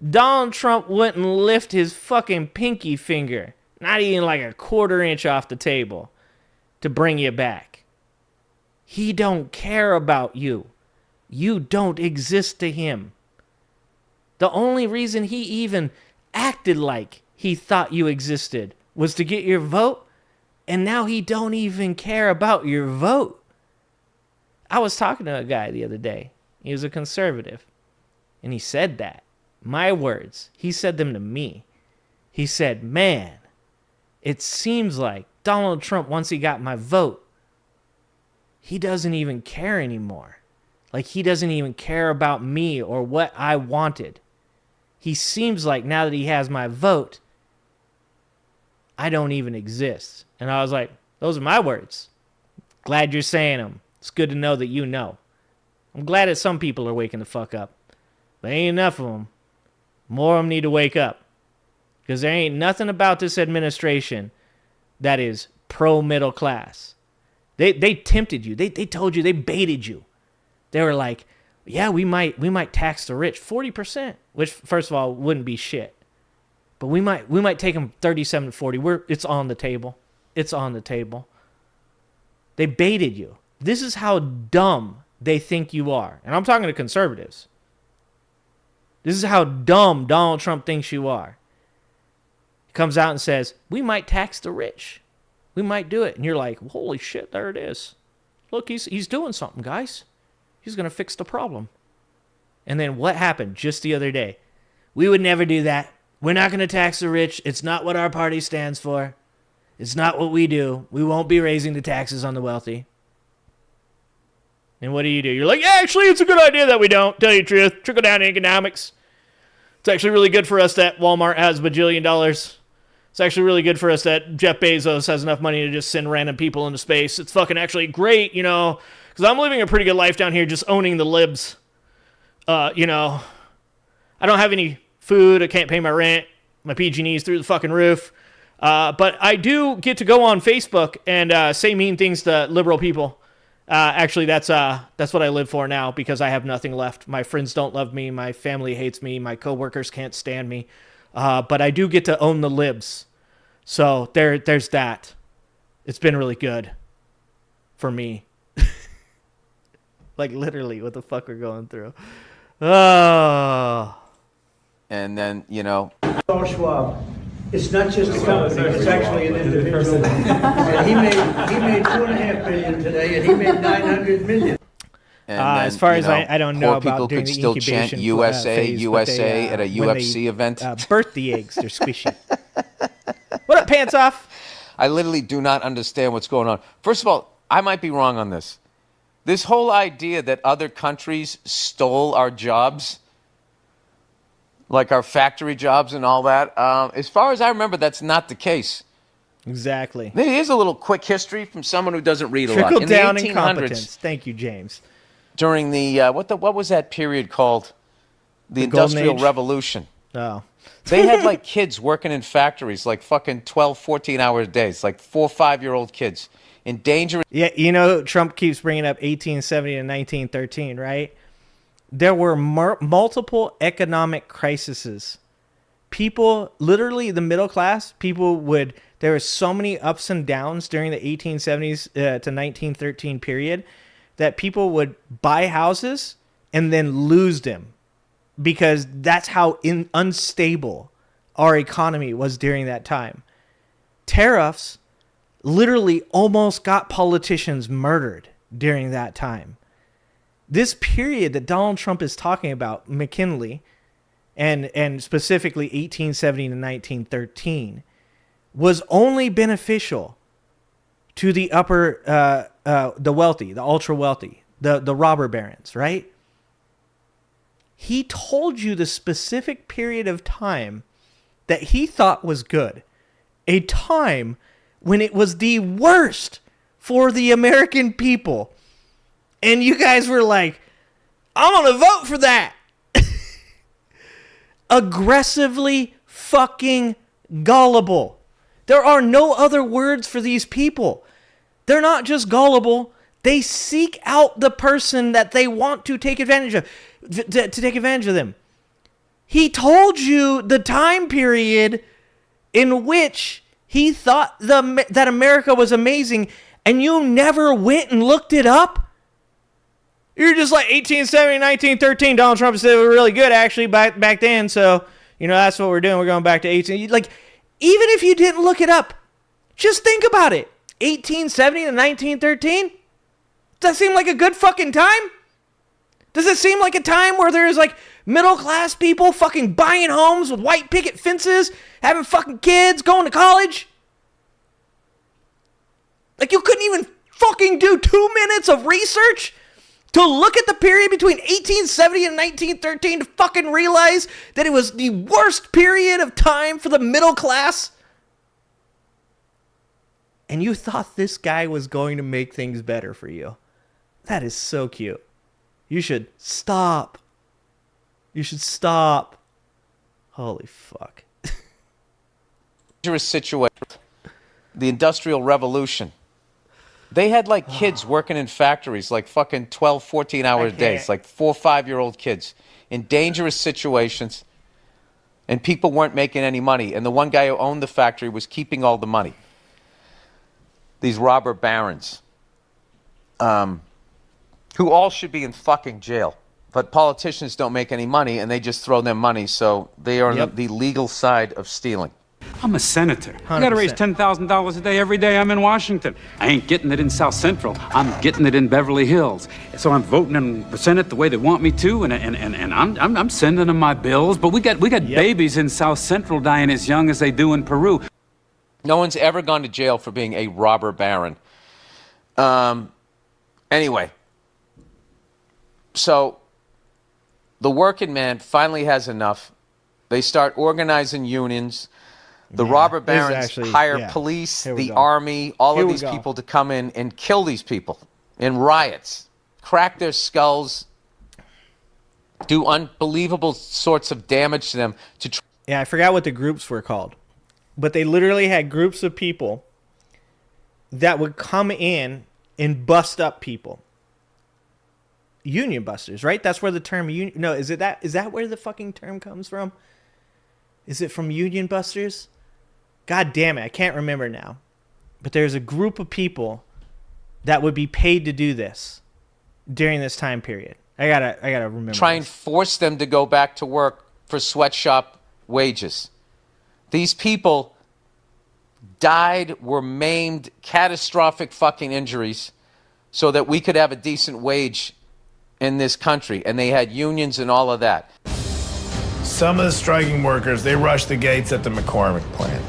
Donald Trump wouldn't lift his fucking pinky finger, not even like a quarter inch off the table, to bring you back. He don't care about you. You don't exist to him. The only reason he even acted like he thought you existed was to get your vote, and now he don't even care about your vote. I was talking to a guy the other day. He was a conservative, and he said that. My words. He said them to me. He said, man, it seems like Donald Trump, once he got my vote, he doesn't even care anymore. Like, he doesn't even care about me or what I wanted. He seems like now that he has my vote, I don't even exist. And I was like, those are my words. Glad you're saying them. It's good to know that you know. I'm glad that some people are waking the fuck up. But ain't enough of them. More of them need to wake up. Because there ain't nothing about this administration that is pro-middle class. They tempted you. They told you. They baited you. They were like, yeah, we might tax the rich 40%, which, first of all, wouldn't be shit. But we might take them 37-40. It's on the table. It's on the table. They baited you. This is how dumb they think you are. And I'm talking to conservatives. This is how dumb Donald Trump thinks you are. He comes out and says, we might tax the rich. We might do it. And you're like, holy shit, there it is. Look, he's doing something, guys. He's going to fix the problem. And then what happened just the other day? We would never do that. We're not going to tax the rich. It's not what our party stands for. It's not what we do. We won't be raising the taxes on the wealthy. And what do? You're like, yeah, actually, it's a good idea that we don't. Tell you the truth. Trickle down economics. It's actually really good for us that Walmart has $1 bajillion. It's actually really good for us that Jeff Bezos has enough money to just send random people into space. It's fucking actually great, because I'm living a pretty good life down here just owning the libs. I don't have any food. I can't pay my rent. My PG&E's through the fucking roof. But I do get to go on Facebook and say mean things to liberal people. Actually, that's what I live for now because I have nothing left. My friends don't love me. My family hates me. My coworkers can't stand me. But I do get to own the libs. So there's that. It's been really good for me. Like literally what the fuck we're going through. Oh.
And then,
Charles Schwab. It's not just a company, it's actually an individual. And he made $2.5 billion today, and he made $900 million.
And then,
as far as I don't know
poor
about
people
during
could
the
still
incubation
chant USA,
phase,
USA
but
at a UFC event.
Birth the eggs, they're squishy. What up, pants off?
I literally do not understand what's going on. First of all, I might be wrong on this. This whole idea that other countries stole our jobs, like our factory jobs and all that, as far as I remember, that's not the case.
Exactly.
Here's a little quick history from someone who doesn't read a lot.
Trickle
In
down
the 1800s,
incompetence. Thank you, James.
During the, what was that period called? The
Golden
Industrial
Age?
Revolution.
Oh.
They had like kids working in factories, like fucking 12, 14-hour days, like 4, 5-year-old kids in danger.
Yeah, Trump keeps bringing up 1870 to 1913, right? There were multiple economic crises. People, literally the middle class, there were so many ups and downs during the 1870s to 1913 period that people would buy houses and then lose them because that's how unstable our economy was during that time. Tariffs literally almost got politicians murdered during that time. This period that Donald Trump is talking about, McKinley, and specifically 1870 to 1913, was only beneficial to the the wealthy, the ultra wealthy, the robber barons, right? He told you the specific period of time that he thought was good, a time when it was the worst for the American people. And you guys were like, I'm going to vote for that. Aggressively fucking gullible. There are no other words for these people. They're not just gullible. They seek out the person that they want to take advantage of, to take advantage of them. He told you the time period in which he thought that America was amazing, and you never went and looked it up. You're just like 1870, 1913. Donald Trump said we were really good actually back then. So, that's what we're doing. We're going back to 18. Like, even if you didn't look it up, just think about it. 1870 to 1913? Does that seem like a good fucking time? Does it seem like a time where there's like middle class people fucking buying homes with white picket fences, having fucking kids, going to college? Like, you couldn't even fucking do 2 minutes of research to look at the period between 1870 and 1913 to fucking realize that it was the worst period of time for the middle class? And you thought this guy was going to make things better for you. That is so cute. You should stop. You should stop. Holy fuck.
Dangerous situation. The Industrial Revolution. They had like kids working in factories, like fucking 12, 14-hour days, like 4, 5-year-old kids in dangerous situations. and people weren't making any money. And the one guy who owned the factory was keeping all the money. These robber barons, who all should be in fucking jail. But politicians don't make any money, and they just throw them money, so they are on the legal side of stealing.
I'm a senator.
100%.
I got to raise $10,000 a day every day I'm in Washington. I ain't getting it in South Central. I'm getting it in Beverly Hills. So I'm voting in the Senate the way they want me to, and I'm sending them my bills. But we got babies in South Central dying as young as they do in Peru.
No one's ever gone to jail for being a robber baron. Anyway, so the working man finally has enough. They start organizing unions. The robber barons hire police, the army, all of these people to come in and kill these people in riots, crack their skulls, do unbelievable sorts of damage to them.
I forgot what the groups were called, but they literally had groups of people that would come in and bust up people. Union busters, right? That's where the term union. No, is that where the fucking term comes from? Is it from union busters? God damn it, I can't remember now. But there's a group of people that would be paid to do this during this time period. I gotta remember.
Try and force them to go back to work for sweatshop wages. These people died, were maimed, catastrophic fucking injuries, so that we could have a decent wage in this country, and they had unions and all of that.
Some of the striking workers, they rush the gates at the McCormick plant.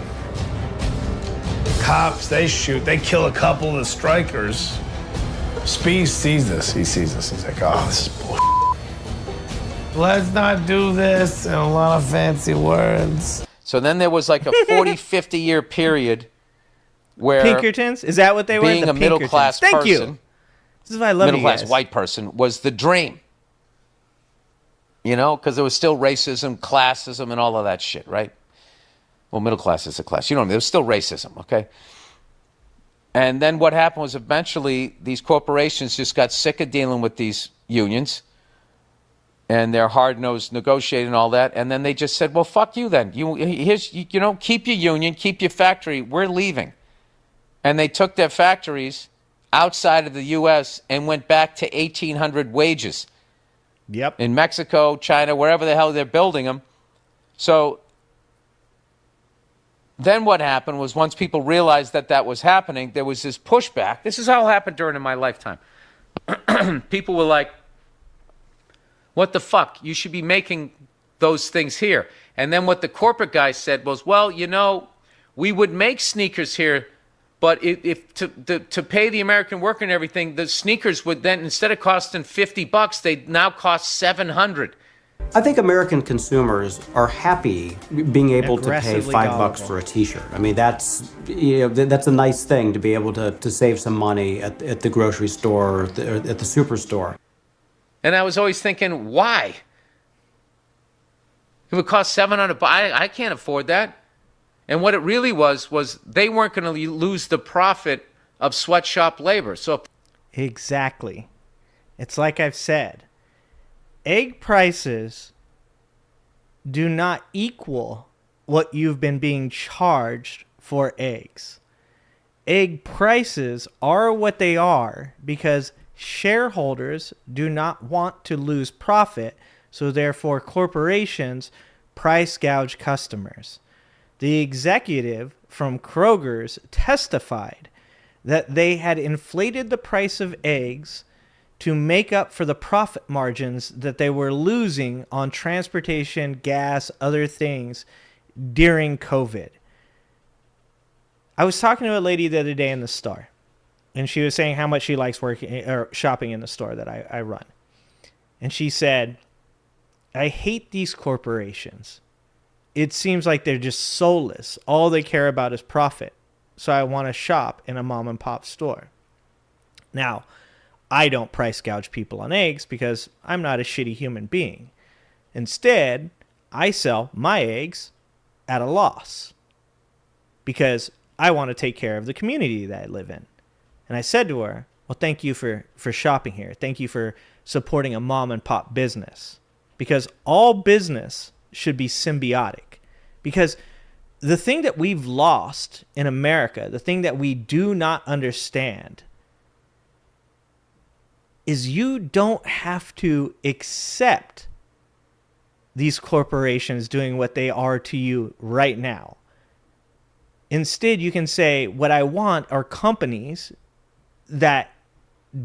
Cops, they shoot, they kill a couple of the strikers. Speed sees this, he sees this, he's like, oh, this is bullshit. Let's not do this, and a lot of fancy words.
So then there was like a 40, 50 year period where
Pinkertons? Is that what they were?
Being a middle class person.
Thank you. This is why I love
middle class white person was the dream. You know, because there was still racism, classism, and all of that shit, right? Well, middle class is a class. You know what I mean? There was still racism, okay? And then what happened was eventually these corporations just got sick of dealing with these unions and their hard-nosed negotiating and all that. And then they just said, well, fuck you then. Keep your union, keep your factory. We're leaving. And they took their factories outside of the U.S. and went back to 1800 wages.
Yep.
In Mexico, China, wherever the hell they're building them. So then what happened was once people realized that that was happening, there was this pushback. This is how it happened during my lifetime. People were like, what the fuck? You should be making those things here. And then what the corporate guy said was, well, we would make sneakers here, but if to pay the American worker and everything, the sneakers would then, instead of costing $50, they'd now cost $700.
I think American consumers are happy being able to pay $5 for a T-shirt. I mean, that's a nice thing to be able to save some money at the grocery store or at the superstore.
And I was always thinking, why? It would cost $700. I can't afford that. And what it really was they weren't going to lose the profit of sweatshop labor. So
exactly. It's like I've said. Egg prices do not equal what you've been being charged for eggs. Egg prices are what they are because shareholders do not want to lose profit, so therefore corporations price gouge customers. The executive from Kroger's testified that they had inflated the price of eggs to make up for the profit margins that they were losing on transportation, gas, other things during COVID. I was talking to a lady the other day in the store, and she was saying how much she likes working or shopping in the store that I run. And she said, I hate these corporations. It seems like they're just soulless. All they care about is profit. So I want to shop in a mom and pop store. Now, I don't price gouge people on eggs because I'm not a shitty human being. Instead, I sell my eggs at a loss because I want to take care of the community that I live in. And I said to her, well, thank you for shopping here. Thank you for supporting a mom and pop business because all business should be symbiotic. Because the thing that we've lost in America, the thing that we do not understand, is you don't have to accept these corporations doing what they are to you right now. Instead, you can say, what I want are companies that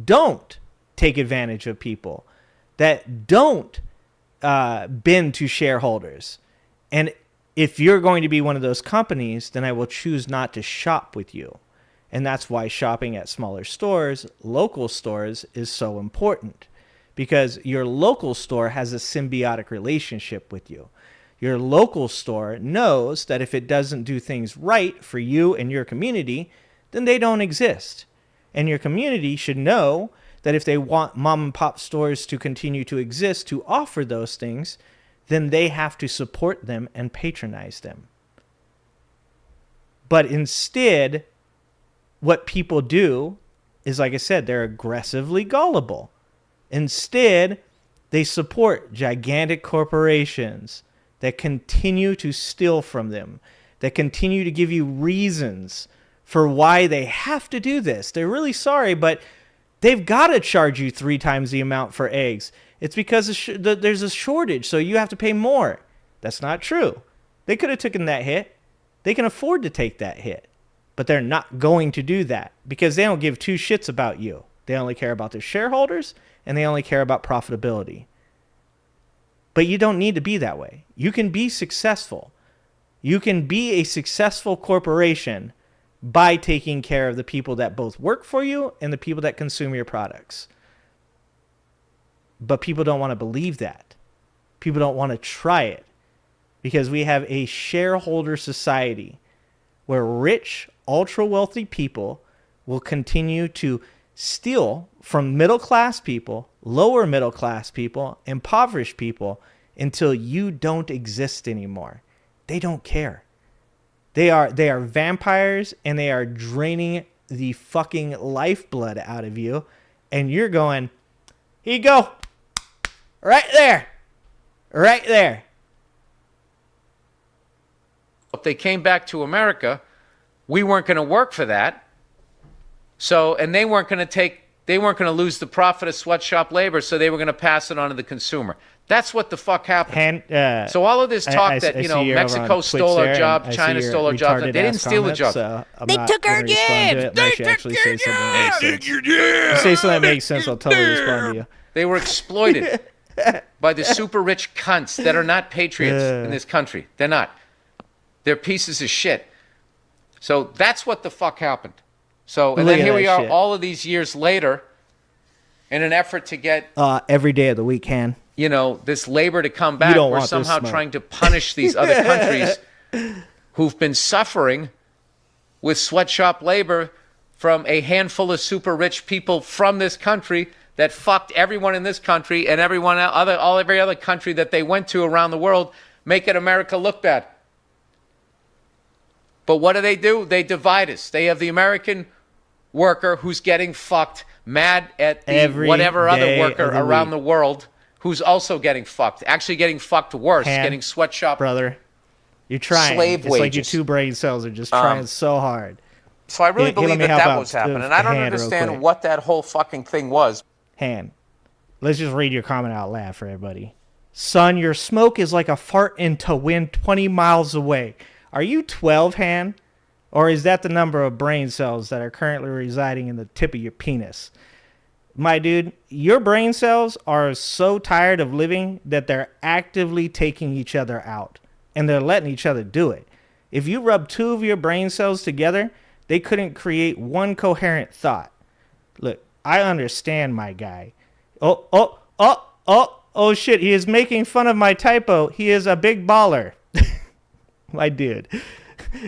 don't take advantage of people, that don't bend to shareholders. And if you're going to be one of those companies, then I will choose not to shop with you. And that's why shopping at smaller stores, local stores, is so important. Because your local store has a symbiotic relationship with you. Your local store knows that if it doesn't do things right for you and your community, then they don't exist. And your community should know that if they want mom and pop stores to continue to exist, to offer those things, then they have to support them and patronize them. But instead, what people do is, like I said, they're aggressively gullible. Instead, they support gigantic corporations that continue to steal from them, that continue to give you reasons for why they have to do this. They're really sorry, but they've got to charge you 3 times the amount for eggs. It's because there's a shortage, so you have to pay more. That's not true. They could have taken that hit. They can afford to take that hit, but they're not going to do that because they don't give 2 shits about you. They only care about their shareholders, and they only care about profitability. But you don't need to be that way. You can be successful. You can be a successful corporation by taking care of the people that both work for you and the people that consume your products. But people don't want to believe that. People don't want to try it because we have a shareholder society where rich, ultra-wealthy people will continue to steal from middle-class people, lower middle-class people, impoverished people until you don't exist anymore. They don't care. They are vampires, and they are draining the fucking lifeblood out of you, and you're going, here you go. Right there. Right there.
If they came back to America, we weren't going to work for that. So, and they weren't going to lose the profit of sweatshop labor, so they were going to pass it on to the consumer. That's what the fuck happened. So all of this talk that, Mexico stole our job, China stole our job, they didn't steal the job.
So they took our jobs. They took your jobs. Say something that makes sense, I'll totally respond to you.
They were exploited by the super rich cunts that are not patriots in this country. They're not. They're pieces of shit. So that's what the fuck happened. So, and then here we are all of these years later in an effort to get
every day of the week, Han.
This labor to come back. We're somehow trying to punish these other countries who've been suffering with sweatshop labor from a handful of super rich people from this country that fucked everyone in this country and every other country that they went to around the world, making America look bad. But what do? They divide us. They have the American worker who's getting fucked, mad at the whatever other worker around the world who's also getting fucked, actually getting fucked worse, getting sweatshop.
Brother, you're trying.
Slave
wages. It's like your 2 brain cells are just trying so hard.
So I really believe that was happening. And I don't understand what that whole fucking thing was.
Han, let's just read your comment out loud for everybody. Son, your smoke is like a fart into wind 20 miles away. Are you 12, Han? Or is that the number of brain cells that are currently residing in the tip of your penis? My dude, your brain cells are so tired of living that they're actively taking each other out. And they're letting each other do it. If you rub 2 of your brain cells together, they couldn't create one coherent thought. Look, I understand, my guy. Oh, shit, he is making fun of my typo. He is a big baller. My dude,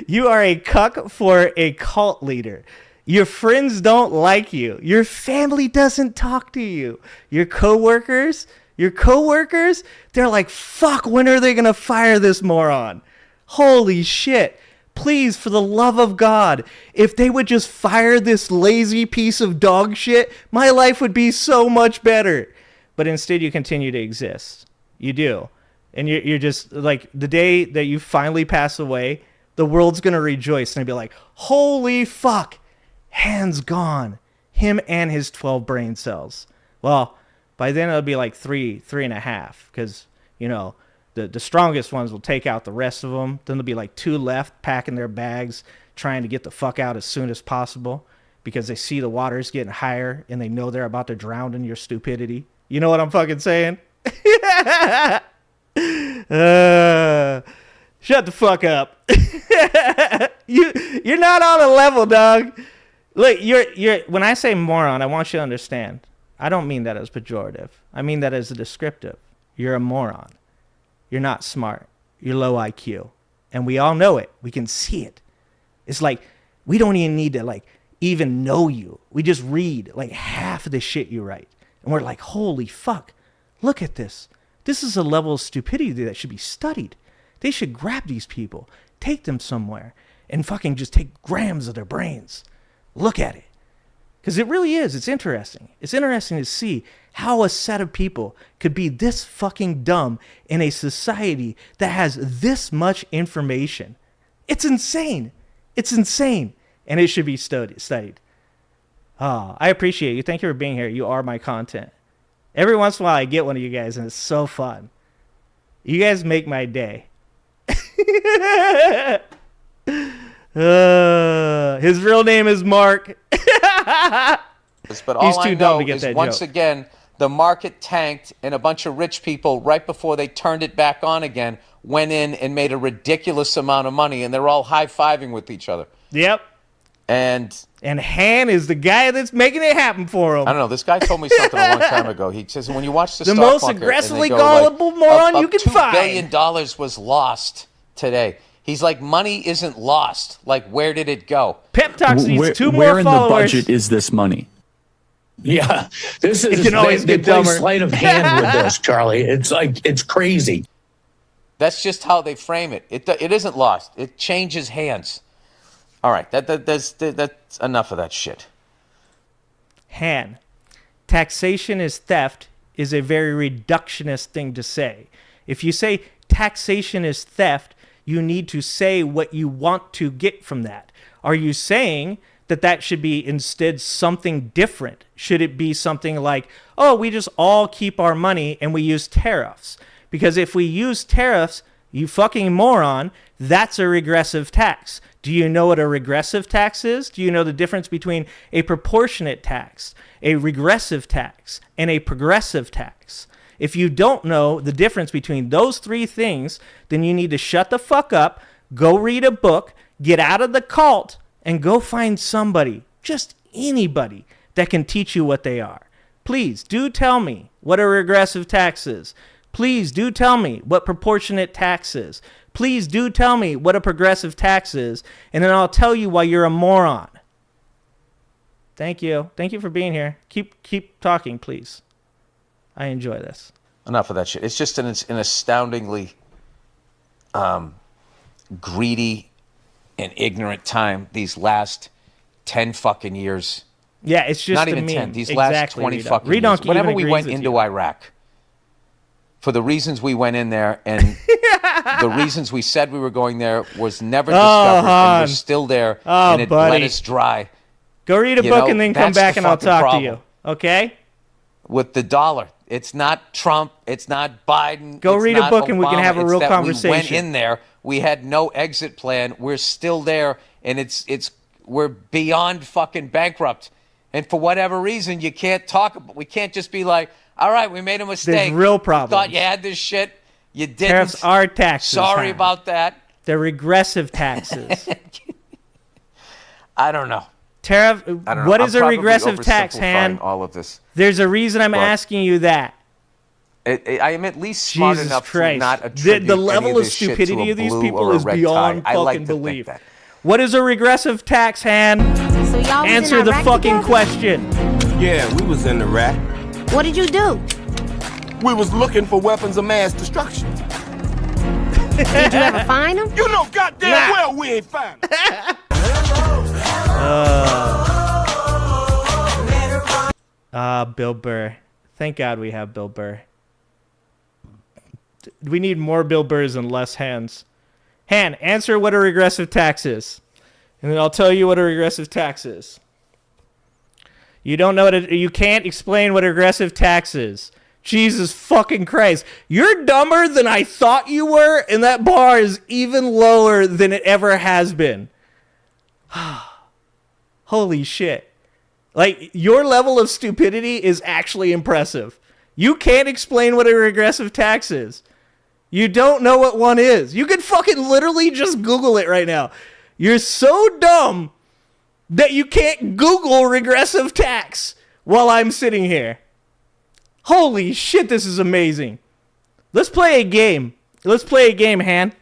you are a cuck for a cult leader. Your friends don't like you. Your family doesn't talk to you. Your coworkers, they're like, fuck, when are they going to fire this moron? Holy shit. Please, for the love of God, if they would just fire this lazy piece of dog shit, my life would be so much better. But instead you continue to exist. You do. and you're just like, the day that you finally pass away, the world's gonna rejoice and be like, holy fuck, Han's gone, him and his 12 brain cells. Well, by then it'll be like 3.5, because you know the strongest ones will take out the rest of them. Then there'll be like 2 left packing their bags, trying to get the fuck out as soon as possible, because they see the water's getting higher and they know they're about to drown in your stupidity. You know what I'm fucking saying? Shut the fuck up. You're not on a level, dog. Look, you're when I say moron, I want you to understand. I don't mean that as pejorative. I mean that as a descriptive. You're a moron. You're not smart. You're low IQ. And we all know it. We can see it. It's like we don't even need to like even know you. We just read like half of the shit you write. And we're like, holy fuck, look at this. This is a level of stupidity that should be studied. They should grab these people, take them somewhere, and fucking just take grams of their brains. Look at it. Because it really is. It's interesting. It's interesting to see how a set of people could be this fucking dumb in a society that has this much information. It's insane. It's insane. And it should be studied. Oh, I appreciate you. Thank you for being here. You are my content. Every once in a while, I get one of you guys, and it's so fun. You guys make my day. His real name is Mark.
But all I know is once again, the market tanked, and a bunch of rich people, right before they turned it back on again, went in and made a ridiculous amount of money, and they're all high-fiving with each other.
Yep.
And
Han is the guy that's making it happen for him.
I don't know. This guy told me something a long time ago. He says when you watch the stock
most
market,
aggressively
and they go,
gullible
like,
moron you can find.
$2 billion was lost today. He's like, money isn't lost. Like, where did it go?
Pep Talks needs 2 more
where in
followers.
the budget is this money?
Yeah, this is
can always
they
get
play
dumber.
sleight of hand with this, Charlie. It's like it's crazy.
That's just how they frame it. It isn't lost. It changes hands. All right, that's enough of that shit.
Han, taxation is theft is a very reductionist thing to say. If you say taxation is theft, you need to say what you want to get from that. Are you saying that should be instead something different? Should it be something like, oh, we just all keep our money and we use tariffs? Because if we use tariffs, you fucking moron, that's a regressive tax. Do you know what a regressive tax is? Do you know the difference between a proportionate tax, a regressive tax, and a progressive tax? If you don't know the difference between those 3 things, then you need to shut the fuck up, go read a book, get out of the cult, and go find somebody, just anybody, that can teach you what they are. Please do tell me what a regressive tax is. Please do tell me what proportionate tax is. Please do tell me what a progressive tax is, and then I'll tell you why you're a moron. Thank you. Thank you for being here. Keep talking, please. I enjoy this.
Enough of that shit. It's just an astoundingly greedy and ignorant time these last 10 fucking years.
Yeah, it's just
not even 10. These last 20 fucking years. Whenever we went into Iraq, for the reasons we went in there and the reasons we said we were going there was never discovered, and we're still there, and it bled us dry.
Go read a book and then come back and I'll talk to you. Okay?
With the dollar. It's not Trump. It's not Biden.
Go read a book and we can have a real
conversation.
conversation.
We went in there. We had no exit plan. We're still there, and we're beyond fucking bankrupt. And for whatever reason, you can't talk. We can't just be like, all right, we made a mistake.
There's real problems.
You thought you had this shit. You didn't.
Tariffs are taxes.
Sorry about that.
They're regressive taxes.
I don't know.
What is a regressive tax, Han?
All of this.
There's a reason I'm asking you that.
I am at least smart
Jesus
enough
Christ.
to not attribute
the level
any of
of
this shit
stupidity
to a
of these
blue
people
or a
is
red
beyond
tie. I like
fucking
to
belief.
think that.
What is a regressive tax, Han?
So y'all was
Answer
in
the
Iraq
fucking
together?
question.
Yeah, we was in Iraq.
What did you do?
We was looking for weapons of mass destruction.
Did you ever find them?
You know goddamn well we ain't find them.
Bill Burr. Thank God we have Bill Burr. We need more Bill Burrs and less Hands. Han, answer what a regressive tax is. And then I'll tell you what a regressive tax is. You don't know you can't explain what a regressive tax is. Jesus fucking Christ. You're dumber than I thought you were, and that bar is even lower than it ever has been. Holy shit. Like, your level of stupidity is actually impressive. You can't explain what a regressive tax is. You don't know what one is. You could fucking literally just Google it right now. You're so dumb that you can't Google regressive tax while I'm sitting here. Holy shit, this is amazing. Let's play a game. Let's play a game, Han.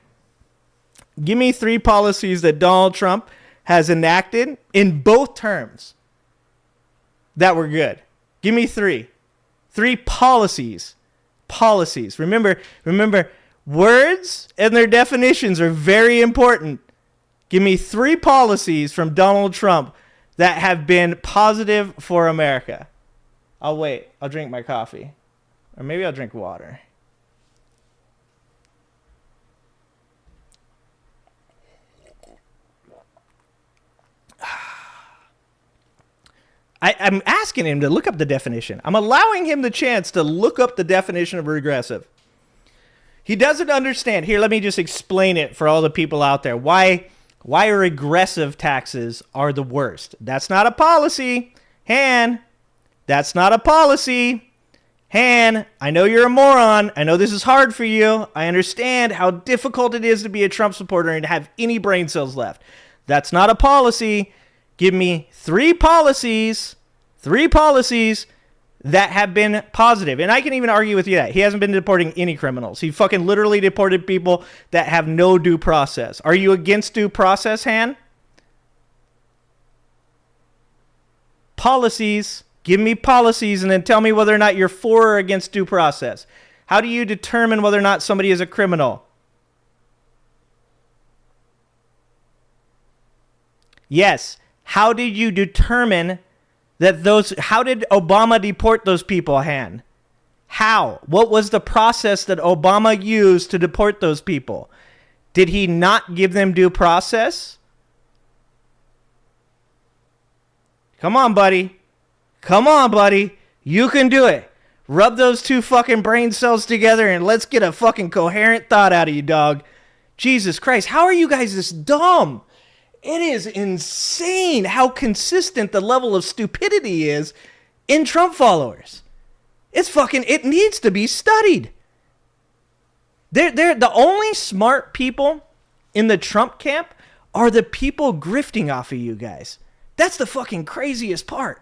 Give me 3 policies that Donald Trump has enacted in both terms that were good. Give me 3. 3 policies. Policies. Remember, words and their definitions are very important. Give me 3 policies from Donald Trump that have been positive for America. I'll wait. I'll drink my coffee. Or maybe I'll drink water. I'm asking him to look up the definition. I'm allowing him the chance to look up the definition of regressive. He doesn't understand. Here, let me just explain it for all the people out there. Why regressive taxes are the worst. That's not a policy. Han, that's not a policy. Han, I know you're a moron. I know this is hard for you. I understand how difficult it is to be a Trump supporter and to have any brain cells left. That's not a policy. Give me 3 policies that have been positive. And I can even argue with you that he hasn't been deporting any criminals. He fucking literally deported people that have no due process. Are you against due process, Han? Policies. Give me policies and then tell me whether or not you're for or against due process. How do you determine whether or not somebody is a criminal? Yes. How did you determine that how did Obama deport those people, Han? How? What was the process that Obama used to deport those people? Did he not give them due process? Come on, buddy. Come on, buddy. You can do it. Rub those 2 fucking brain cells together and let's get a fucking coherent thought out of you, dog. Jesus Christ. How are you guys this dumb? It is insane how consistent the level of stupidity is in Trump followers. It needs to be studied. They're the only smart people in the Trump camp are the people grifting off of you guys. That's the fucking craziest part.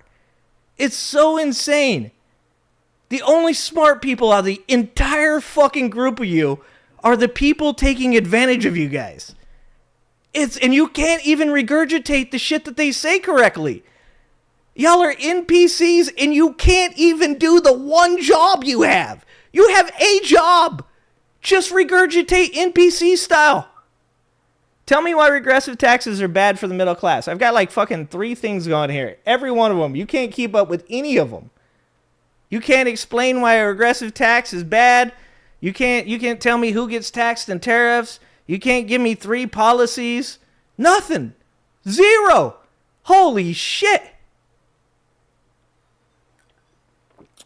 It's so insane. The only smart people out of the entire fucking group of you are the people taking advantage of you guys. And you can't even regurgitate the shit that they say correctly. Y'all are NPCs and you can't even do the one job you have. You have a job. Just regurgitate NPC style. Tell me why regressive taxes are bad for the middle class. I've got like fucking 3 things going here. Every one of them. You can't keep up with any of them. You can't explain why a regressive tax is bad. You can't tell me who gets taxed in tariffs. You can't give me 3 policies. Nothing. 0. Holy shit.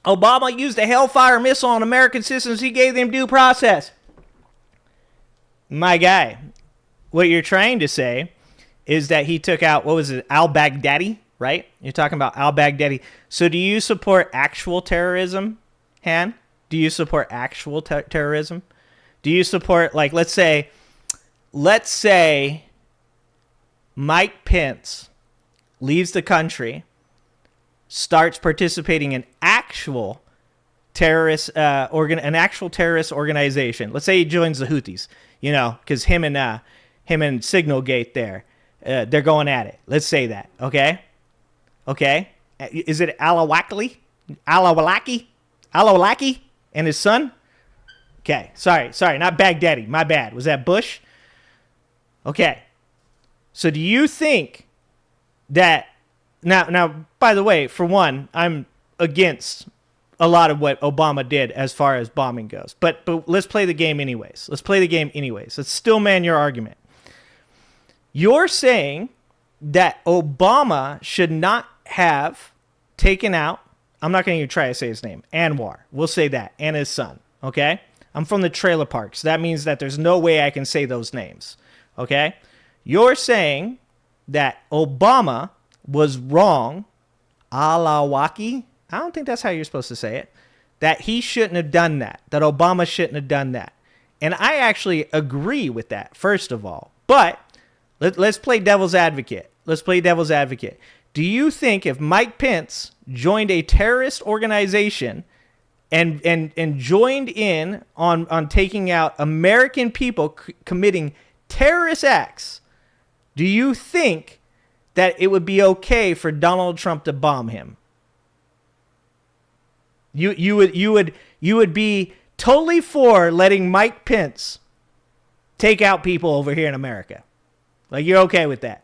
Obama used a Hellfire missile on American citizens. He gave them due process. My guy, what you're trying to say is that he took out, what was it, al-Baghdadi, right? You're talking about al-Baghdadi. So do you support actual terrorism, Han? Do you support actual terrorism? Do you support, like, let's say Mike Pence leaves the country, starts participating in actual terrorist organization. Let's say he joins the Houthis, because him and Signalgate they're going at it. Let's say that, okay? Is it Alawaki and his son? Okay, sorry, not Baghdadi. My bad. Was that Bush? Okay. So do you think that now by the way, for one, I'm against a lot of what Obama did as far as bombing goes. But let's play the game anyways. Let's still man your argument. You're saying that Obama should not have taken out, I'm not going to even try to say his name, Anwar. We'll say that, and his son, okay? I'm from the trailer park, so that means that there's no way I can say those names, okay? You're saying that Obama was wrong, Alawaki, I don't think that's how you're supposed to say it, that he shouldn't have done that, that Obama shouldn't have done that. And I actually agree with that, first of all. But let's play devil's advocate. Do you think if Mike Pence joined a terrorist organization and joined in on taking out American people committing terrorist acts, do you think that it would be okay for Donald Trump to bomb him? You would be totally for letting Mike Pence take out people over here in America. Like, you're okay with that.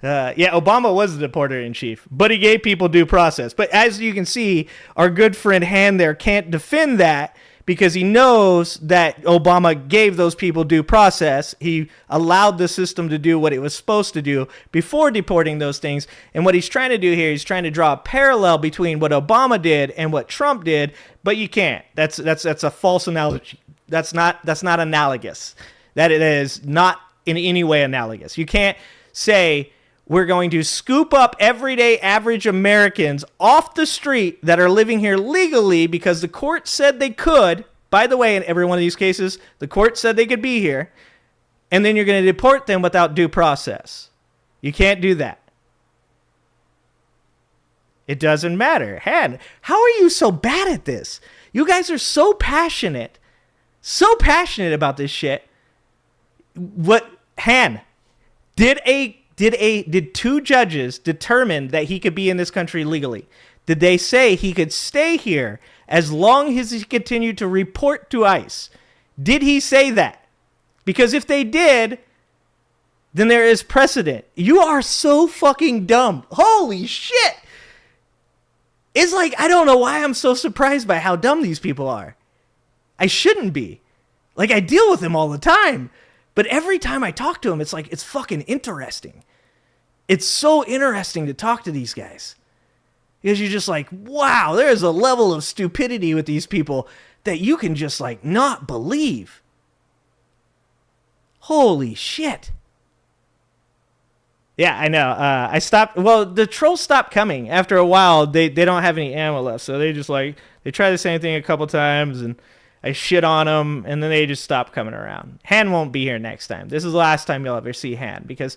Yeah, Obama was the deporter in chief, but he gave people due process. But as you can see, our good friend Han there can't defend that because he knows that Obama gave those people due process. He allowed the system to do what it was supposed to do before deporting those things. And what he's trying to do here, he's trying to draw a parallel between what Obama did and what Trump did, but you can't. That's a false analogy. That's not analogous. That it is not in any way analogous. You can't say we're going to scoop up everyday average Americans off the street that are living here legally because the court said they could. By the way, in every one of these cases, the court said they could be here. And then you're going to deport them without due process. You can't do that. It doesn't matter. Han, how are you so bad at this? You guys are so passionate about this shit. What, Han, did two judges determine that he could be in this country legally? Did they say he could stay here as long as he continued to report to ICE? Did he say that? Because if they did, then there is precedent. You are so fucking dumb. Holy shit. It's like, I don't know why I'm so surprised by how dumb these people are. I shouldn't be. Like, I deal with them all the time. But every time I talk to them, it's like, it's fucking interesting. It's so interesting to talk to these guys. Because you're just like, wow, there's a level of stupidity with these people that you can just like not believe. Holy shit. Yeah, I know. I stopped. Well, the trolls stopped coming. After a while, they don't have any ammo left. So they just like, they try the same thing a couple times and I shit on them, and then they just stop coming around. Han won't be here next time. This is the last time you'll ever see Han, because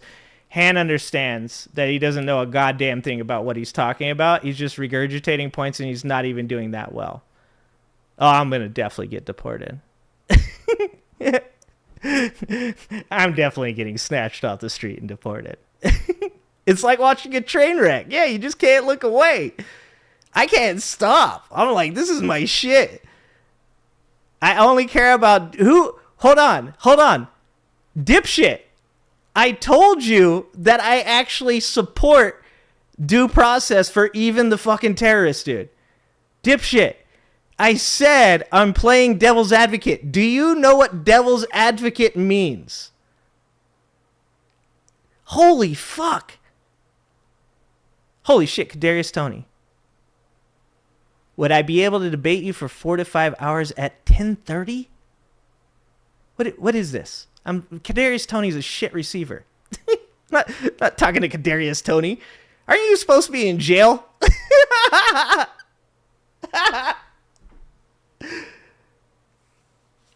Han understands that he doesn't know a goddamn thing about what he's talking about. He's just regurgitating points, and he's not even doing that well. Oh, I'm going to definitely get deported. I'm definitely getting snatched off the street and deported. It's like watching a train wreck. Yeah, you just can't look away. I can't stop. I'm like, this is my shit. I only care about who. Hold on. Dipshit. I told you that I actually support due process for even the fucking terrorist, dude. Dipshit. I said I'm playing devil's advocate. Do you know what devil's advocate means? Holy fuck. Holy shit, Kadarius Toney. Would I be able to debate you for 4 to 5 hours at 10:30? What is this? Kadarius Toney's a shit receiver. not talking to Kadarius Toney. Aren't you supposed to be in jail?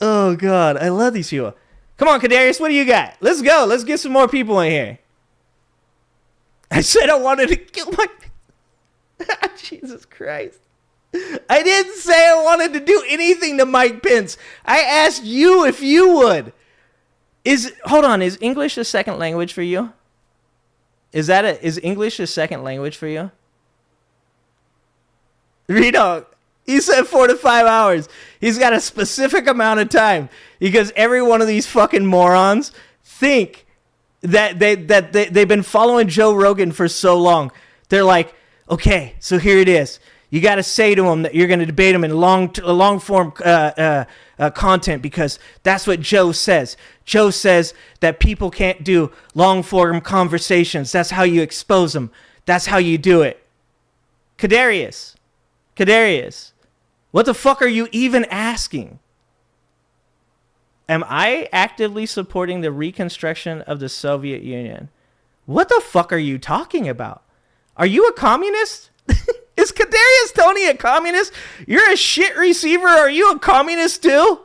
Oh God, I love these people. Come on, Kadarius, what do you got? Let's go. Let's get some more people in here. I said I wanted to kill my... Jesus Christ. I didn't say I wanted to do anything to Mike Pence. I asked you if you would. Hold on, is English a second language for you? Is English a second language for you? Reno, he said 4 to 5 hours. He's got a specific amount of time because every one of these fucking morons think that they've been following Joe Rogan for so long. They're like, Okay, so here it is. You got to say to them that you're going to debate them in long form content because that's what Joe says. Joe says that people can't do long form conversations. That's how you expose them. That's how you do it. Kadarius, what the fuck are you even asking? Am I actively supporting the reconstruction of the Soviet Union? What the fuck are you talking about? Are you a communist? Is Kadarius Toney a communist? You're a shit receiver. Are you a communist too?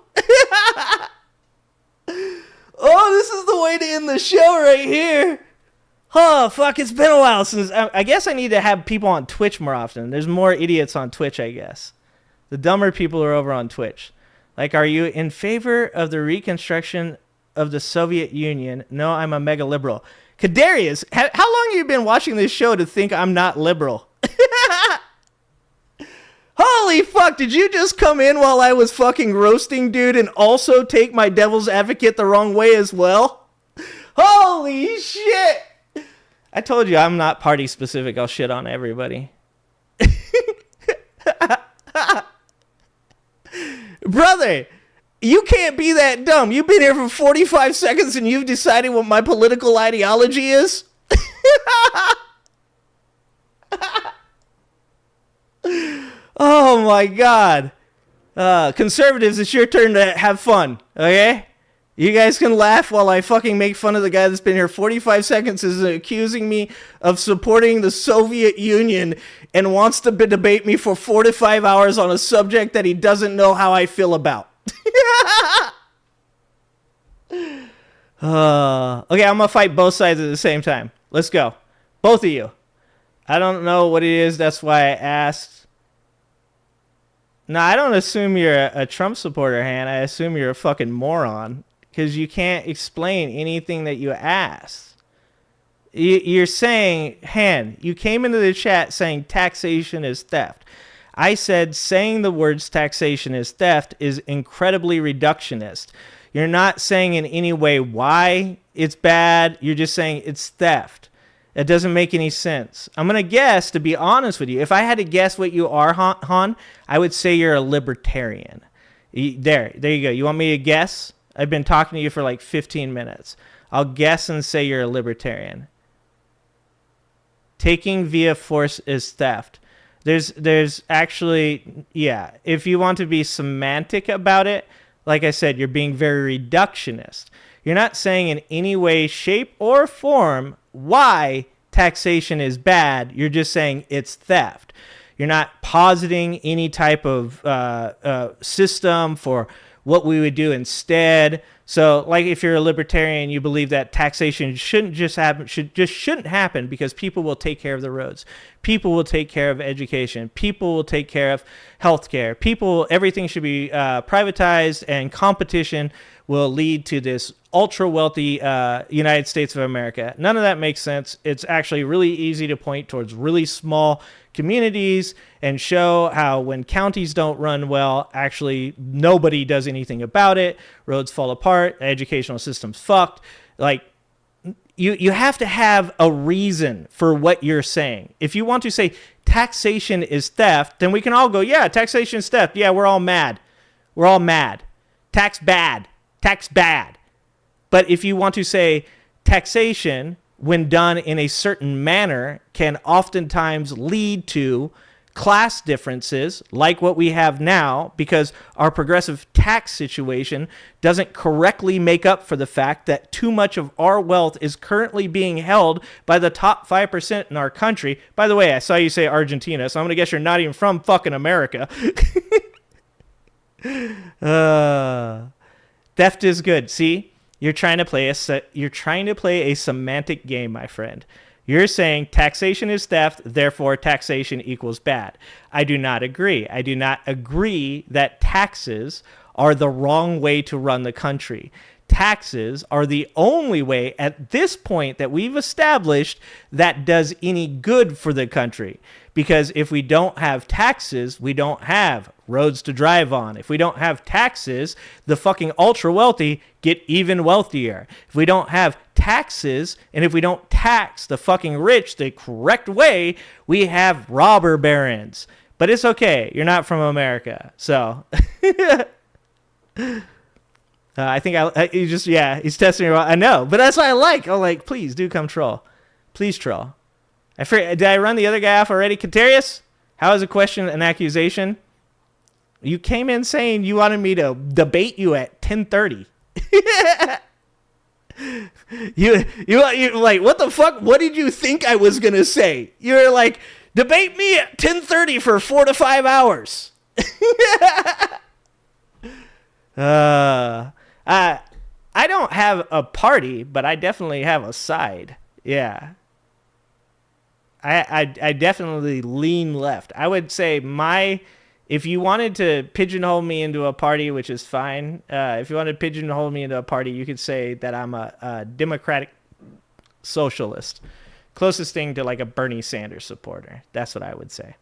Oh, this is the way to end the show right here. Oh, fuck, it's been a while since... I guess I need to have people on Twitch more often. There's more idiots on Twitch, I guess. The dumber people are over on Twitch. Like, are you in favor of the reconstruction of the Soviet Union? No, I'm a mega liberal. Kadarius, how long have you been watching this show to think I'm not liberal? Holy fuck, did you just come in while I was fucking roasting, dude, and also take my devil's advocate the wrong way as well? Holy shit! I told you I'm not party specific. I'll shit on everybody. Brother, you can't be that dumb. You've been here for 45 seconds and you've decided what my political ideology is? Oh my God. Conservatives, it's your turn to have fun, okay? You guys can laugh while I fucking make fun of the guy that's been here 45 seconds is accusing me of supporting the Soviet Union and wants to debate me for 4 to 5 hours on a subject that he doesn't know how I feel about. Okay, I'm going to fight both sides at the same time. Let's go. Both of you. I don't know what it is. That's why I asked. No, I don't assume you're a Trump supporter, Han. I assume you're a fucking moron. Because you can't explain anything that you asked. You're saying, Han, you came into the chat saying taxation is theft. I said saying the words taxation is theft is incredibly reductionist. You're not saying in any way why it's bad. You're just saying it's theft. It doesn't make any sense. I'm going to guess, to be honest with you, if I had to guess what you are, Han, I would say you're a libertarian. There you go. You want me to guess? I've been talking to you for like 15 minutes. I'll guess and say you're a libertarian. Taking via force is theft. There's actually, yeah, if you want to be semantic about it, like I said, you're being very reductionist. You're not saying in any way, shape, or form why taxation is bad. You're just saying it's theft. You're not positing any type of system for what we would do instead. So, like, if you're a libertarian, you believe that taxation shouldn't happen because people will take care of the roads. People will take care of education. People will take care of healthcare. Everything should be privatized, and competition will lead to this ultra wealthy United States of America. None of that makes sense. It's actually really easy to point towards really small communities and show how when counties don't run well, actually nobody does anything about it. Roads fall apart. The educational system's fucked. Like, you have to have a reason for what you're saying. If you want to say taxation is theft, then we can all go, yeah, taxation is theft. Yeah, we're all mad. We're all mad. Tax bad. Tax bad. But if you want to say taxation, when done in a certain manner, can oftentimes lead to class differences like what we have now, because our progressive tax situation doesn't correctly make up for the fact that too much of our wealth is currently being held by the top 5% in our country. By the way, I saw you say Argentina, so I'm going to guess you're not even from fucking America. Theft is good. See? You're trying to play a semantic game, my friend. You're saying taxation is theft, therefore taxation equals bad. I do not agree. I do not agree that taxes are the wrong way to run the country. Taxes are the only way at this point that we've established that does any good for the country. Because if we don't have taxes, we don't have roads to drive on. If we don't have taxes, the fucking ultra wealthy get even wealthier. If we don't have taxes, and if we don't tax the fucking rich the correct way, we have robber barons. But it's okay. You're not from America. So I think he's testing me. I know, but that's what I like. I'm like, please do come troll. Please troll. Did I run the other guy off already? Tariffs? How is a question an accusation? You came in saying you wanted me to debate you at 10:30. you like, what the fuck? What did you think I was gonna say? You were like, debate me at 10:30 for 4 to 5 hours. I don't have a party, but I definitely have a side. Yeah. I definitely lean left. I would say if you wanted to pigeonhole me into a party, which is fine. If you wanted to pigeonhole me into a party, you could say that I'm a democratic socialist. Closest thing to like a Bernie Sanders supporter. That's what I would say.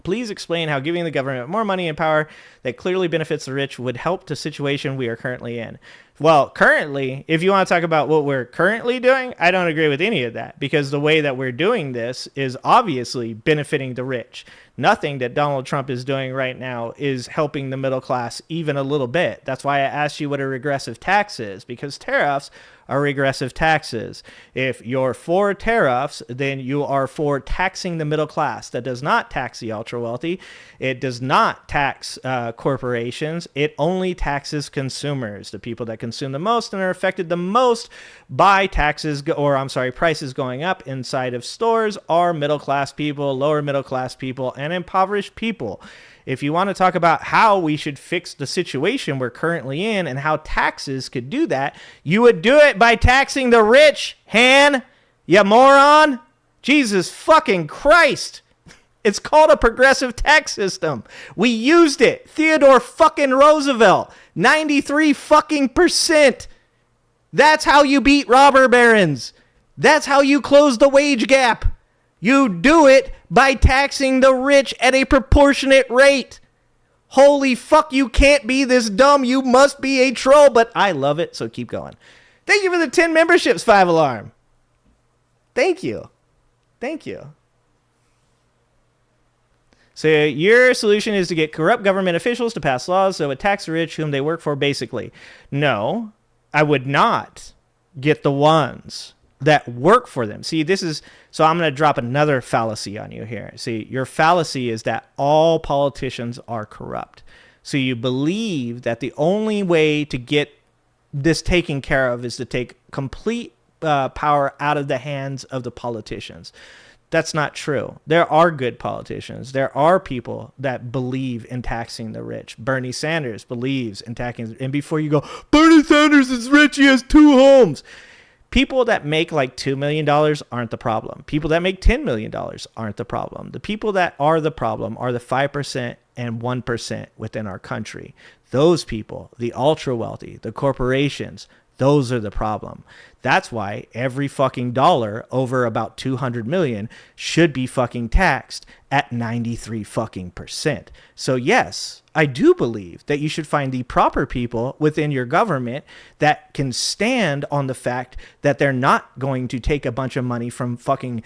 Please explain how giving the government more money and power that clearly benefits the rich would help the situation we are currently in. Well, currently, if you want to talk about what we're currently doing, I don't agree with any of that, because the way that we're doing this is obviously benefiting the rich. Nothing that Donald Trump is doing right now is helping the middle class even a little bit. That's why I asked you what a regressive tax is, because tariffs are regressive taxes. If you're for tariffs, then you are for taxing the middle class. That does not tax the ultra wealthy. It does not tax corporations. It only taxes consumers, the people that consume the most and are affected the most by prices going up inside of stores are middle class people, lower middle class people, and impoverished people. If you want to talk about how we should fix the situation we're currently in and how taxes could do that, you would do it by taxing the rich, Han, you moron. Jesus fucking Christ. It's called a progressive tax system. We used it. Theodore fucking Roosevelt, 93 fucking %. That's how you beat robber barons. That's how you close the wage gap. You do it by taxing the rich at a proportionate rate. Holy fuck, you can't be this dumb. You must be a troll, but I love it, so keep going. Thank you for the 10 memberships, 5 Alarm. Thank you. Thank you. So your solution is to get corrupt government officials to pass laws so it would tax the rich whom they work for, basically. No, I would not get the ones that work for them. See, so I'm going to drop another fallacy on you here. See, your fallacy is that all politicians are corrupt. So you believe that the only way to get this taken care of is to take complete power out of the hands of the politicians. That's not true. There are good politicians. There are people that believe in taxing the rich. Bernie Sanders believes in taxing. And before you go, Bernie Sanders is rich, he has 2 homes. People that make like $2 million aren't the problem. People that make $10 million aren't the problem. The people that are the problem are the 5% and 1% within our country. Those people, the ultra wealthy, the corporations, those are the problem. That's why every fucking dollar over about 200 million should be fucking taxed at 93 fucking %. So yes, I do believe that you should find the proper people within your government that can stand on the fact that they're not going to take a bunch of money from fucking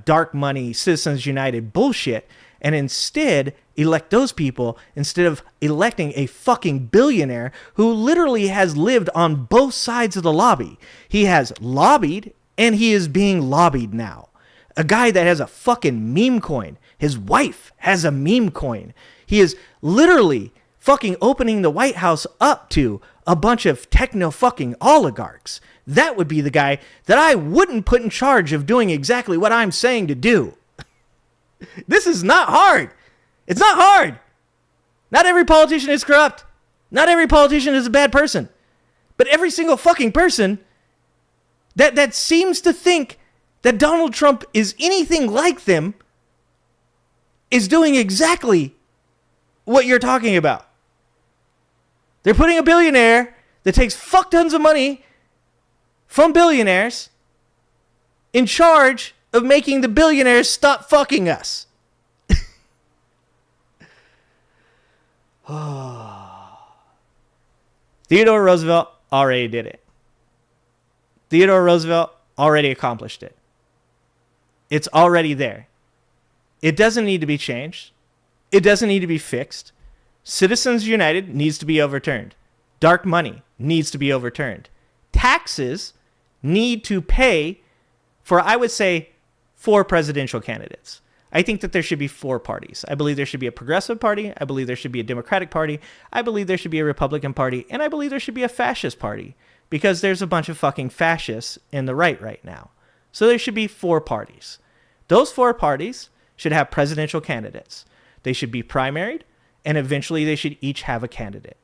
dark money, Citizens United bullshit, and instead elect those people instead of electing a fucking billionaire who literally has lived on both sides of the lobby. He has lobbied and he is being lobbied now. A guy that has a fucking meme coin. His wife has a meme coin. He is literally fucking opening the White House up to a bunch of techno fucking oligarchs. That would be the guy that I wouldn't put in charge of doing exactly what I'm saying to do. This is not hard. It's not hard. Not every politician is corrupt. Not every politician is a bad person. But every single fucking person that seems to think that Donald Trump is anything like them is doing exactly what you're talking about. They're putting a billionaire that takes fuck tons of money from billionaires in charge of making the billionaires stop fucking us. Theodore Roosevelt already did it. Theodore Roosevelt already accomplished it. It's already there. It doesn't need to be changed. It doesn't need to be fixed. Citizens United needs to be overturned. Dark money needs to be overturned. Taxes need to pay for, I would say, 4 presidential candidates. I think that there should be 4 parties. I believe there should be a progressive party. I believe there should be a Democratic party. I believe there should be a Republican party. And I believe there should be a fascist party, because there's a bunch of fucking fascists in the right now. So there should be 4 parties. Those 4 parties should have presidential candidates. They should be primaried, and eventually they should each have a candidate.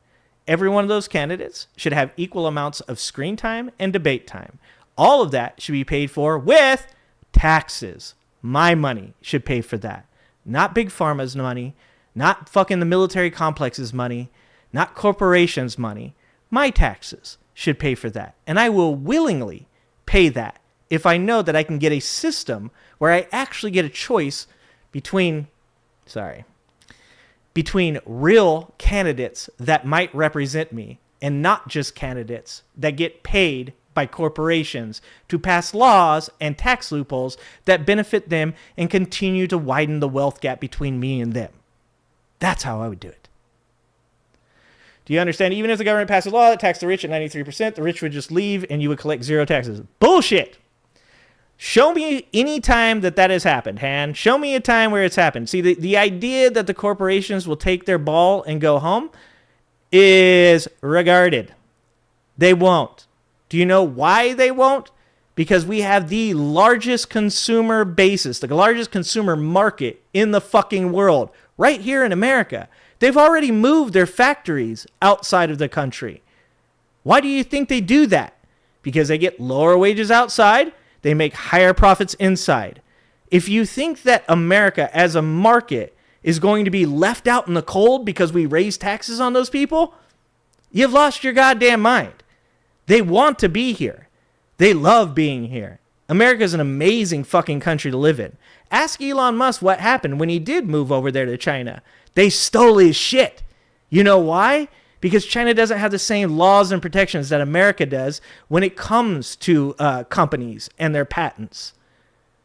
Every one of those candidates should have equal amounts of screen time and debate time. All of that should be paid for with taxes. My money should pay for that. Not Big Pharma's money, not fucking the military complex's money, not corporations' money. My taxes should pay for that. And I will willingly pay that if I know that I can get a system where I actually get a choice between real candidates that might represent me, and not just candidates that get paid by corporations to pass laws and tax loopholes that benefit them and continue to widen the wealth gap between me and them. That's how I would do it. Do you understand? Even if the government passed a law that taxed the rich at 93%, the rich would just leave and you would collect 0 taxes. Bullshit. Show me any time that has happened, Han. Show me a time where it's happened. See, the idea that the corporations will take their ball and go home is regarded. They won't. Do you know why they won't? Because we have the largest consumer basis, the largest consumer market in the fucking world, right here in America. They've already moved their factories outside of the country. Why do you think they do that? Because they get lower wages outside. They make higher profits inside. If you think that America as a market is going to be left out in the cold because we raise taxes on those people, you've lost your goddamn mind. They want to be here. They love being here. America is an amazing fucking country to live in. Ask Elon Musk what happened when he did move over there to China. They stole his shit. You know why? Because China doesn't have the same laws and protections that America does when it comes to companies and their patents.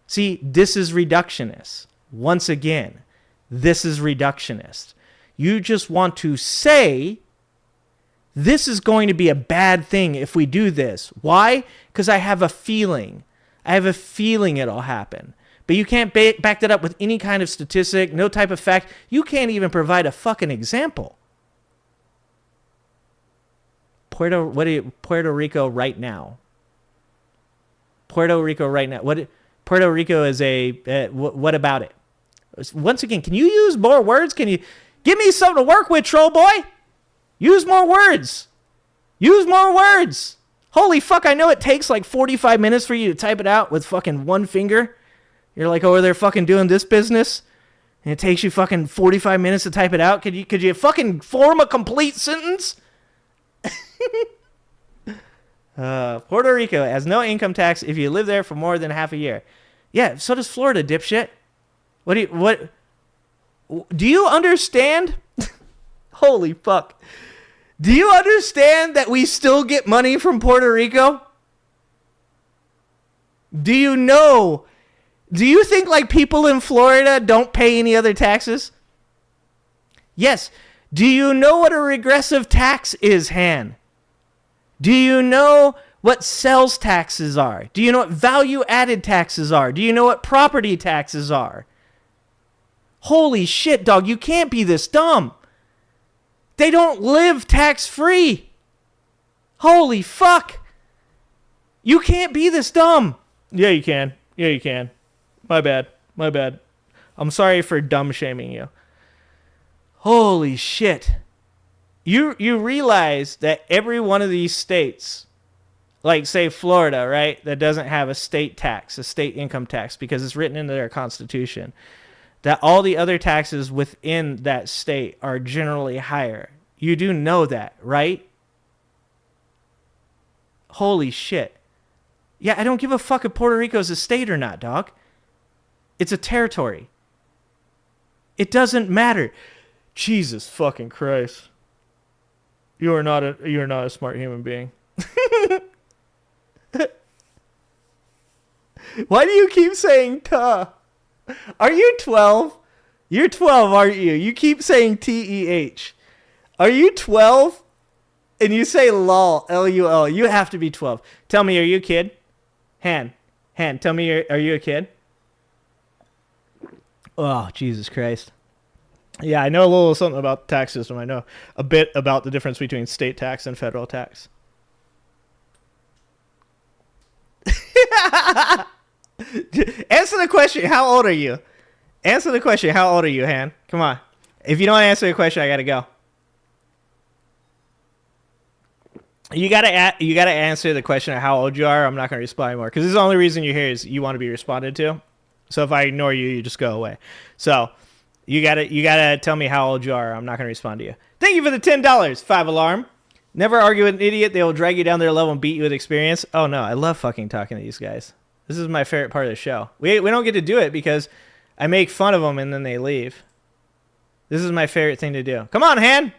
See, this is reductionist. Once again, this is reductionist. You just want to say, this is going to be a bad thing if we do this. Why? Because I have a feeling. I have a feeling it'll happen. But you can't back that up with any kind of statistic, no type of fact. You can't even provide a fucking example. Puerto Rico right now. Puerto Rico right now. Puerto Rico is what about it? Once again, can you use more words? Can you give me something to work with, troll boy? Use more words. Use more words. Holy fuck, I know it takes like 45 minutes for you to type it out with fucking one finger. You're like over there fucking doing this business, and it takes you fucking 45 minutes to type it out. Could you fucking form a complete sentence? Puerto Rico has no income tax if you live there for more than half a year. Yeah, so does Florida, dipshit. What do you understand? Holy fuck. Do you understand that we still get money from Puerto Rico? Do you know? Do you think like people in Florida don't pay any other taxes? Yes. Do you know what a regressive tax is, Han? Do you know what sales taxes are? Do you know what value-added taxes are? Do you know what property taxes are? Holy shit, dog, you can't be this dumb. They don't live tax-free. Holy fuck. You can't be this dumb. Yeah, you can. Yeah, you can. My bad. My bad. I'm sorry for dumb shaming you. Holy shit. You realize that every one of these states, like say Florida, right, that doesn't have a state tax, a state income tax, because it's written into their constitution, that all the other taxes within that state are generally higher. You do know that, right? Holy shit. Yeah, I don't give a fuck if Puerto Rico is a state or not, dog. It's a territory. It doesn't matter. Jesus fucking Christ. You're not a smart human being. Why do you keep saying tuh? Are you 12? You're 12, aren't you? You keep saying TEH. Are you 12? And you say lol, LUL. You have to be 12. Tell me, are you a kid? Han, tell me, are you a kid? Oh, Jesus Christ. Yeah, I know a little something about the tax system. I know a bit about the difference between state tax and federal tax. Answer the question. How old are you? Answer the question. How old are you, Han? Come on. If you don't answer the question, I gotta go. You gotta answer the question of how old you are. I'm not gonna respond anymore because this is the only reason you're here is you want to be responded to. So if I ignore you, you just go away. So you gotta tell me how old you are. I'm not gonna respond to you. Thank you for the $10. 5 alarm. Never argue with an idiot. They will drag you down their level and beat you with experience. Oh no, I love fucking talking to these guys. This is my favorite part of the show. We don't get to do it because I make fun of them and then they leave. This is my favorite thing to do. Come on, Han.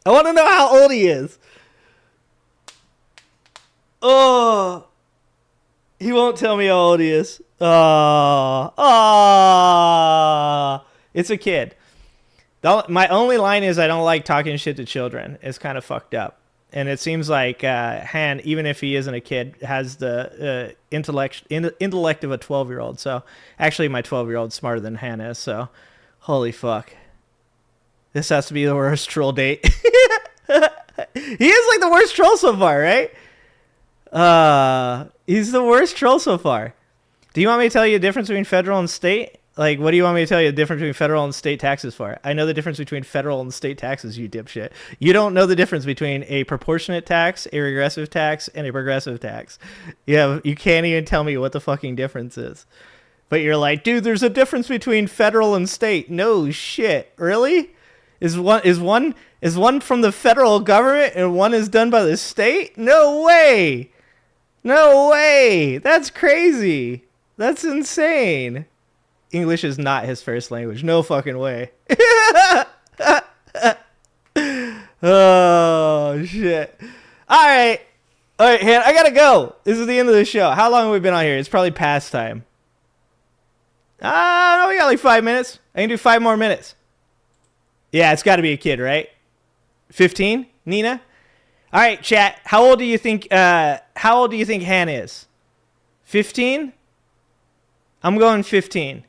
I want to know how old he is. Oh, he won't tell me how old he is. Oh, it's a kid. My only line is I don't like talking shit to children. It's kind of fucked up. And it seems like Han, even if he isn't a kid, has the intellect of a 12-year-old. So actually my 12-year-old's smarter than Han is. So holy fuck. This has to be the worst troll date. He is like the worst troll so far, right? He's the worst troll so far. Do you want me to tell you the difference between federal and state? Like, what do you want me to tell you the difference between federal and state taxes for? I know the difference between federal and state taxes, you dipshit. You don't know the difference between a proportionate tax, a regressive tax, and a progressive tax. Yeah, you can't even tell me what the fucking difference is. But you're like, dude, there's a difference between federal and state. No shit. Really? Is one from the federal government and one is done by the state? No way. No way. That's crazy. That's insane. English is not his first language. No fucking way. Oh, shit. All right, Han, I gotta go. This is the end of the show. How long have we been on here? It's probably past time. No, we got like 5 minutes. I can do 5 more minutes. Yeah, it's got to be a kid, right? 15, Nina? All right, chat. How old do you think Han is? 15? I'm going 15.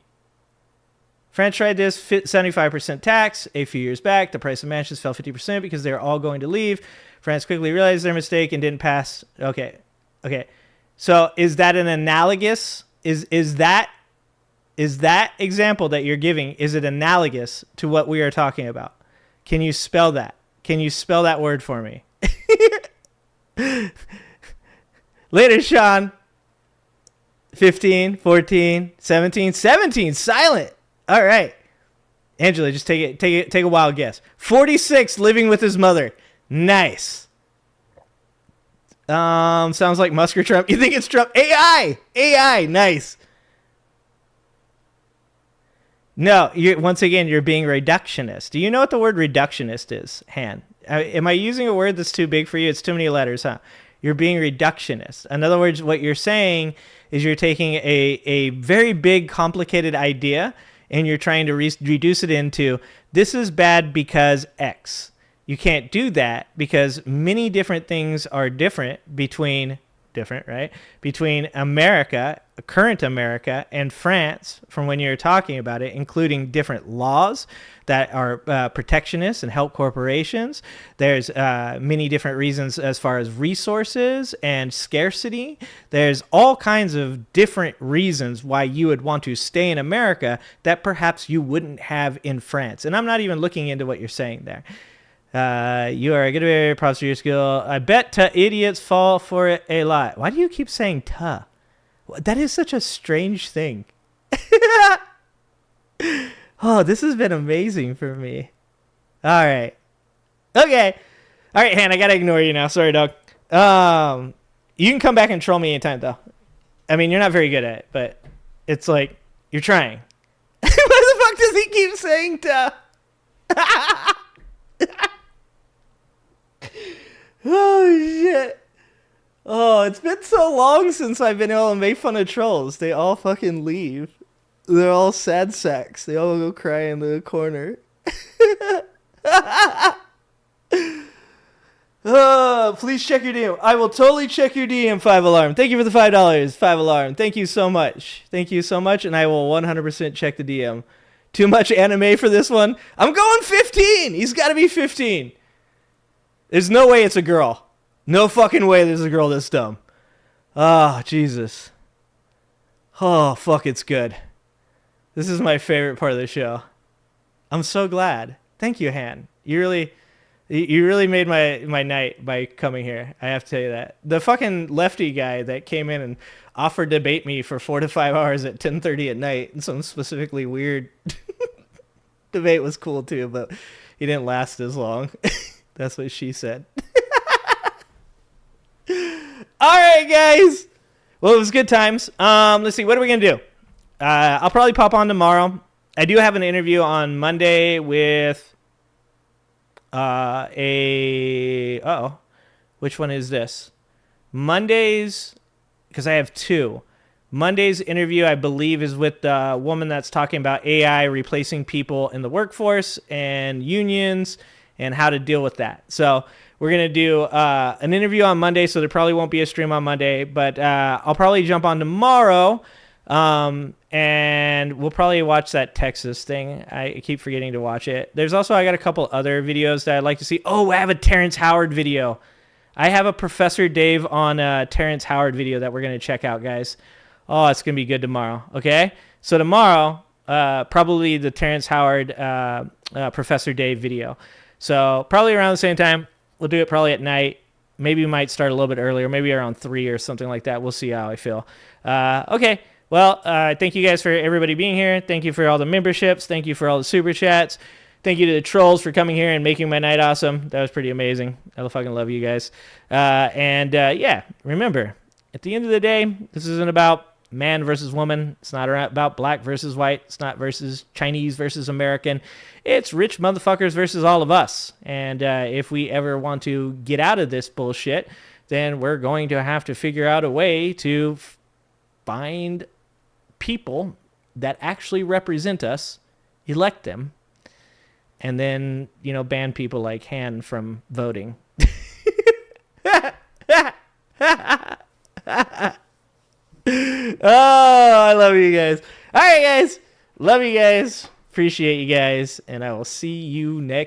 France tried this 75% tax a few years back. The price of mansions fell 50% because they were all going to leave. France quickly realized their mistake and didn't pass. Okay. So is that an analogous? Is that example that you're giving? Is it analogous to what we are talking about? Can you spell that? Can you spell that word for me? Later, Sean. 15, 14, 17, silent. All right. Angela, just take a wild guess. 46, living with his mother. Nice. Sounds like Musk or Trump. You think it's Trump? AI, nice. No, once again, you're being reductionist. Do you know what the word reductionist is, Han? Am I using a word that's too big for you? It's too many letters, huh? You're being reductionist. In other words, what you're saying is you're taking a very big, complicated idea and you're trying to reduce it into, this is bad because X. You can't do that because many different things are different, right? Between America, current America, and France from when you're talking about it, including different laws that are protectionist and help corporations. There's many different reasons as far as resources and scarcity. There's all kinds of different reasons why you would want to stay in America that perhaps you wouldn't have in France. And I'm not even looking into what you're saying there. You are a good very props for your skill. I bet idiots fall for it a lot. Why do you keep saying tuh? That is such a strange thing. Oh, this has been amazing for me. All right. Okay. All right, Han, I got to ignore you now. Sorry, dog. You can come back and troll me anytime, though. I mean, you're not very good at it, but it's like you're trying. Why the fuck does he keep saying tuh? Oh, shit. Oh, it's been so long since I've been able to make fun of trolls. They all fucking leave. They're all sad sacks. They all go cry in the corner. Please check your DM. I will totally check your DM, 5alarm. Thank you for the $5, 5alarm. Thank you so much. Thank you so much, and I will 100% check the DM. Too much anime for this one? I'm going 15. He's got to be 15. There's no way it's a girl. No fucking way there's a girl this dumb. Ah, Jesus. Oh, fuck, it's good. This is my favorite part of the show. I'm so glad. Thank you, Han. You really made my night by coming here. I have to tell you that. The fucking lefty guy that came in and offered to debate me for 4 to 5 hours at 10:30 at night and some specifically weird debate was cool too, but he didn't last as long. That's what she said. All right, guys. Well, it was good times. Let's see. What are we going to do? I'll probably pop on tomorrow. I do have an interview on Monday with which one is this? Mondays, because I have two. Monday's interview, I believe, is with the woman that's talking about AI replacing people in the workforce and unions and how to deal with that. So we're going to do an interview on Monday, so there probably won't be a stream on Monday, but I'll probably jump on tomorrow, and we'll probably watch that Texas thing. I keep forgetting to watch it. There's also, I got a couple other videos that I'd like to see. Oh, I have a Terrence Howard video. I have a Professor Dave on a Terrence Howard video that we're going to check out, guys. Oh, it's going to be good tomorrow, okay? So tomorrow, probably the Terrence Howard Professor Dave video. So probably around the same time. We'll do it probably at night. Maybe we might start a little bit earlier, maybe around 3 or something like that. We'll see how I feel. Okay. Well, thank you guys for everybody being here. Thank you for all the memberships. Thank you for all the super chats. Thank you to the trolls for coming here and making my night awesome. That was pretty amazing. I fucking love you guys. Yeah, remember, at the end of the day, this isn't about man versus woman. It's not about black versus white. It's not versus Chinese versus American. It's rich motherfuckers versus all of us. And if we ever want to get out of this bullshit, then we're going to have to figure out a way to find people that actually represent us, elect them, and then, ban people like Han from voting. Oh, I love you guys. All right, guys. Love you guys. Appreciate you guys. And I will see you next